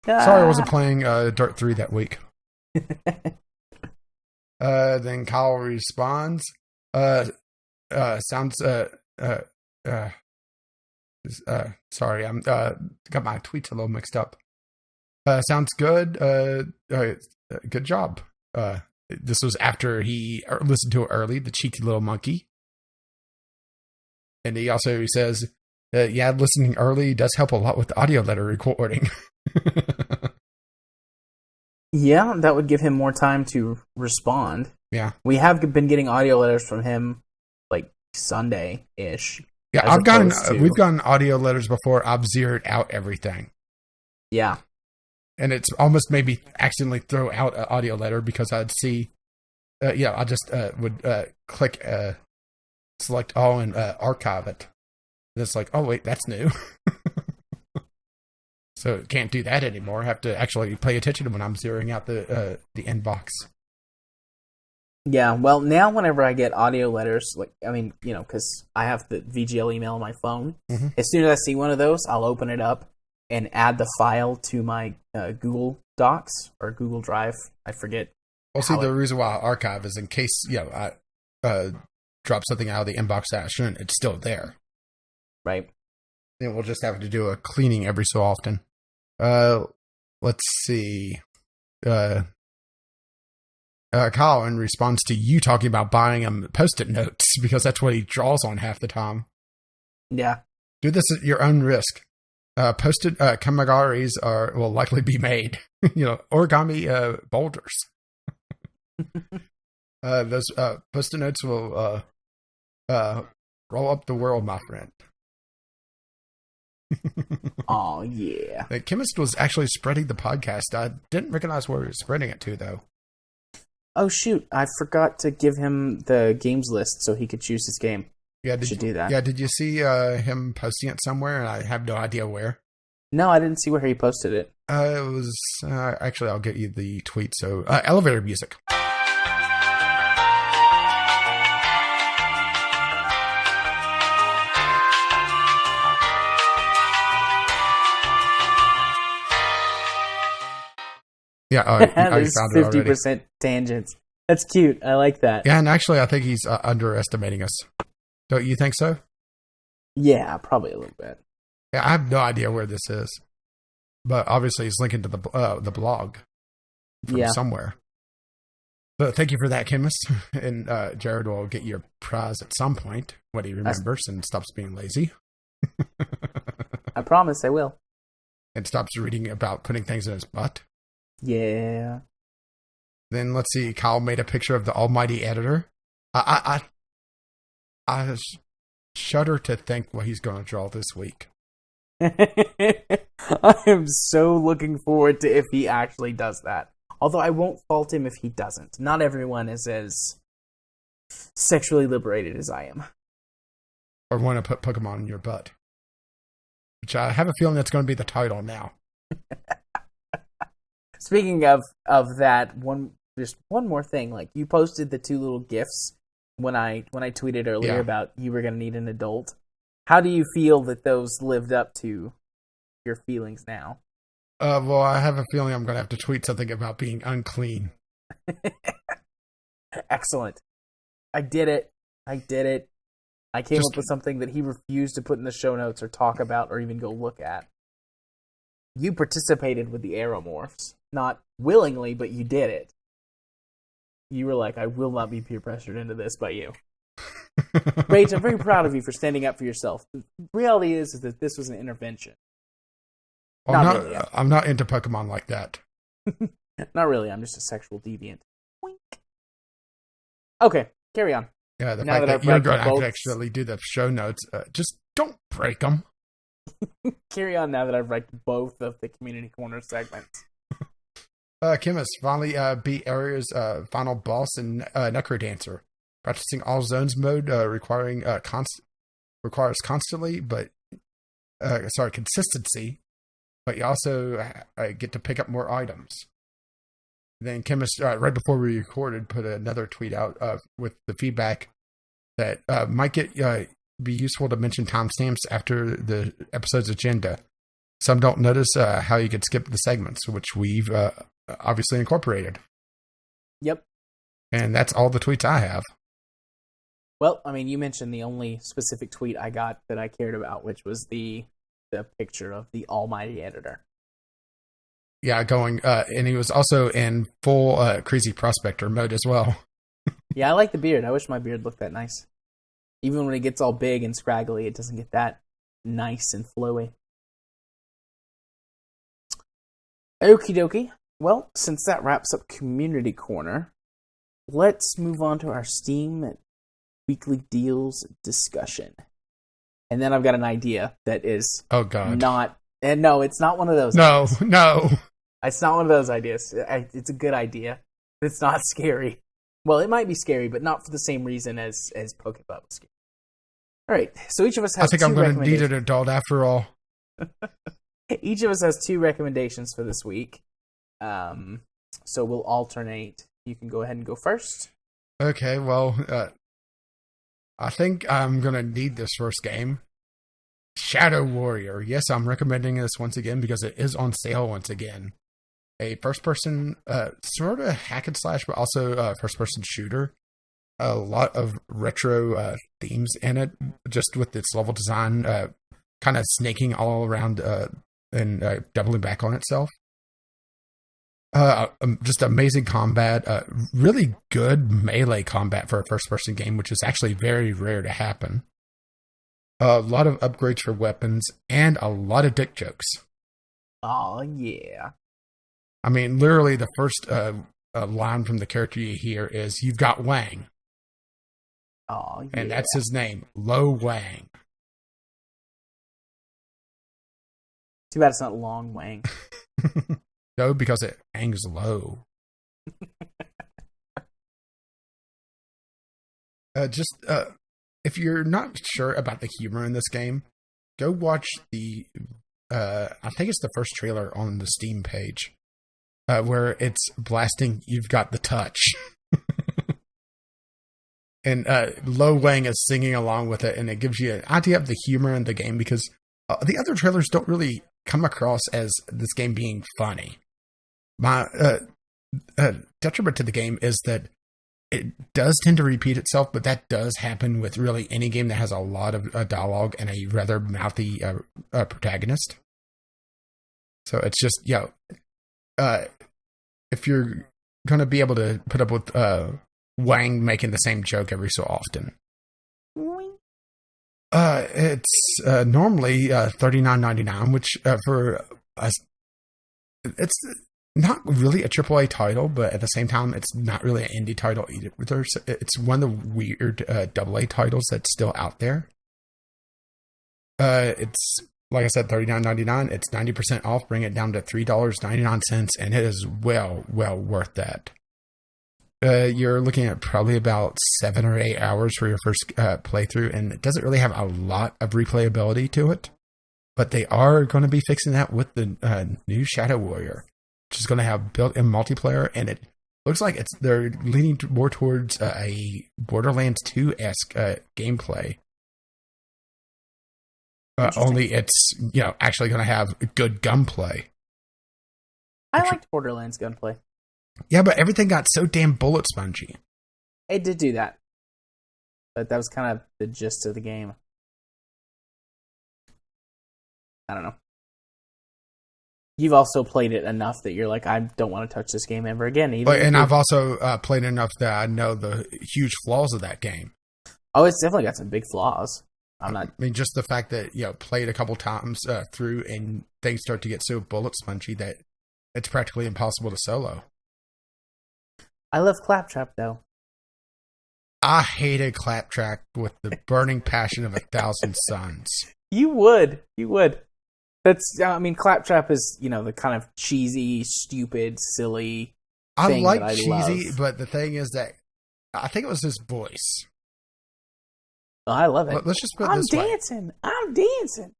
Sorry I wasn't playing Dirt 3 that week. Then Kyle responds, sounds, sorry, I'm, got my tweets a little mixed up. Sounds good. Good job. This was after he listened to it early, the cheeky little monkey. And he also says, yeah, listening early does help a lot with the audio letter recording. Yeah, that would give him more time to respond. Yeah. We have been getting audio letters from him like Sunday-ish. Yeah, we've gotten audio letters before. I've zeroed out everything. Yeah. And it's almost made me accidentally throw out an audio letter because I'd see, I just would click select all and archive it. And it's like, oh, wait, that's new. So can't do that anymore. I have to actually pay attention when I'm zeroing out the inbox. Yeah, well, now whenever I get audio letters, because I have the VGL email on my phone, as soon as I see one of those, I'll open it up and add the file to my Google Docs or Google Drive. I forget. Well, see, the reason why I archive is in case, I drop something out of the inbox that I shouldn't, it's still there. Right. Then we'll just have to do a cleaning every so often. Let's see. Kyle, in response to you talking about buying him Post-it notes, because that's what he draws on half the time. Yeah. Do this at your own risk. Post-it kamigaris will likely be made. Origami boulders. Those Post-it notes will roll up the world, my friend. Oh, yeah. The chemist was actually spreading the podcast. I didn't recognize where he was spreading it to, though. Oh, shoot. I forgot to give him the games list so he could choose his game. Yeah, do that. Yeah, did you see him posting it somewhere? And I have no idea where. No, I didn't see where he posted it. It was... actually, I'll get you the tweet. So, elevator music. Yeah, there's 50% tangents. That's cute. I like that. Yeah, and actually, I think he's underestimating us. Don't you think so? Yeah, probably a little bit. Yeah, I have no idea where this is, but obviously, he's linking to the blog from somewhere. But thank you for that, chemist. And Jared will get your prize at some point when he remembers and stops being lazy. I promise I will. And stops reading about putting things in his butt. Yeah. Then let's see. Kyle made a picture of the almighty editor. I shudder to think what he's going to draw this week. I am so looking forward to if he actually does that. Although I won't fault him if he doesn't. Not everyone is as sexually liberated as I am. Or want to put Pokemon in your butt. Which I have a feeling that's going to be the title now. Speaking of that, just one more thing. Like, you posted the 2 little GIFs when I tweeted earlier about you were going to need an adult. How do you feel that those lived up to your feelings now? Well, I have a feeling I'm going to have to tweet something about being unclean. Excellent. I did it. I came up with something that he refused to put in the show notes or talk about or even go look at. You participated with the aeromorphs. Not willingly, but you did it. You were like, I will not be peer pressured into this by you. Rach, I'm very proud of you for standing up for yourself. The reality is that this was an intervention. Well, I'm not into Pokemon like that. Not really. I'm just a sexual deviant. Wink. Okay, carry on. Yeah, the fact that you're going to actually do the show notes, just don't break them. Carry on now that I've ranked both of the Community Corner segments. Chemist finally beat Area's final boss in Necrodancer. Practicing all zones mode requires consistency, but you also get to pick up more items. Then Chemist, right before we recorded, put another tweet out with the feedback that might be useful to mention timestamps after the episode's agenda. Some don't notice how you could skip the segments, which we've obviously incorporated. Yep. And that's all the tweets I have. Well, I mean, you mentioned the only specific tweet I got that I cared about, which was the picture of the almighty editor. Yeah, and he was also in full Crazy Prospector mode as well. Yeah, I like the beard. I wish my beard looked that nice. Even when it gets all big and scraggly, it doesn't get that nice and flowy. Okie dokie. Well, since that wraps up Community Corner, let's move on to our Steam weekly deals discussion. And then I've got an idea that is no, it's not one of those. No. It's not one of those ideas. It's a good idea. It's not scary. Well, it might be scary, but not for the same reason as Pokeball was scary. All right, so each of us has I think I'm going to need an adult after all. Each of us has 2 recommendations for this week. So we'll alternate. You can go ahead and go first. Okay, well, I think I'm going to need this first game. Shadow Warrior. Yes, I'm recommending this once again because it is on sale once again. A first-person, sort of hack and slash, but also first-person shooter. A lot of retro themes in it, just with its level design kind of snaking all around and doubling back on itself. Just amazing combat, really good melee combat for a first-person game, which is actually very rare to happen. A lot of upgrades for weapons, and a lot of dick jokes. Oh, yeah. I mean, literally the first line from the character you hear is, "You've got Wang." Oh, yeah. And that's his name, Lo Wang. Too bad it's not Long Wang. No, because it hangs low. If you're not sure about the humor in this game, go watch I think it's the first trailer on the Steam page, where it's blasting "You've Got the Touch." And Lo Wang is singing along with it, and it gives you an idea of the humor in the game, because the other trailers don't really come across as this game being funny. My detriment to the game is that it does tend to repeat itself, but that does happen with really any game that has a lot of dialogue and a rather mouthy protagonist. So it's just, if you're going to be able to put up with Wang making the same joke every so often. It's normally $39.99, which for us, it's not really a AAA title, but at the same time, it's not really an indie title either. It's one of the weird AA titles that's still out there. It's, like I said, $39.99. It's 90% off. Bring it down to $3.99, and it is well worth that. You're looking at probably about 7 or 8 hours for your first playthrough, and it doesn't really have a lot of replayability to it. But they are going to be fixing that with the new Shadow Warrior, which is going to have built-in multiplayer, and it looks like they're leaning more towards a Borderlands 2-esque gameplay. Only it's actually going to have good gunplay. I liked Borderlands gunplay. Yeah, but everything got so damn bullet spongy. It did do that. But that was kind of the gist of the game. I don't know. You've also played it enough that you're like, I don't want to touch this game ever again. And I've also played enough that I know the huge flaws of that game. Oh, it's definitely got some big flaws. I mean, just the fact that, played a couple times through and things start to get so bullet spongy that it's practically impossible to solo. I love Claptrap, though. I hated Claptrap with the burning passion of 1,000 suns. You would. Claptrap is, the kind of cheesy, stupid, silly I thing like that I cheesy, love. but the thing is that I think it was his voice. Oh, I love it. Let's just put it this way. I'm dancing.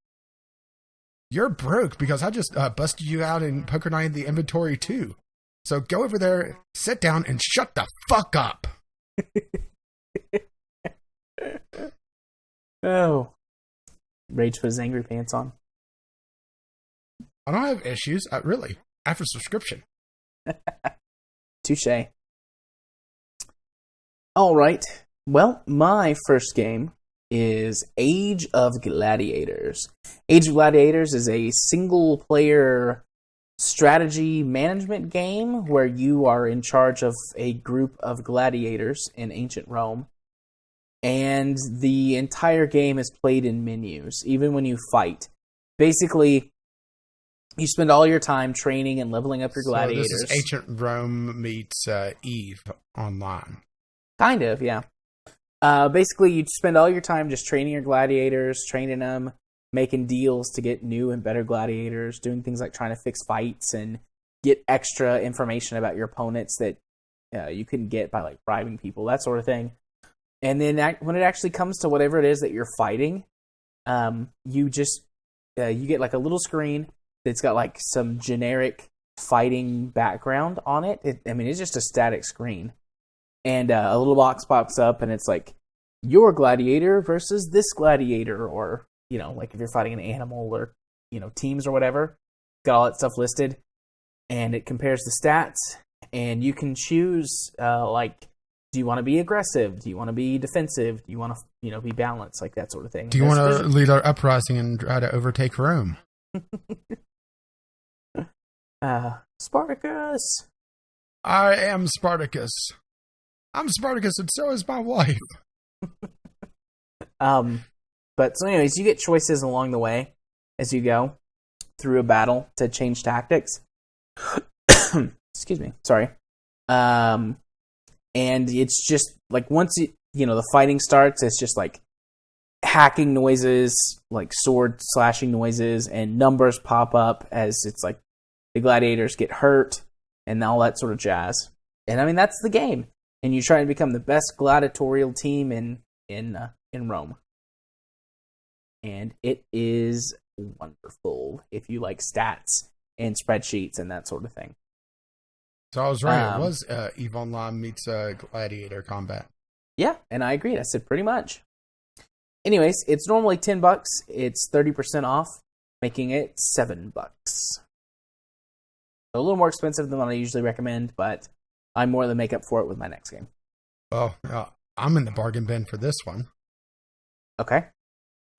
You're broke because I just busted you out in Poker Night in the inventory too. So go over there, sit down, and shut the fuck up. Oh. Rage put his angry pants on. I don't have issues, really. After subscription. Touche. All right. Well, my first game is Age of Gladiators. Age of Gladiators is a single-player strategy management game where you are in charge of a group of gladiators in ancient Rome. And the entire game is played in menus, even when you fight. Basically, you spend all your time training and leveling up your gladiators. So this is ancient Rome meets Eve online. Kind of, yeah. Basically, you spend all your time just training your gladiators, training them, making deals to get new and better gladiators, doing things like trying to fix fights and get extra information about your opponents that you couldn't get by bribing people, that sort of thing. And then when it actually comes to whatever it is that you're fighting, you get a little screen that's got some generic fighting background on it. It's just a static screen. And a little box pops up, and it's your gladiator versus this gladiator, or if you're fighting an animal, or teams or whatever. Got all that stuff listed, and it compares the stats, and you can choose do you want to be aggressive? Do you want to be defensive? Do you want to be balanced, that sort of thing? Do you want to lead our uprising and try to overtake Rome? Spartacus. I am Spartacus. I'm Spartacus, and so is my wife. But so anyways, you get choices along the way as you go through a battle to change tactics. Excuse me. Sorry. And it's just once the fighting starts, it's just hacking noises, sword slashing noises, and numbers pop up as it's the gladiators get hurt and all that sort of jazz. And that's the game. And you try to become the best gladiatorial team in Rome. And it is wonderful if you like stats and spreadsheets and that sort of thing. So I was right. It was EVE Online meets Gladiator Combat. Yeah, and I agreed. I said pretty much. Anyways, it's normally $10. It's 30% off, making it $7. So a little more expensive than what I usually recommend, but I more than make up for it with my next game. Well, I'm in the bargain bin for this one. Okay.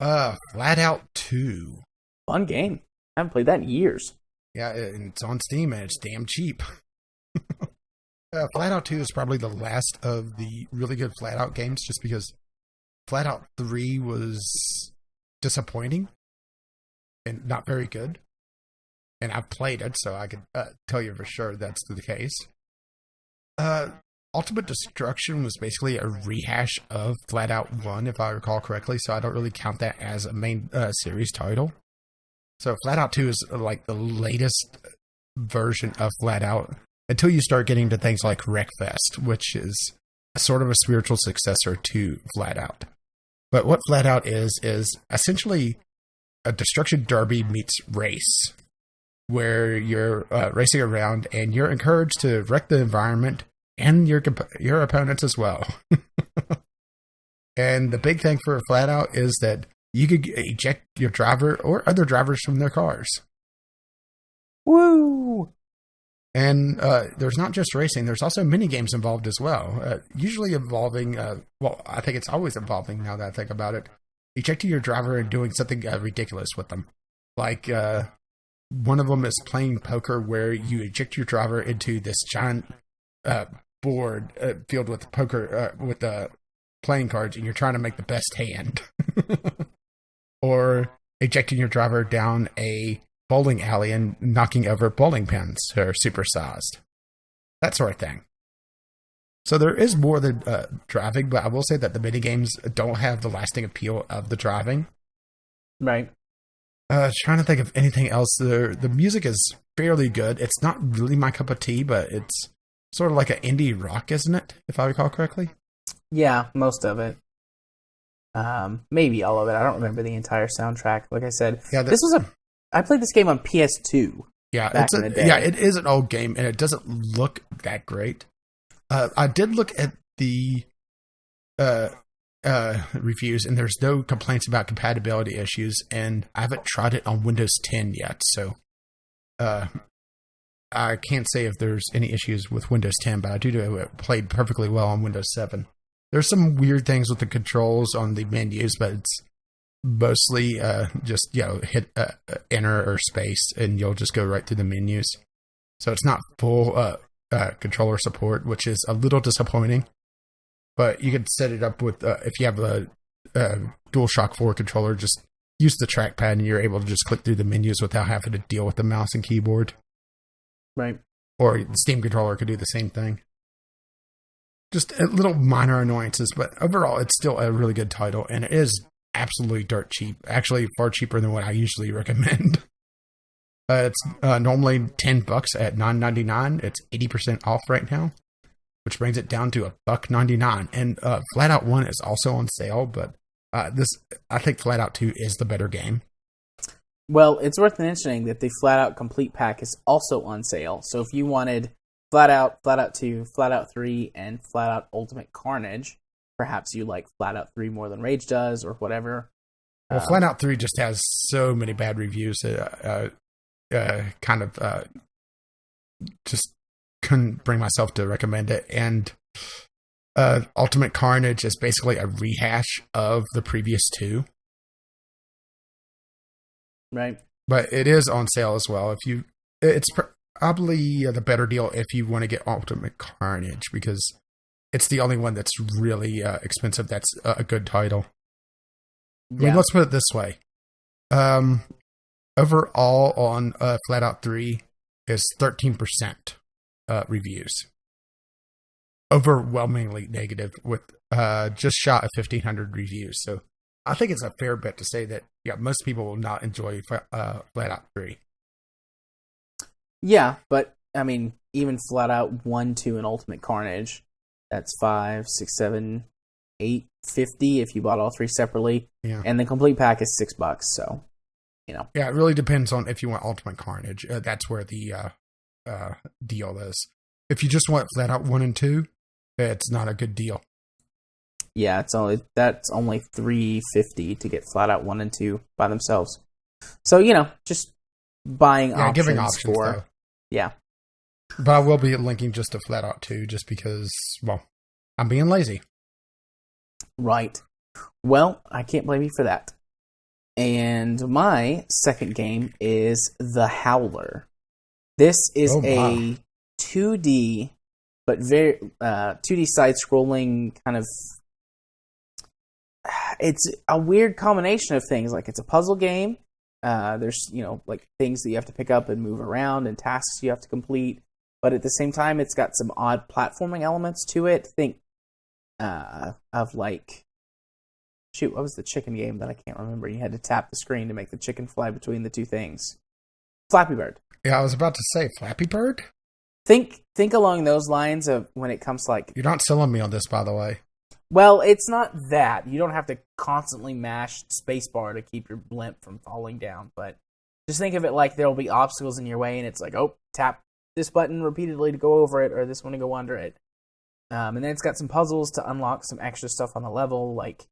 Flat Out 2. Fun game. I haven't played that in years. Yeah, and it's on Steam and it's damn cheap. Flat Out 2 is probably the last of the really good Flat Out games, just because Flat Out 3 was disappointing and not very good. And I've played it, so I can tell you for sure that's the case. Ultimate Destruction was basically a rehash of Flat Out 1, if I recall correctly, so I don't really count that as a main series title. So Flat Out 2 is the latest version of Flat Out, until you start getting to things like Wreckfest, which is sort of a spiritual successor to Flat Out. But what Flat Out is essentially a destruction derby meets race, where you're racing around and you're encouraged to wreck the environment and your opponents as well. And the big thing for Flat Out is that you could eject your driver or other drivers from their cars. Woo! And there's not just racing, there's also mini games involved as well. Usually involving, I think it's always involving now that I think about it, ejecting your driver and doing something ridiculous with them. One of them is playing poker, where you eject your driver into this giant board filled with poker, with playing cards, and you're trying to make the best hand. Or ejecting your driver down a bowling alley and knocking over bowling pins that are supersized. That sort of thing. So there is more than driving, but I will say that the minigames don't have the lasting appeal of the driving. Right. Trying to think of anything else. The music is fairly good. It's not really my cup of tea, but it's sort of like an indie rock, isn't it? If I recall correctly. Yeah, most of it. Maybe all of it. I don't remember the entire soundtrack. Like I said, I played this game on PS2. Yeah, back in the day. Yeah, it is an old game, and it doesn't look that great. I did look at the reviews, and there's no complaints about compatibility issues, and I haven't tried it on Windows 10 yet, so I can't say if there's any issues with Windows 10, but I do know it played perfectly well on Windows 7. There's some weird things with the controls on the menus, but it's mostly just, hit enter or space, and you'll just go right through the menus. So it's not full controller support, which is a little disappointing. But you can set it up with, if you have a DualShock 4 controller, just use the trackpad and you're able to just click through the menus without having to deal with the mouse and keyboard. Right. Or the Steam controller could do the same thing. Just little minor annoyances, but overall it's still a really good title, and it is absolutely dirt cheap. Actually, far cheaper than what I usually recommend. It's normally $10 at $9.99. It's 80% off right now, which brings it down to $1.99. And Flat Out 1 is also on sale, but I think Flat Out 2 is the better game. Well, it's worth mentioning that the Flat Out Complete Pack is also on sale. So if you wanted Flat Out, Flat Out 2, Flat Out 3, and Flat Out Ultimate Carnage, perhaps you like Flat Out 3 more than Rage does, or whatever. Well, Flat Out 3 just has so many bad reviews. Just couldn't bring myself to recommend it. And Ultimate Carnage is basically a rehash of the previous two. Right. But it is on sale as well. It's probably the better deal if you want to get Ultimate Carnage, because it's the only one that's really expensive. That's a good title. Yeah. I mean, let's put it this way. Overall on Flat Out 3 is 13% reviews. Overwhelmingly negative, with just shot of 1,500 reviews. So I think it's a fair bet to say that most people will not enjoy Flat Out 3. Yeah, but I mean, even Flat Out 1, 2, and Ultimate Carnage, that's $5, $6, $7, $8, $50 if you bought all three separately. Yeah. And the complete pack is $6, so Yeah, it really depends on if you want Ultimate Carnage. That's where the deal is. If you just want Flat Out 1 and 2, it's not a good deal. Yeah, that's only $3.50 to get Flat Out 1 and 2 by themselves. So, just buying options, giving options for though. Yeah. But I will be linking just to Flat Out 2 just because, I'm being lazy. Right. Well, I can't blame you for that. And my second game is The Howler. This is a 2D, but very 2D side-scrolling kind of. It's a weird combination of things. Like, it's a puzzle game. There's like things that you have to pick up and move around, and tasks you have to complete. But at the same time, it's got some odd platforming elements to it. Think of like. Shoot, what was the chicken game that I can't remember? You had to tap the screen to make the chicken fly between the two things. Flappy Bird. Yeah, I was about to say Flappy Bird. Think along those lines of when it comes to like. You're not selling me on this, by the way. Well, it's not that. You don't have to constantly mash spacebar to keep your blimp from falling down, but just think of it like there will be obstacles in your way, and it's like, tap this button repeatedly to go over it, or this one to go under it. And then it's got some puzzles to unlock some extra stuff on the level, like.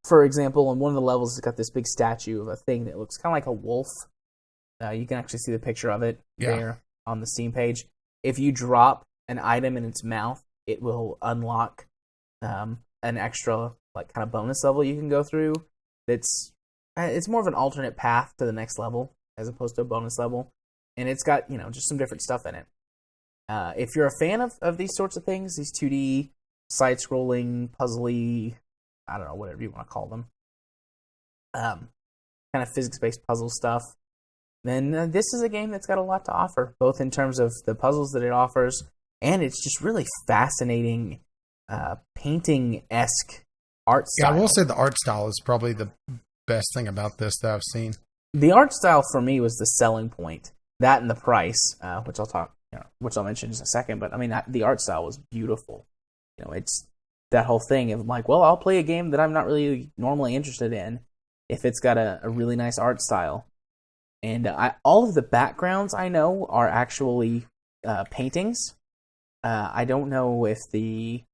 For example, on one of the levels, it's got this big statue of a thing that looks kind of like a wolf. You can actually see the picture of it there on the Steam page. If you drop an item in its mouth, it will unlock an extra, like, kind of bonus level you can go through. It's more of an alternate path to the next level as opposed to a bonus level, and it's got just some different stuff in it. If you're a fan of these sorts of things, these 2D side-scrolling, puzzly. I don't know, whatever you want to call them. Kind of physics-based puzzle stuff. Then this is a game that's got a lot to offer, both in terms of the puzzles that it offers, and it's just really fascinating painting-esque art style. Yeah, I will say the art style is probably the best thing about this that I've seen. The art style for me was the selling point. That and the price, which I'll mention in just a second. But I mean, the art style was beautiful. It's that whole thing of like, well, I'll play a game that I'm not really normally interested in if it's got a really nice art style. And all of the backgrounds I know are actually paintings. I don't know if the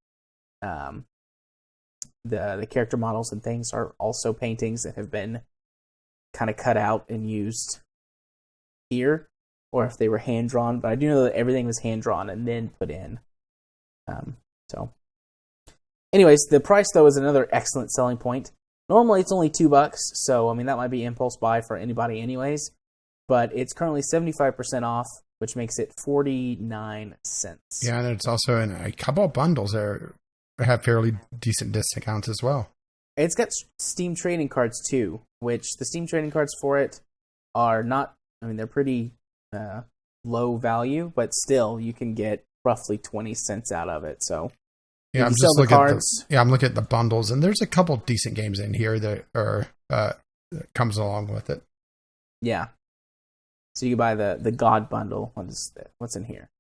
character models and things are also paintings that have been kind of cut out and used here, or if they were hand drawn. But I do know that everything was hand drawn and then put in. So, anyways, the price though is another excellent selling point. Normally it's only $2, so I mean that might be impulse buy for anybody, anyways. But it's currently 75% off, which makes it 49 cents. Yeah, and it's also in a couple of bundles that have fairly decent discounts as well. It's got Steam trading cards too, which the Steam trading cards for it are not, I mean, they're pretty low value, but still you can get roughly 20 cents out of it. So yeah, I'm just looking I'm looking at the bundles, and there's a couple decent games in here that are that comes along with it. Yeah. So you can buy the God bundle. What's in here?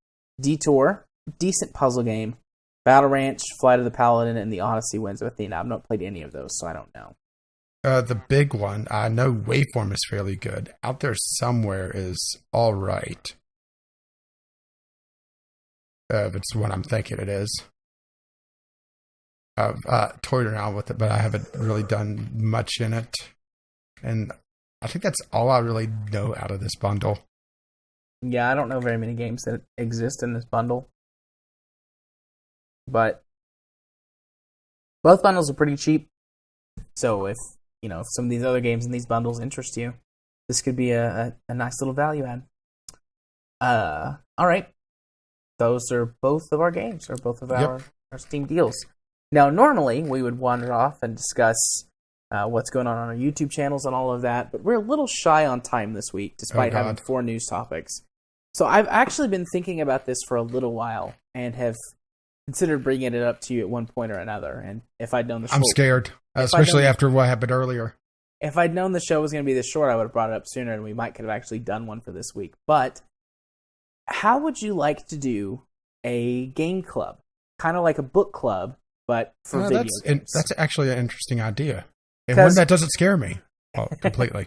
Detour, decent puzzle game. Battle Ranch, Flight of the Paladin, and the Odyssey Winds of Athena. I've not played any of those, so I don't know. The big one, I know Waveform is fairly good. Out There Somewhere is all right. If it's what I'm thinking it is. I've toyed around with it, but I haven't really done much in it. And I think that's all I really know out of this bundle. Yeah, I don't know very many games that exist in this bundle. But both bundles are pretty cheap. So if some of these other games in these bundles interest you, this could be a nice little value add. All right. Those are both of our games, or both of our Steam deals. Now, normally we would wander off and discuss what's going on our YouTube channels and all of that, but we're a little shy on time this week, despite having 4 news topics. So I've actually been thinking about this for a little while and have considered bringing it up to you at one point or another. And if I'd known the show, I'm scared, especially after what happened earlier. If I'd known the show was going to be this short, I would have brought it up sooner, and we might could have actually done one for this week. But how would you like to do a game club, kind of like a book club, but for video games? That's actually an interesting idea, and one that doesn't scare me completely.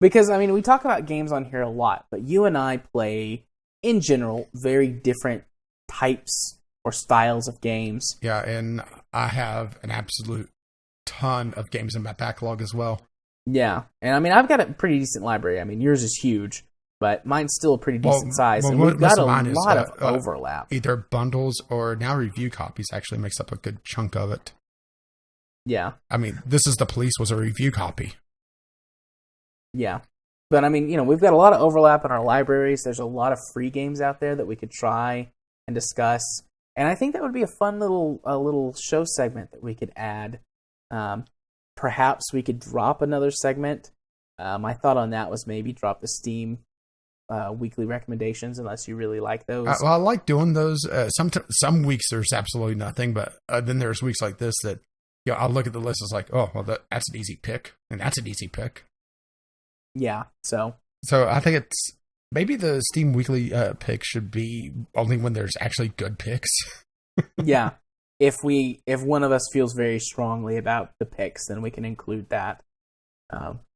Because I mean, we talk about games on here a lot, but you and I play, in general, very different types or styles of games. Yeah, and I have an absolute ton of games in my backlog as well. Yeah, and I mean, I've got a pretty decent library. I mean, yours is huge, but mine's still a pretty decent size, and we've got a lot of overlap. Either bundles or now review copies actually makes up a good chunk of it. Yeah. I mean, This Is the Police was a review copy. Yeah. But I mean, we've got a lot of overlap in our libraries. There's a lot of free games out there that we could try and discuss. And I think that would be a fun little show segment that we could add. Perhaps we could drop another segment. My thought on that was maybe drop the Steam weekly recommendations, unless you really like those. I like doing those. Some weeks there's absolutely nothing, but then there's weeks like this that I'll look at the list. It's like, oh, well, that's an easy pick, and that's an easy pick. Yeah. So I think it's maybe the Steam weekly pick should be only when there's actually good picks. Yeah. If one of us feels very strongly about the picks, then we can include that.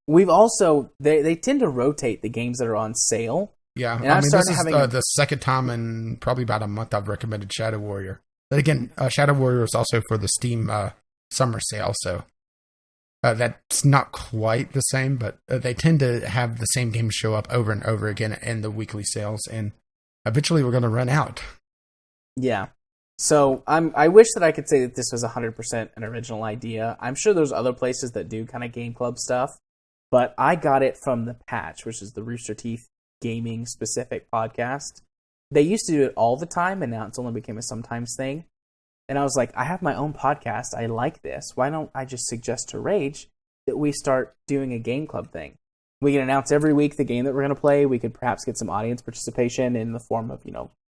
We've also they tend to rotate the games that are on sale. Yeah, and this is the second time in probably about a month I've recommended Shadow Warrior. But again, Shadow Warrior is also for the Steam summer sale, so that's not quite the same. But they tend to have the same games show up over and over again in the weekly sales, and eventually we're going to run out. Yeah. So I wish that I could say that this was 100% an original idea. I'm sure there's other places that do kind of game club stuff, but I got it from The Patch, which is the Rooster Teeth gaming specific podcast. They used to do it all the time, and now it's only became a sometimes thing. And I was like, I have my own podcast. I like this. Why don't I just suggest to Rage that we start doing a game club thing? We can announce every week the game that we're going to play. We could perhaps get some audience participation in the form of,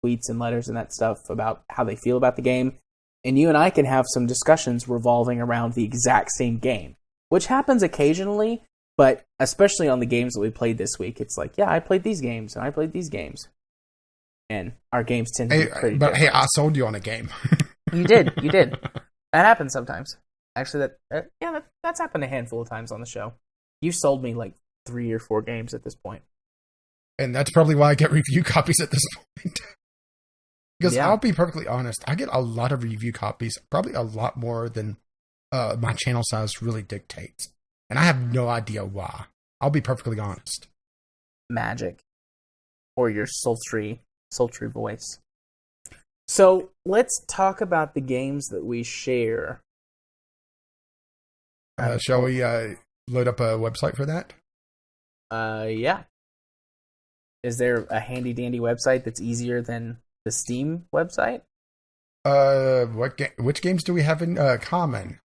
tweets and letters and that stuff about how they feel about the game. And you and I can have some discussions revolving around the exact same game, which happens occasionally, But especially on the games that we played this week, it's like, yeah, I played these games and I played these games, and our games tend to be pretty. But different. Hey, I sold you on a game. You did. That happens sometimes. Actually, that's happened a handful of times on the show. You sold me like 3 or 4 games at this point. And that's probably why I get review copies at this point. Because I'll be perfectly honest, I get a lot of review copies, probably a lot more than my channel size really dictates. And I have no idea why. I'll be perfectly honest. Magic. Or your sultry voice. So, let's talk about the games that we share. Shall we load up a website for that? Yeah. Is there a handy dandy website that's easier than the Steam website? Which games do we have in common?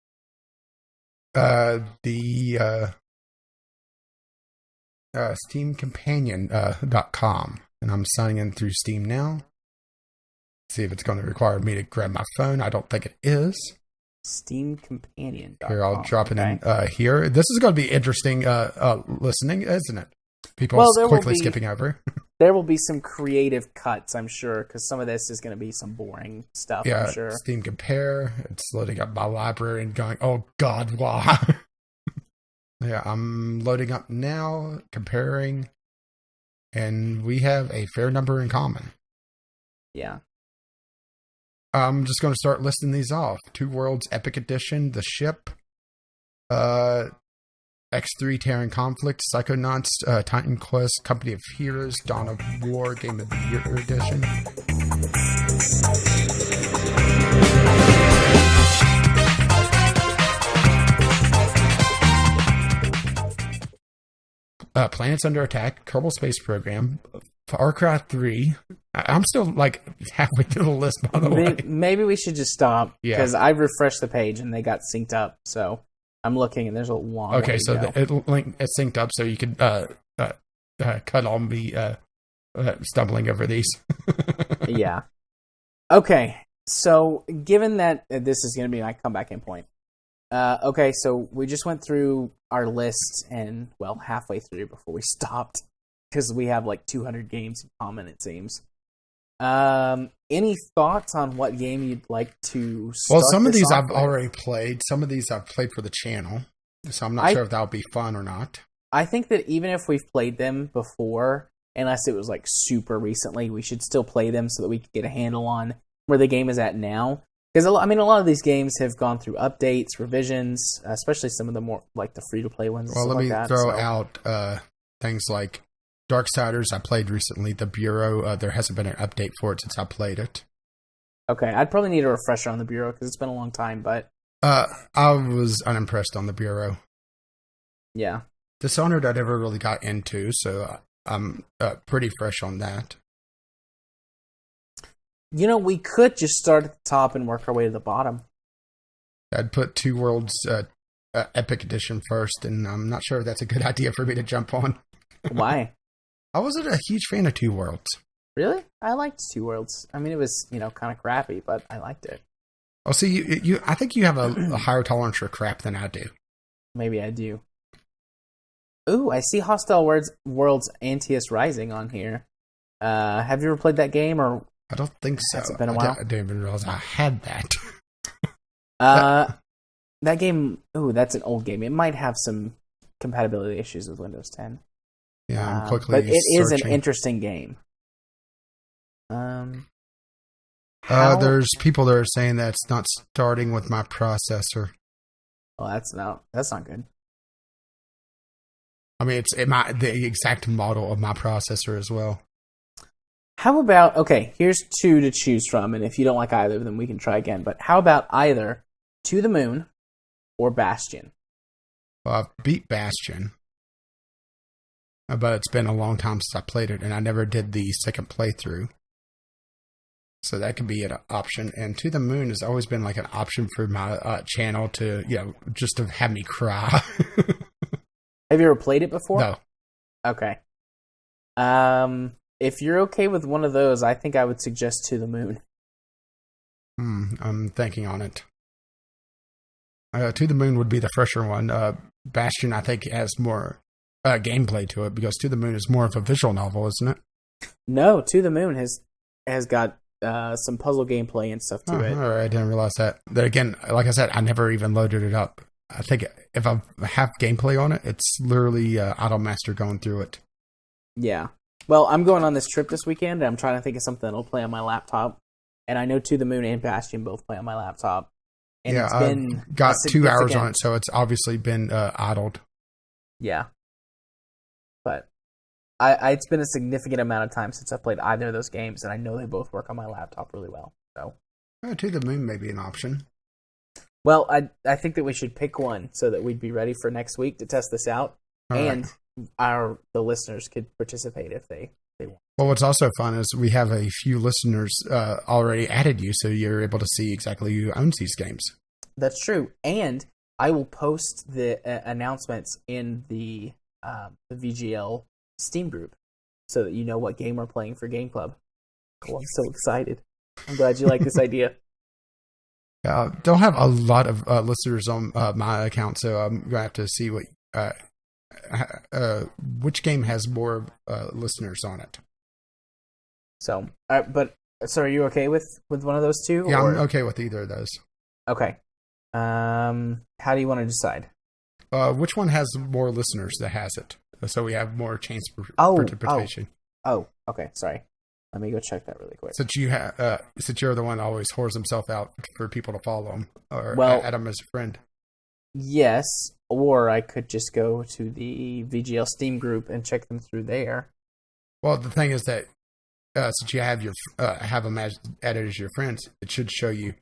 The SteamCompanion.com, and I'm signing in through Steam now. See if it's going to require me to grab my phone. I don't think it is. SteamCompanion.com. Here, I'll drop it in here. This is going to be interesting listening, isn't it? People quickly skipping over. There will be some creative cuts, I'm sure, because some of this is going to be some boring stuff, I'm sure. Steam Compare. It's loading up my library and going, oh, God, why? Yeah, I'm loading up now, comparing, and we have a fair number in common. Yeah. I'm just going to start listing these off. Two Worlds Epic Edition, The Ship, X3 Terran Conflict, Psychonauts, Titan Quest, Company of Heroes, Dawn of War, Game of the Year Edition. Planets Under Attack, Kerbal Space Program, Far Cry 3. I'm still like halfway through the list, by the way. Maybe we should just stop, because I refreshed the page and they got synced up. So I'm looking and there's a long way to go. It's synced up, so you can cut on me stumbling over these. Yeah. Okay. So given that this is going to be my comeback in point. Okay, so we just went through our list and, well, halfway through before we stopped, because we have like 200 games in common, it seems. Any thoughts on what game you'd like to start? Well, some of these I've already played. Some of these I've played for the channel, so I'm not sure if that'll be fun or not. I think that even if we've played them before, unless it was like super recently, we should still play them so that we can get a handle on where the game is at now. Because, a lot of these games have gone through updates, revisions, especially some of the more, like, the free-to-play ones. Well, let me throw out things like Darksiders I played recently. The Bureau, there hasn't been an update for it since I played it. Okay, I'd probably need a refresher on the Bureau, because it's been a long time, but... I was unimpressed on the Bureau. Yeah. Dishonored I never really got into, so I'm pretty fresh on that. We could just start at the top and work our way to the bottom. I'd put Two Worlds Epic Edition first, and I'm not sure if that's a good idea for me to jump on. Why? I wasn't a huge fan of Two Worlds. Really? I liked Two Worlds. I mean, it was, kind of crappy, but I liked it. Oh, see, I think you have a higher tolerance for crap than I do. Maybe I do. Ooh, I see Hostile Worlds Antius Rising on here. Have you ever played that game, or... I don't think so. Has it been a while? I didn't even realize I had that. That game, that's an old game. It might have some compatibility issues with Windows 10. Yeah, I'm quickly but it searching. Is an interesting game. There's people that are saying that it's not starting with my processor. Well, that's not good. I mean, it's the exact model of my processor as well. How about, okay, here's 2 to choose from, and if you don't like either of them, we can try again. But how about either To the Moon or Bastion? Well, I've beat Bastion, but it's been a long time since I played it, and I never did the second playthrough. So that could be an option. And To the Moon has always been like an option for my channel to, just to have me cry. Have you ever played it before? No. Okay. If you're okay with one of those, I think I would suggest To the Moon. I'm thinking on it. To the Moon would be the fresher one. Bastion, I think, has more gameplay to it because To the Moon is more of a visual novel, isn't it? No, To the Moon has got some puzzle gameplay and stuff to it. All right, I didn't realize that. Then again, like I said, I never even loaded it up. I think if I have gameplay on it, it's literally Automaster going through it. Yeah. Well, I'm going on this trip this weekend, and I'm trying to think of something that'll play on my laptop. And I know To the Moon and Bastion both play on my laptop. And yeah, it's been I've got 2 hours on it, so it's obviously been idled. Yeah. But it's been a significant amount of time since I played either of those games, and I know they both work on my laptop really well. So, To the Moon may be an option. well, I think that we should pick one so that we'd be ready for next week to test this out, and the listeners could participate if they want. Well, what's also fun is we have a few listeners already added you, so you're able to see exactly who owns these games. That's true, and I will post the announcements in the VGL Steam group so that you know what game we're playing for Game Club. Cool, I'm so excited. I'm glad you like this idea. Don't have a lot of listeners on my account, so I'm going to have to see what which game has more listeners on it. So, so are you okay with one of those two? Yeah, I'm okay with either of those. Okay. How do you want to decide? Which one has more listeners that has it? So we have more chance for participation. Oh, okay. Sorry. Let me go check that really quick. Since you're the one that always whores himself out for people to follow him or add him as a friend. Yes, or I could just go to the VGL Steam group and check them through there. Well, the thing is that since you have have them added as your friends, it should show you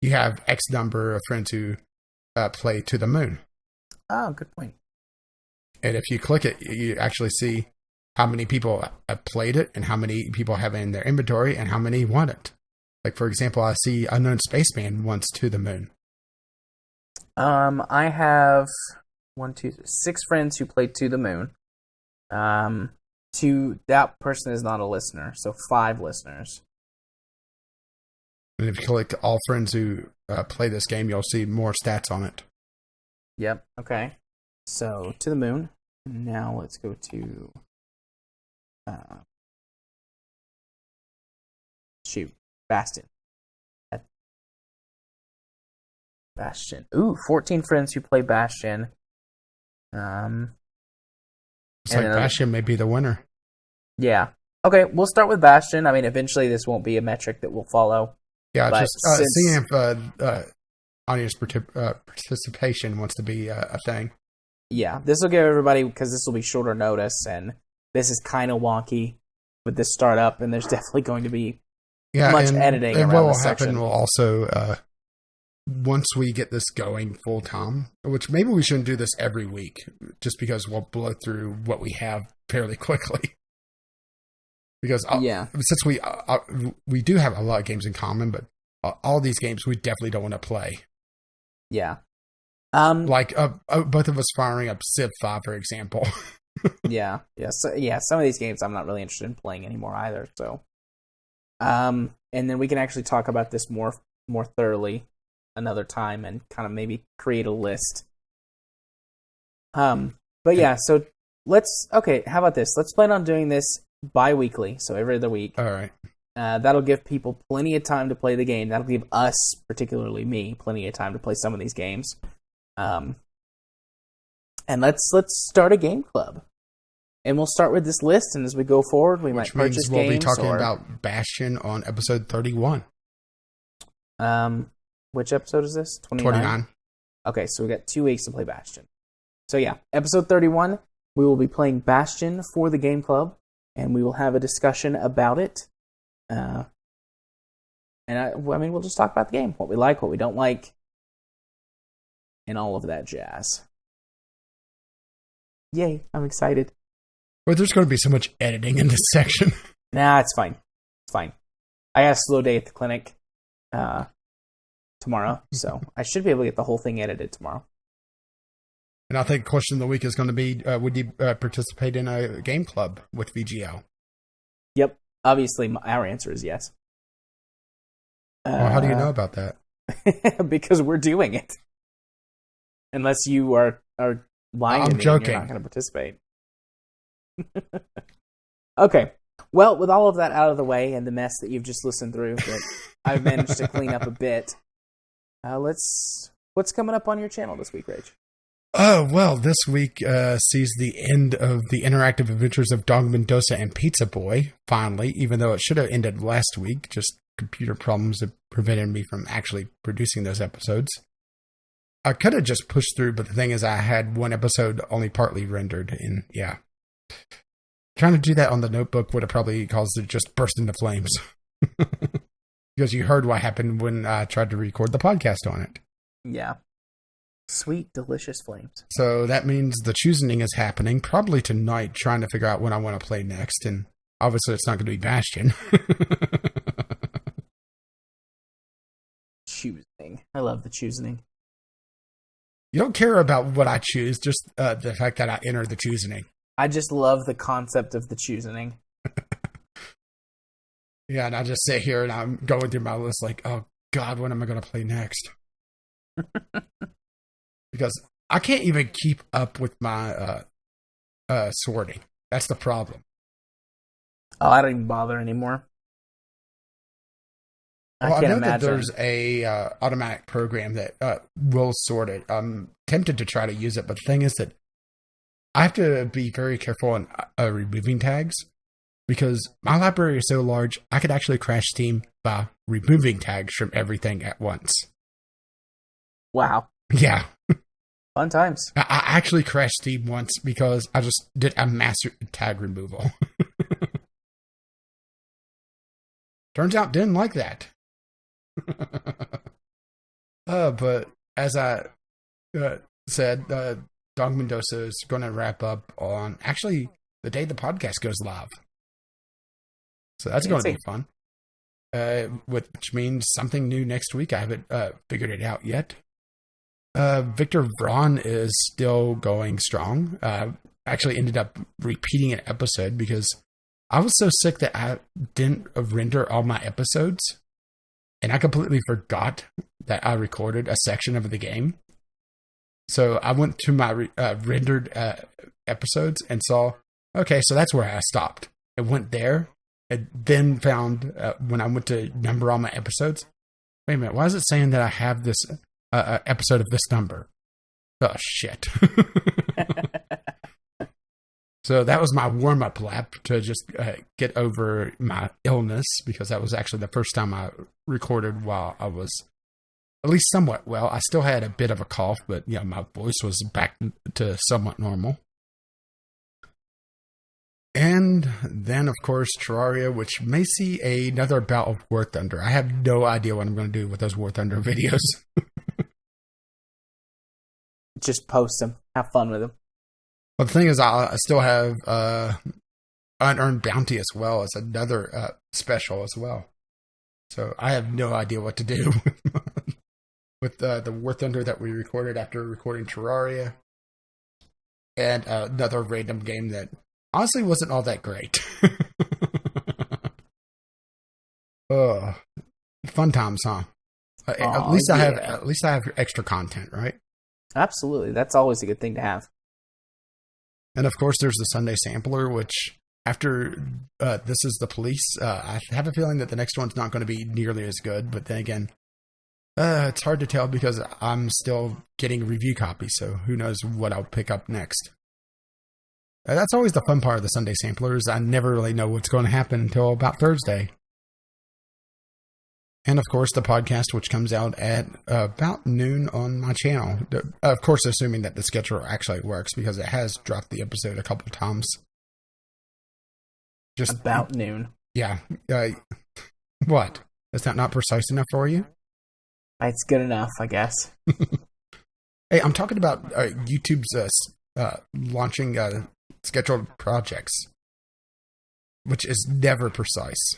have X number of friends who play To the Moon. Oh, good point. And if you click it, you actually see how many people have played it and how many people have it in their inventory and how many want it. Like, for example, I see Unknown Spaceman wants To the Moon. I have 6 friends who played To the Moon. That person is not a listener, so 5 listeners. And if you click all friends who play this game, you'll see more stats on it. Yep. Okay. So To the Moon. Now let's go to Bastion. Bastion. Ooh, 14 friends who play Bastion. It's like Bastion may be the winner. Yeah. Okay, we'll start with Bastion. I mean, eventually this won't be a metric that we'll follow. Yeah, just seeing if audience participation wants to be a thing. Yeah, this will give everybody, because this will be shorter notice, and this is kind of wonky with this startup, and there's definitely going to be much editing and around what will this happen section. will also, once we get this going full time, which maybe we shouldn't do this every week, just because we'll blow through what we have fairly quickly. Because since we do have a lot of games in common, but all these games we definitely don't want to play. Yeah. Like both of us firing up Civ 5, for example. Yeah. Some of these games I'm not really interested in playing anymore either. So, and then we can actually talk about this more thoroughly another time and kind of maybe create a list. But yeah, so how about this? Let's plan on doing this bi-weekly, so every other week. All right. That'll give people plenty of time to play the game. That'll give us, particularly me, plenty of time to play some of these games. And let's start a game club. And we'll start with this list, and as we go forward, we might purchase games. We'll be talking about Bastion on episode 31. Which episode is this? 29? Okay, so we got 2 weeks to play Bastion. So yeah, episode 31, we will be playing Bastion for the game club, and we will have a discussion about it. And we'll just talk about the game, what we like, what we don't like, and all of that jazz. Yay, I'm excited. But there's going to be so much editing in this section. Nah, it's fine. It's fine. I got a slow day at the clinic tomorrow, so I should be able to get the whole thing edited tomorrow. And I think question of the week is going to be, would you participate in a game club with VGL? Yep. Obviously, our answer is yes. Well, how do you know about that? Because we're doing it. Unless you are lying to I'm me joking. and you're not going to participate. Okay. Well, with all of that out of the way and the mess that you've just listened through that I've managed to clean up a bit, what's coming up on your channel this week, Rach? Oh, well, this week sees the end of the interactive adventures of Dog Mendoza and Pizza Boy, finally, even though it should have ended last week. Just computer problems have prevented me from actually producing those episodes. I could have just pushed through, but the thing is I had one episode only partly rendered, and yeah. Trying to do that on the notebook would have probably caused it to just burst into flames. Because you heard what happened when I tried to record the podcast on it. Yeah. Sweet, delicious flames. So that means the choosing is happening, probably tonight, trying to figure out what I want to play next. And obviously it's not going to be Bastion. Choosing. I love the choosing. You don't care about what I choose, just the fact that I enter the choosing. I just love the concept of the choosing. Yeah, and I just sit here and I'm going through my list like, oh God, what am I going to play next? Because I can't even keep up with my sorting. That's the problem. Oh, I don't even bother anymore. Well, I know imagine. that there's a automatic program that will sort it. I'm tempted to try to use it, but the thing is that I have to be very careful on removing tags because my library is so large, I could actually crash Steam by removing tags from everything at once. Wow. Yeah. Fun times. I actually crashed Steam once because I just did a massive tag removal. Turns out didn't like that. But as I said, Dog Mendoza is going to wrap up on actually the day the podcast goes live. So that's going to be fun. Which means something new next week. I haven't figured it out yet. Victor Braun is still going strong. Actually ended up repeating an episode because I was so sick that I didn't render all my episodes. And I completely forgot that I recorded a section of the game. So I went to my rendered episodes and saw, okay, so that's where I stopped. I went there and then found when I went to number all my episodes, wait a minute, why is it saying that I have this episode of this number? Oh, shit. So that was my warm-up lap to just get over my illness, because that was actually the first time I recorded while I was at least somewhat well. I still had a bit of a cough, but yeah, my voice was back to somewhat normal. And then, of course, Terraria, which may see another bout of War Thunder. I have no idea what I'm going to do with those War Thunder videos. Just post them. Have fun with them. But the thing is, I still have Unearned Bounty as well as another special as well. So I have no idea what to do with the War Thunder that we recorded after recording Terraria. And another random game that honestly wasn't all that great. Fun times, huh? At least I have extra content, right? Absolutely. That's always a good thing to have. And of course, there's the Sunday Sampler, which after This Is the Police, I have a feeling that the next one's not going to be nearly as good. But then again, it's hard to tell because I'm still getting review copies, so who knows what I'll pick up next. That's always the fun part of the Sunday Samplers. I never really know what's going to happen until about Thursday. And of course, the podcast, which comes out at about noon on my channel. Of course, assuming that the schedule actually works, because it has dropped the episode a couple of times. Just about noon. Yeah. What? Is that not precise enough for you? It's good enough, I guess. Hey, I'm talking about YouTube's launching scheduled projects, which is never precise.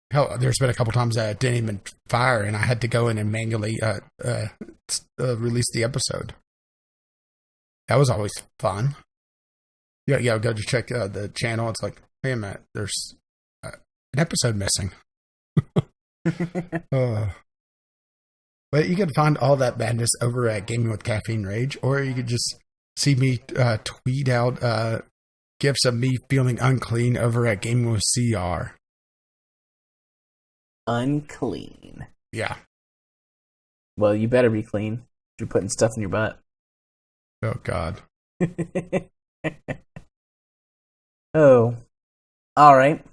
Hell, there's been a couple times that I didn't even fire, and I had to go in and manually release the episode. That was always fun. Yeah, go to check the channel. It's like, hey, Matt, there's an episode missing. But you can find all that madness over at Gaming with Caffeine Rage, or you could just see me tweet out gifs of me feeling unclean over at Gaming with CR. Unclean. Yeah. Well, you better be clean. You're putting stuff in your butt. Oh, God. Oh. All right.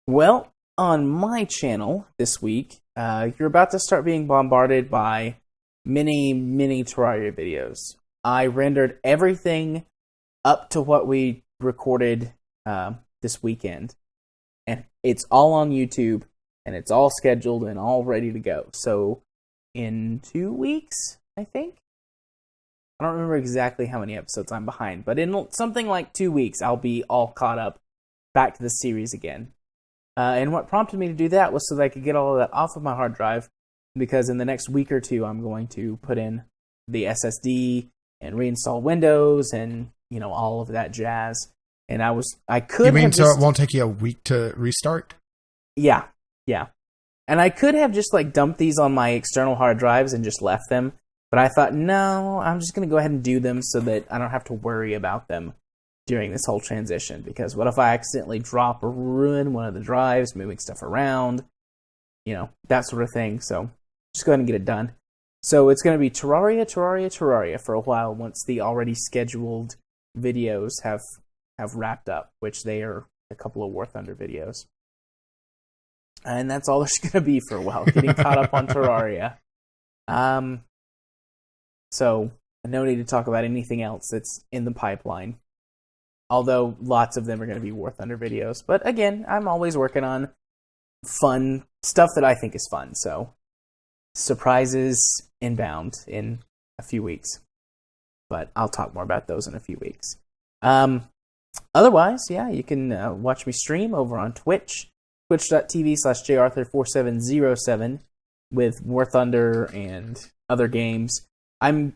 Well, on my channel this week, you're about to start being bombarded by many Terraria videos. I rendered everything up to what we recorded this weekend. And it's all on YouTube, and it's all scheduled and all ready to go. So in 2 weeks, I think? I don't remember exactly how many episodes I'm behind, but in something like 2 weeks, I'll be all caught up back to the series again. And what prompted me to do that was so that I could get all of that off of my hard drive, because in the next week or two, I'm going to put in the SSD and reinstall Windows and, you know, all of that jazz. And I could. You mean so it won't take you a week to restart? Yeah. And I could have just like dumped these on my external hard drives and just left them. But I thought, no, I'm just going to go ahead and do them so that I don't have to worry about them during this whole transition. Because what if I accidentally drop or ruin one of the drives, moving stuff around, you know, that sort of thing. So just go ahead and get it done. So it's going to be Terraria for a while once the already scheduled videos have wrapped up, which they are a couple of War Thunder videos. And that's all there's going to be for a while, getting caught up on Terraria. So no need to talk about anything else that's in the pipeline. Although lots of them are going to be War Thunder videos. But again, I'm always working on fun stuff that I think is fun. So surprises inbound in a few weeks. But I'll talk more about those in a few weeks. Otherwise, yeah, you can watch me stream over on Twitch. Twitch.tv/jarthur4707 with War Thunder and other games. I've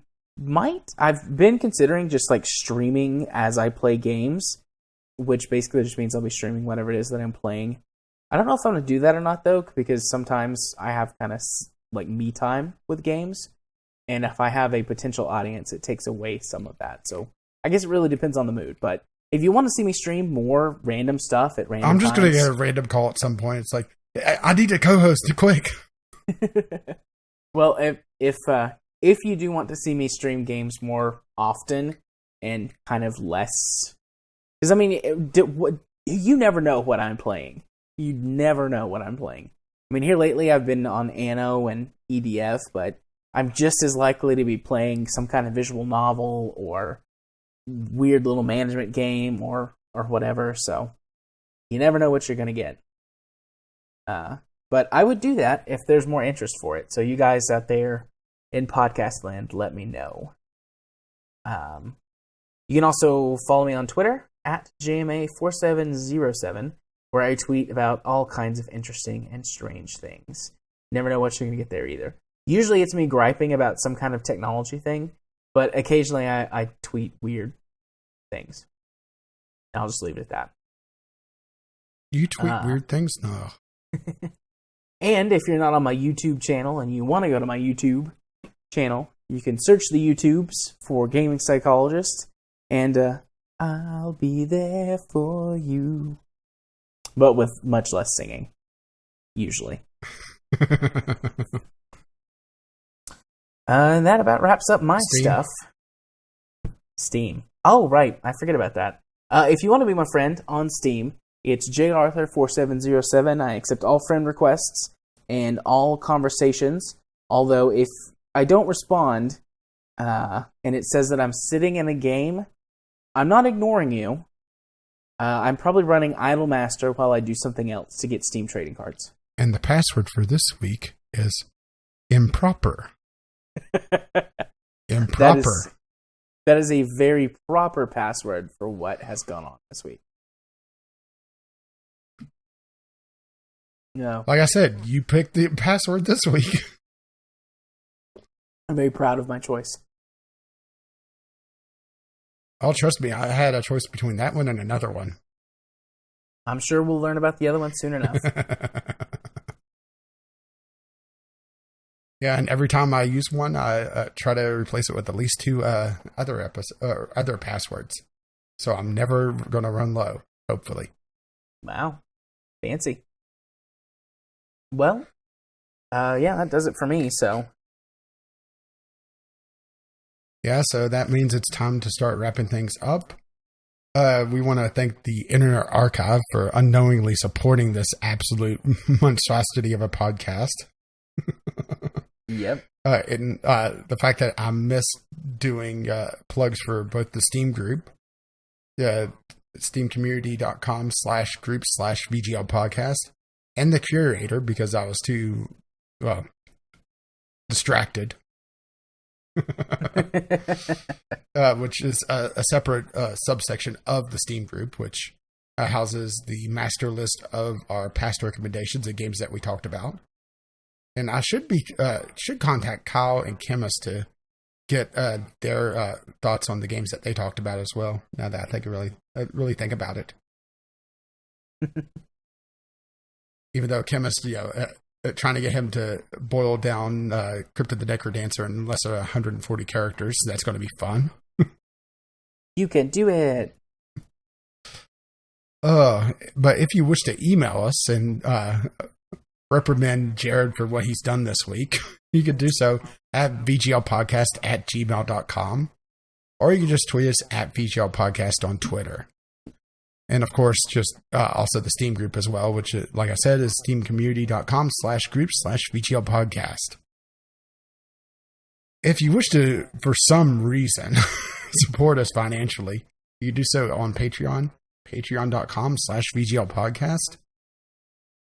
been considering just like streaming as I play games, which basically just means I'll be streaming whatever it is that I'm playing. I don't know if I'm going to do that or not though, because sometimes I have kind of like me time with games, and if I have a potential audience, it takes away some of that. So I guess it really depends on the mood, but if you want to see me stream more random stuff at random I'm just going to times, get a random call at some point. It's like, I need a co-host quick. Well, if you do want to see me stream games more often and kind of less, because I mean, you never know what I'm playing. You never know what I'm playing. I mean, here lately I've been on Anno and EDF, but I'm just as likely to be playing some kind of visual novel or weird little management game or whatever, so you never know what you're going to get. But I would do that if there's more interest for it. So you guys out there in podcast land, let me know. You can also follow me on Twitter at JMA4707, where I tweet about all kinds of interesting and strange things. Never know what you're going to get there either. Usually it's me griping about some kind of technology thing, but occasionally I tweet weird things. And I'll just leave it at that. You tweet weird things? No. And if you're not on my YouTube channel and you want to go to my YouTube channel, you can search the YouTubes for Gaming Psychologist, and I'll be there for you. But with much less singing, usually. And that about wraps up my stuff. Steam. Oh, right. I forget about that. If you want to be my friend on Steam, it's jarthur4707. I accept all friend requests and all conversations. Although if I don't respond, and it says that I'm sitting in a game, I'm not ignoring you. I'm probably running Idlemaster while I do something else to get Steam trading cards. And the password for this week is improper. Improper. That is a very proper password for what has gone on this week. No. Like I said, you picked the password this week. I'm very proud of my choice. Oh, trust me, I had a choice between that one and another one. I'm sure we'll learn about the other one soon enough. Yeah, and every time I use one, I try to replace it with at least 2 other passwords. So I'm never going to run low, hopefully. Wow. Fancy. Well, yeah, that does it for me, so. Yeah, so that means it's time to start wrapping things up. We want to thank the Internet Archive for unknowingly supporting this absolute monstrosity of a podcast. Yep. And the fact that I missed doing plugs for both the Steam group, steamcommunity.com/group/VGL podcast, and the curator because I was too distracted. Which is a separate subsection of the Steam group, which houses the master list of our past recommendations and games that we talked about. And I should contact Kyle and Chemist to get their thoughts on the games that they talked about as well. Now that I really think about it, even though Chemist, trying to get him to boil down Crypt of the Necrodancer in less than 140 characters, that's going to be fun. You can do it. But if you wish to email us and reprimand Jared for what he's done this week, you can do so at vglpodcast@gmail.com, or you can just tweet us at VGLpodcast on Twitter. And of course, just also the Steam group as well, which, like I said, is steamcommunity.com/group/VGL podcast. If you wish to, for some reason, support us financially, you can do so on Patreon, patreon.com/VGL podcast.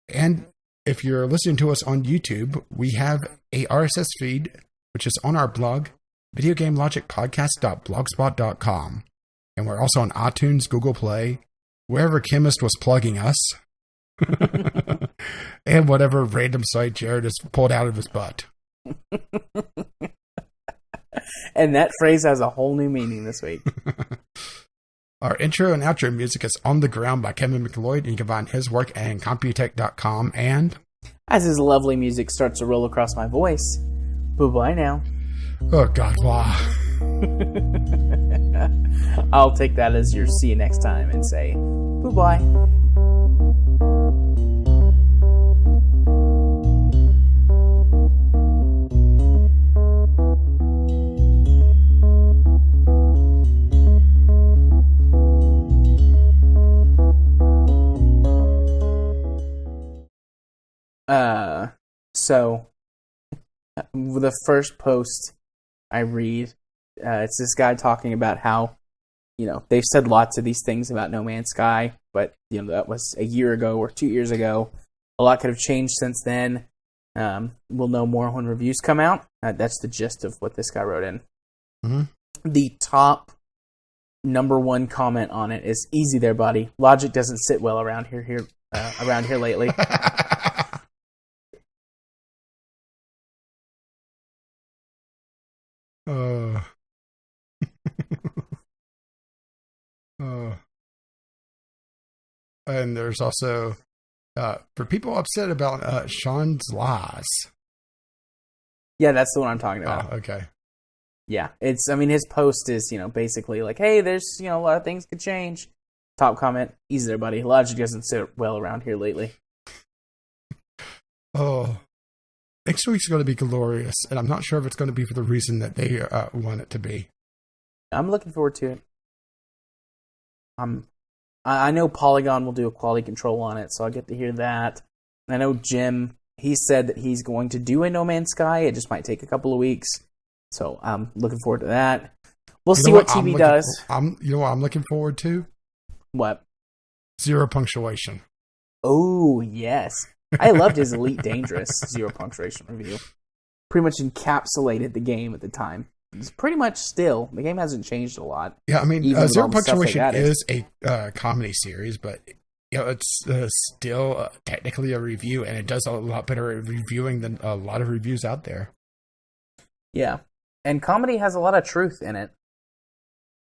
And if you're listening to us on YouTube, we have a RSS feed, which is on our blog, videogamelogicpodcast.blogspot.com. And we're also on iTunes, Google Play, wherever Chemist was plugging us, and whatever random site Jared has pulled out of his butt. And that phrase has a whole new meaning this week. Our intro and outro music is On the Ground by Kevin McLeod, and you can find his work at Computech.com. And as his lovely music starts to roll across my voice, bye-bye now. Oh, God, wow. I'll take that as your see you next time and say bye-bye. So the first post I read, it's this guy talking about how, they've said lots of these things about No Man's Sky, but, that was a year ago or 2 years ago. A lot could have changed since then. We'll know more when reviews come out. That's the gist of what this guy wrote in. Mm-hmm. The top number one comment on it is, "Easy there, buddy. Logic doesn't sit well around here lately." And there's also for people upset about Sean's lies. Yeah, that's the one I'm talking about. Oh, okay. Yeah, his post is, basically like, hey, there's, a lot of things could change. Top comment, "Easy there, buddy. Logic doesn't sit well around here lately." Oh, next week's going to be glorious, and I'm not sure if it's going to be for the reason that they want it to be. I'm looking forward to it. I know Polygon will do a quality control on it, so I'll get to hear that. I know Jim, he said that he's going to do a No Man's Sky. It just might take a couple of weeks, so I'm looking forward to that. We'll see what TV does. You know what I'm looking forward to? What? Zero punctuation. Oh, yes. I loved his Elite Dangerous Zero Punctuation review. Pretty much encapsulated the game at the time. It's pretty much still. The game hasn't changed a lot. Yeah, Zero Punctuation is a comedy series, but it's still technically a review, and it does a lot better at reviewing than a lot of reviews out there. Yeah, and comedy has a lot of truth in it.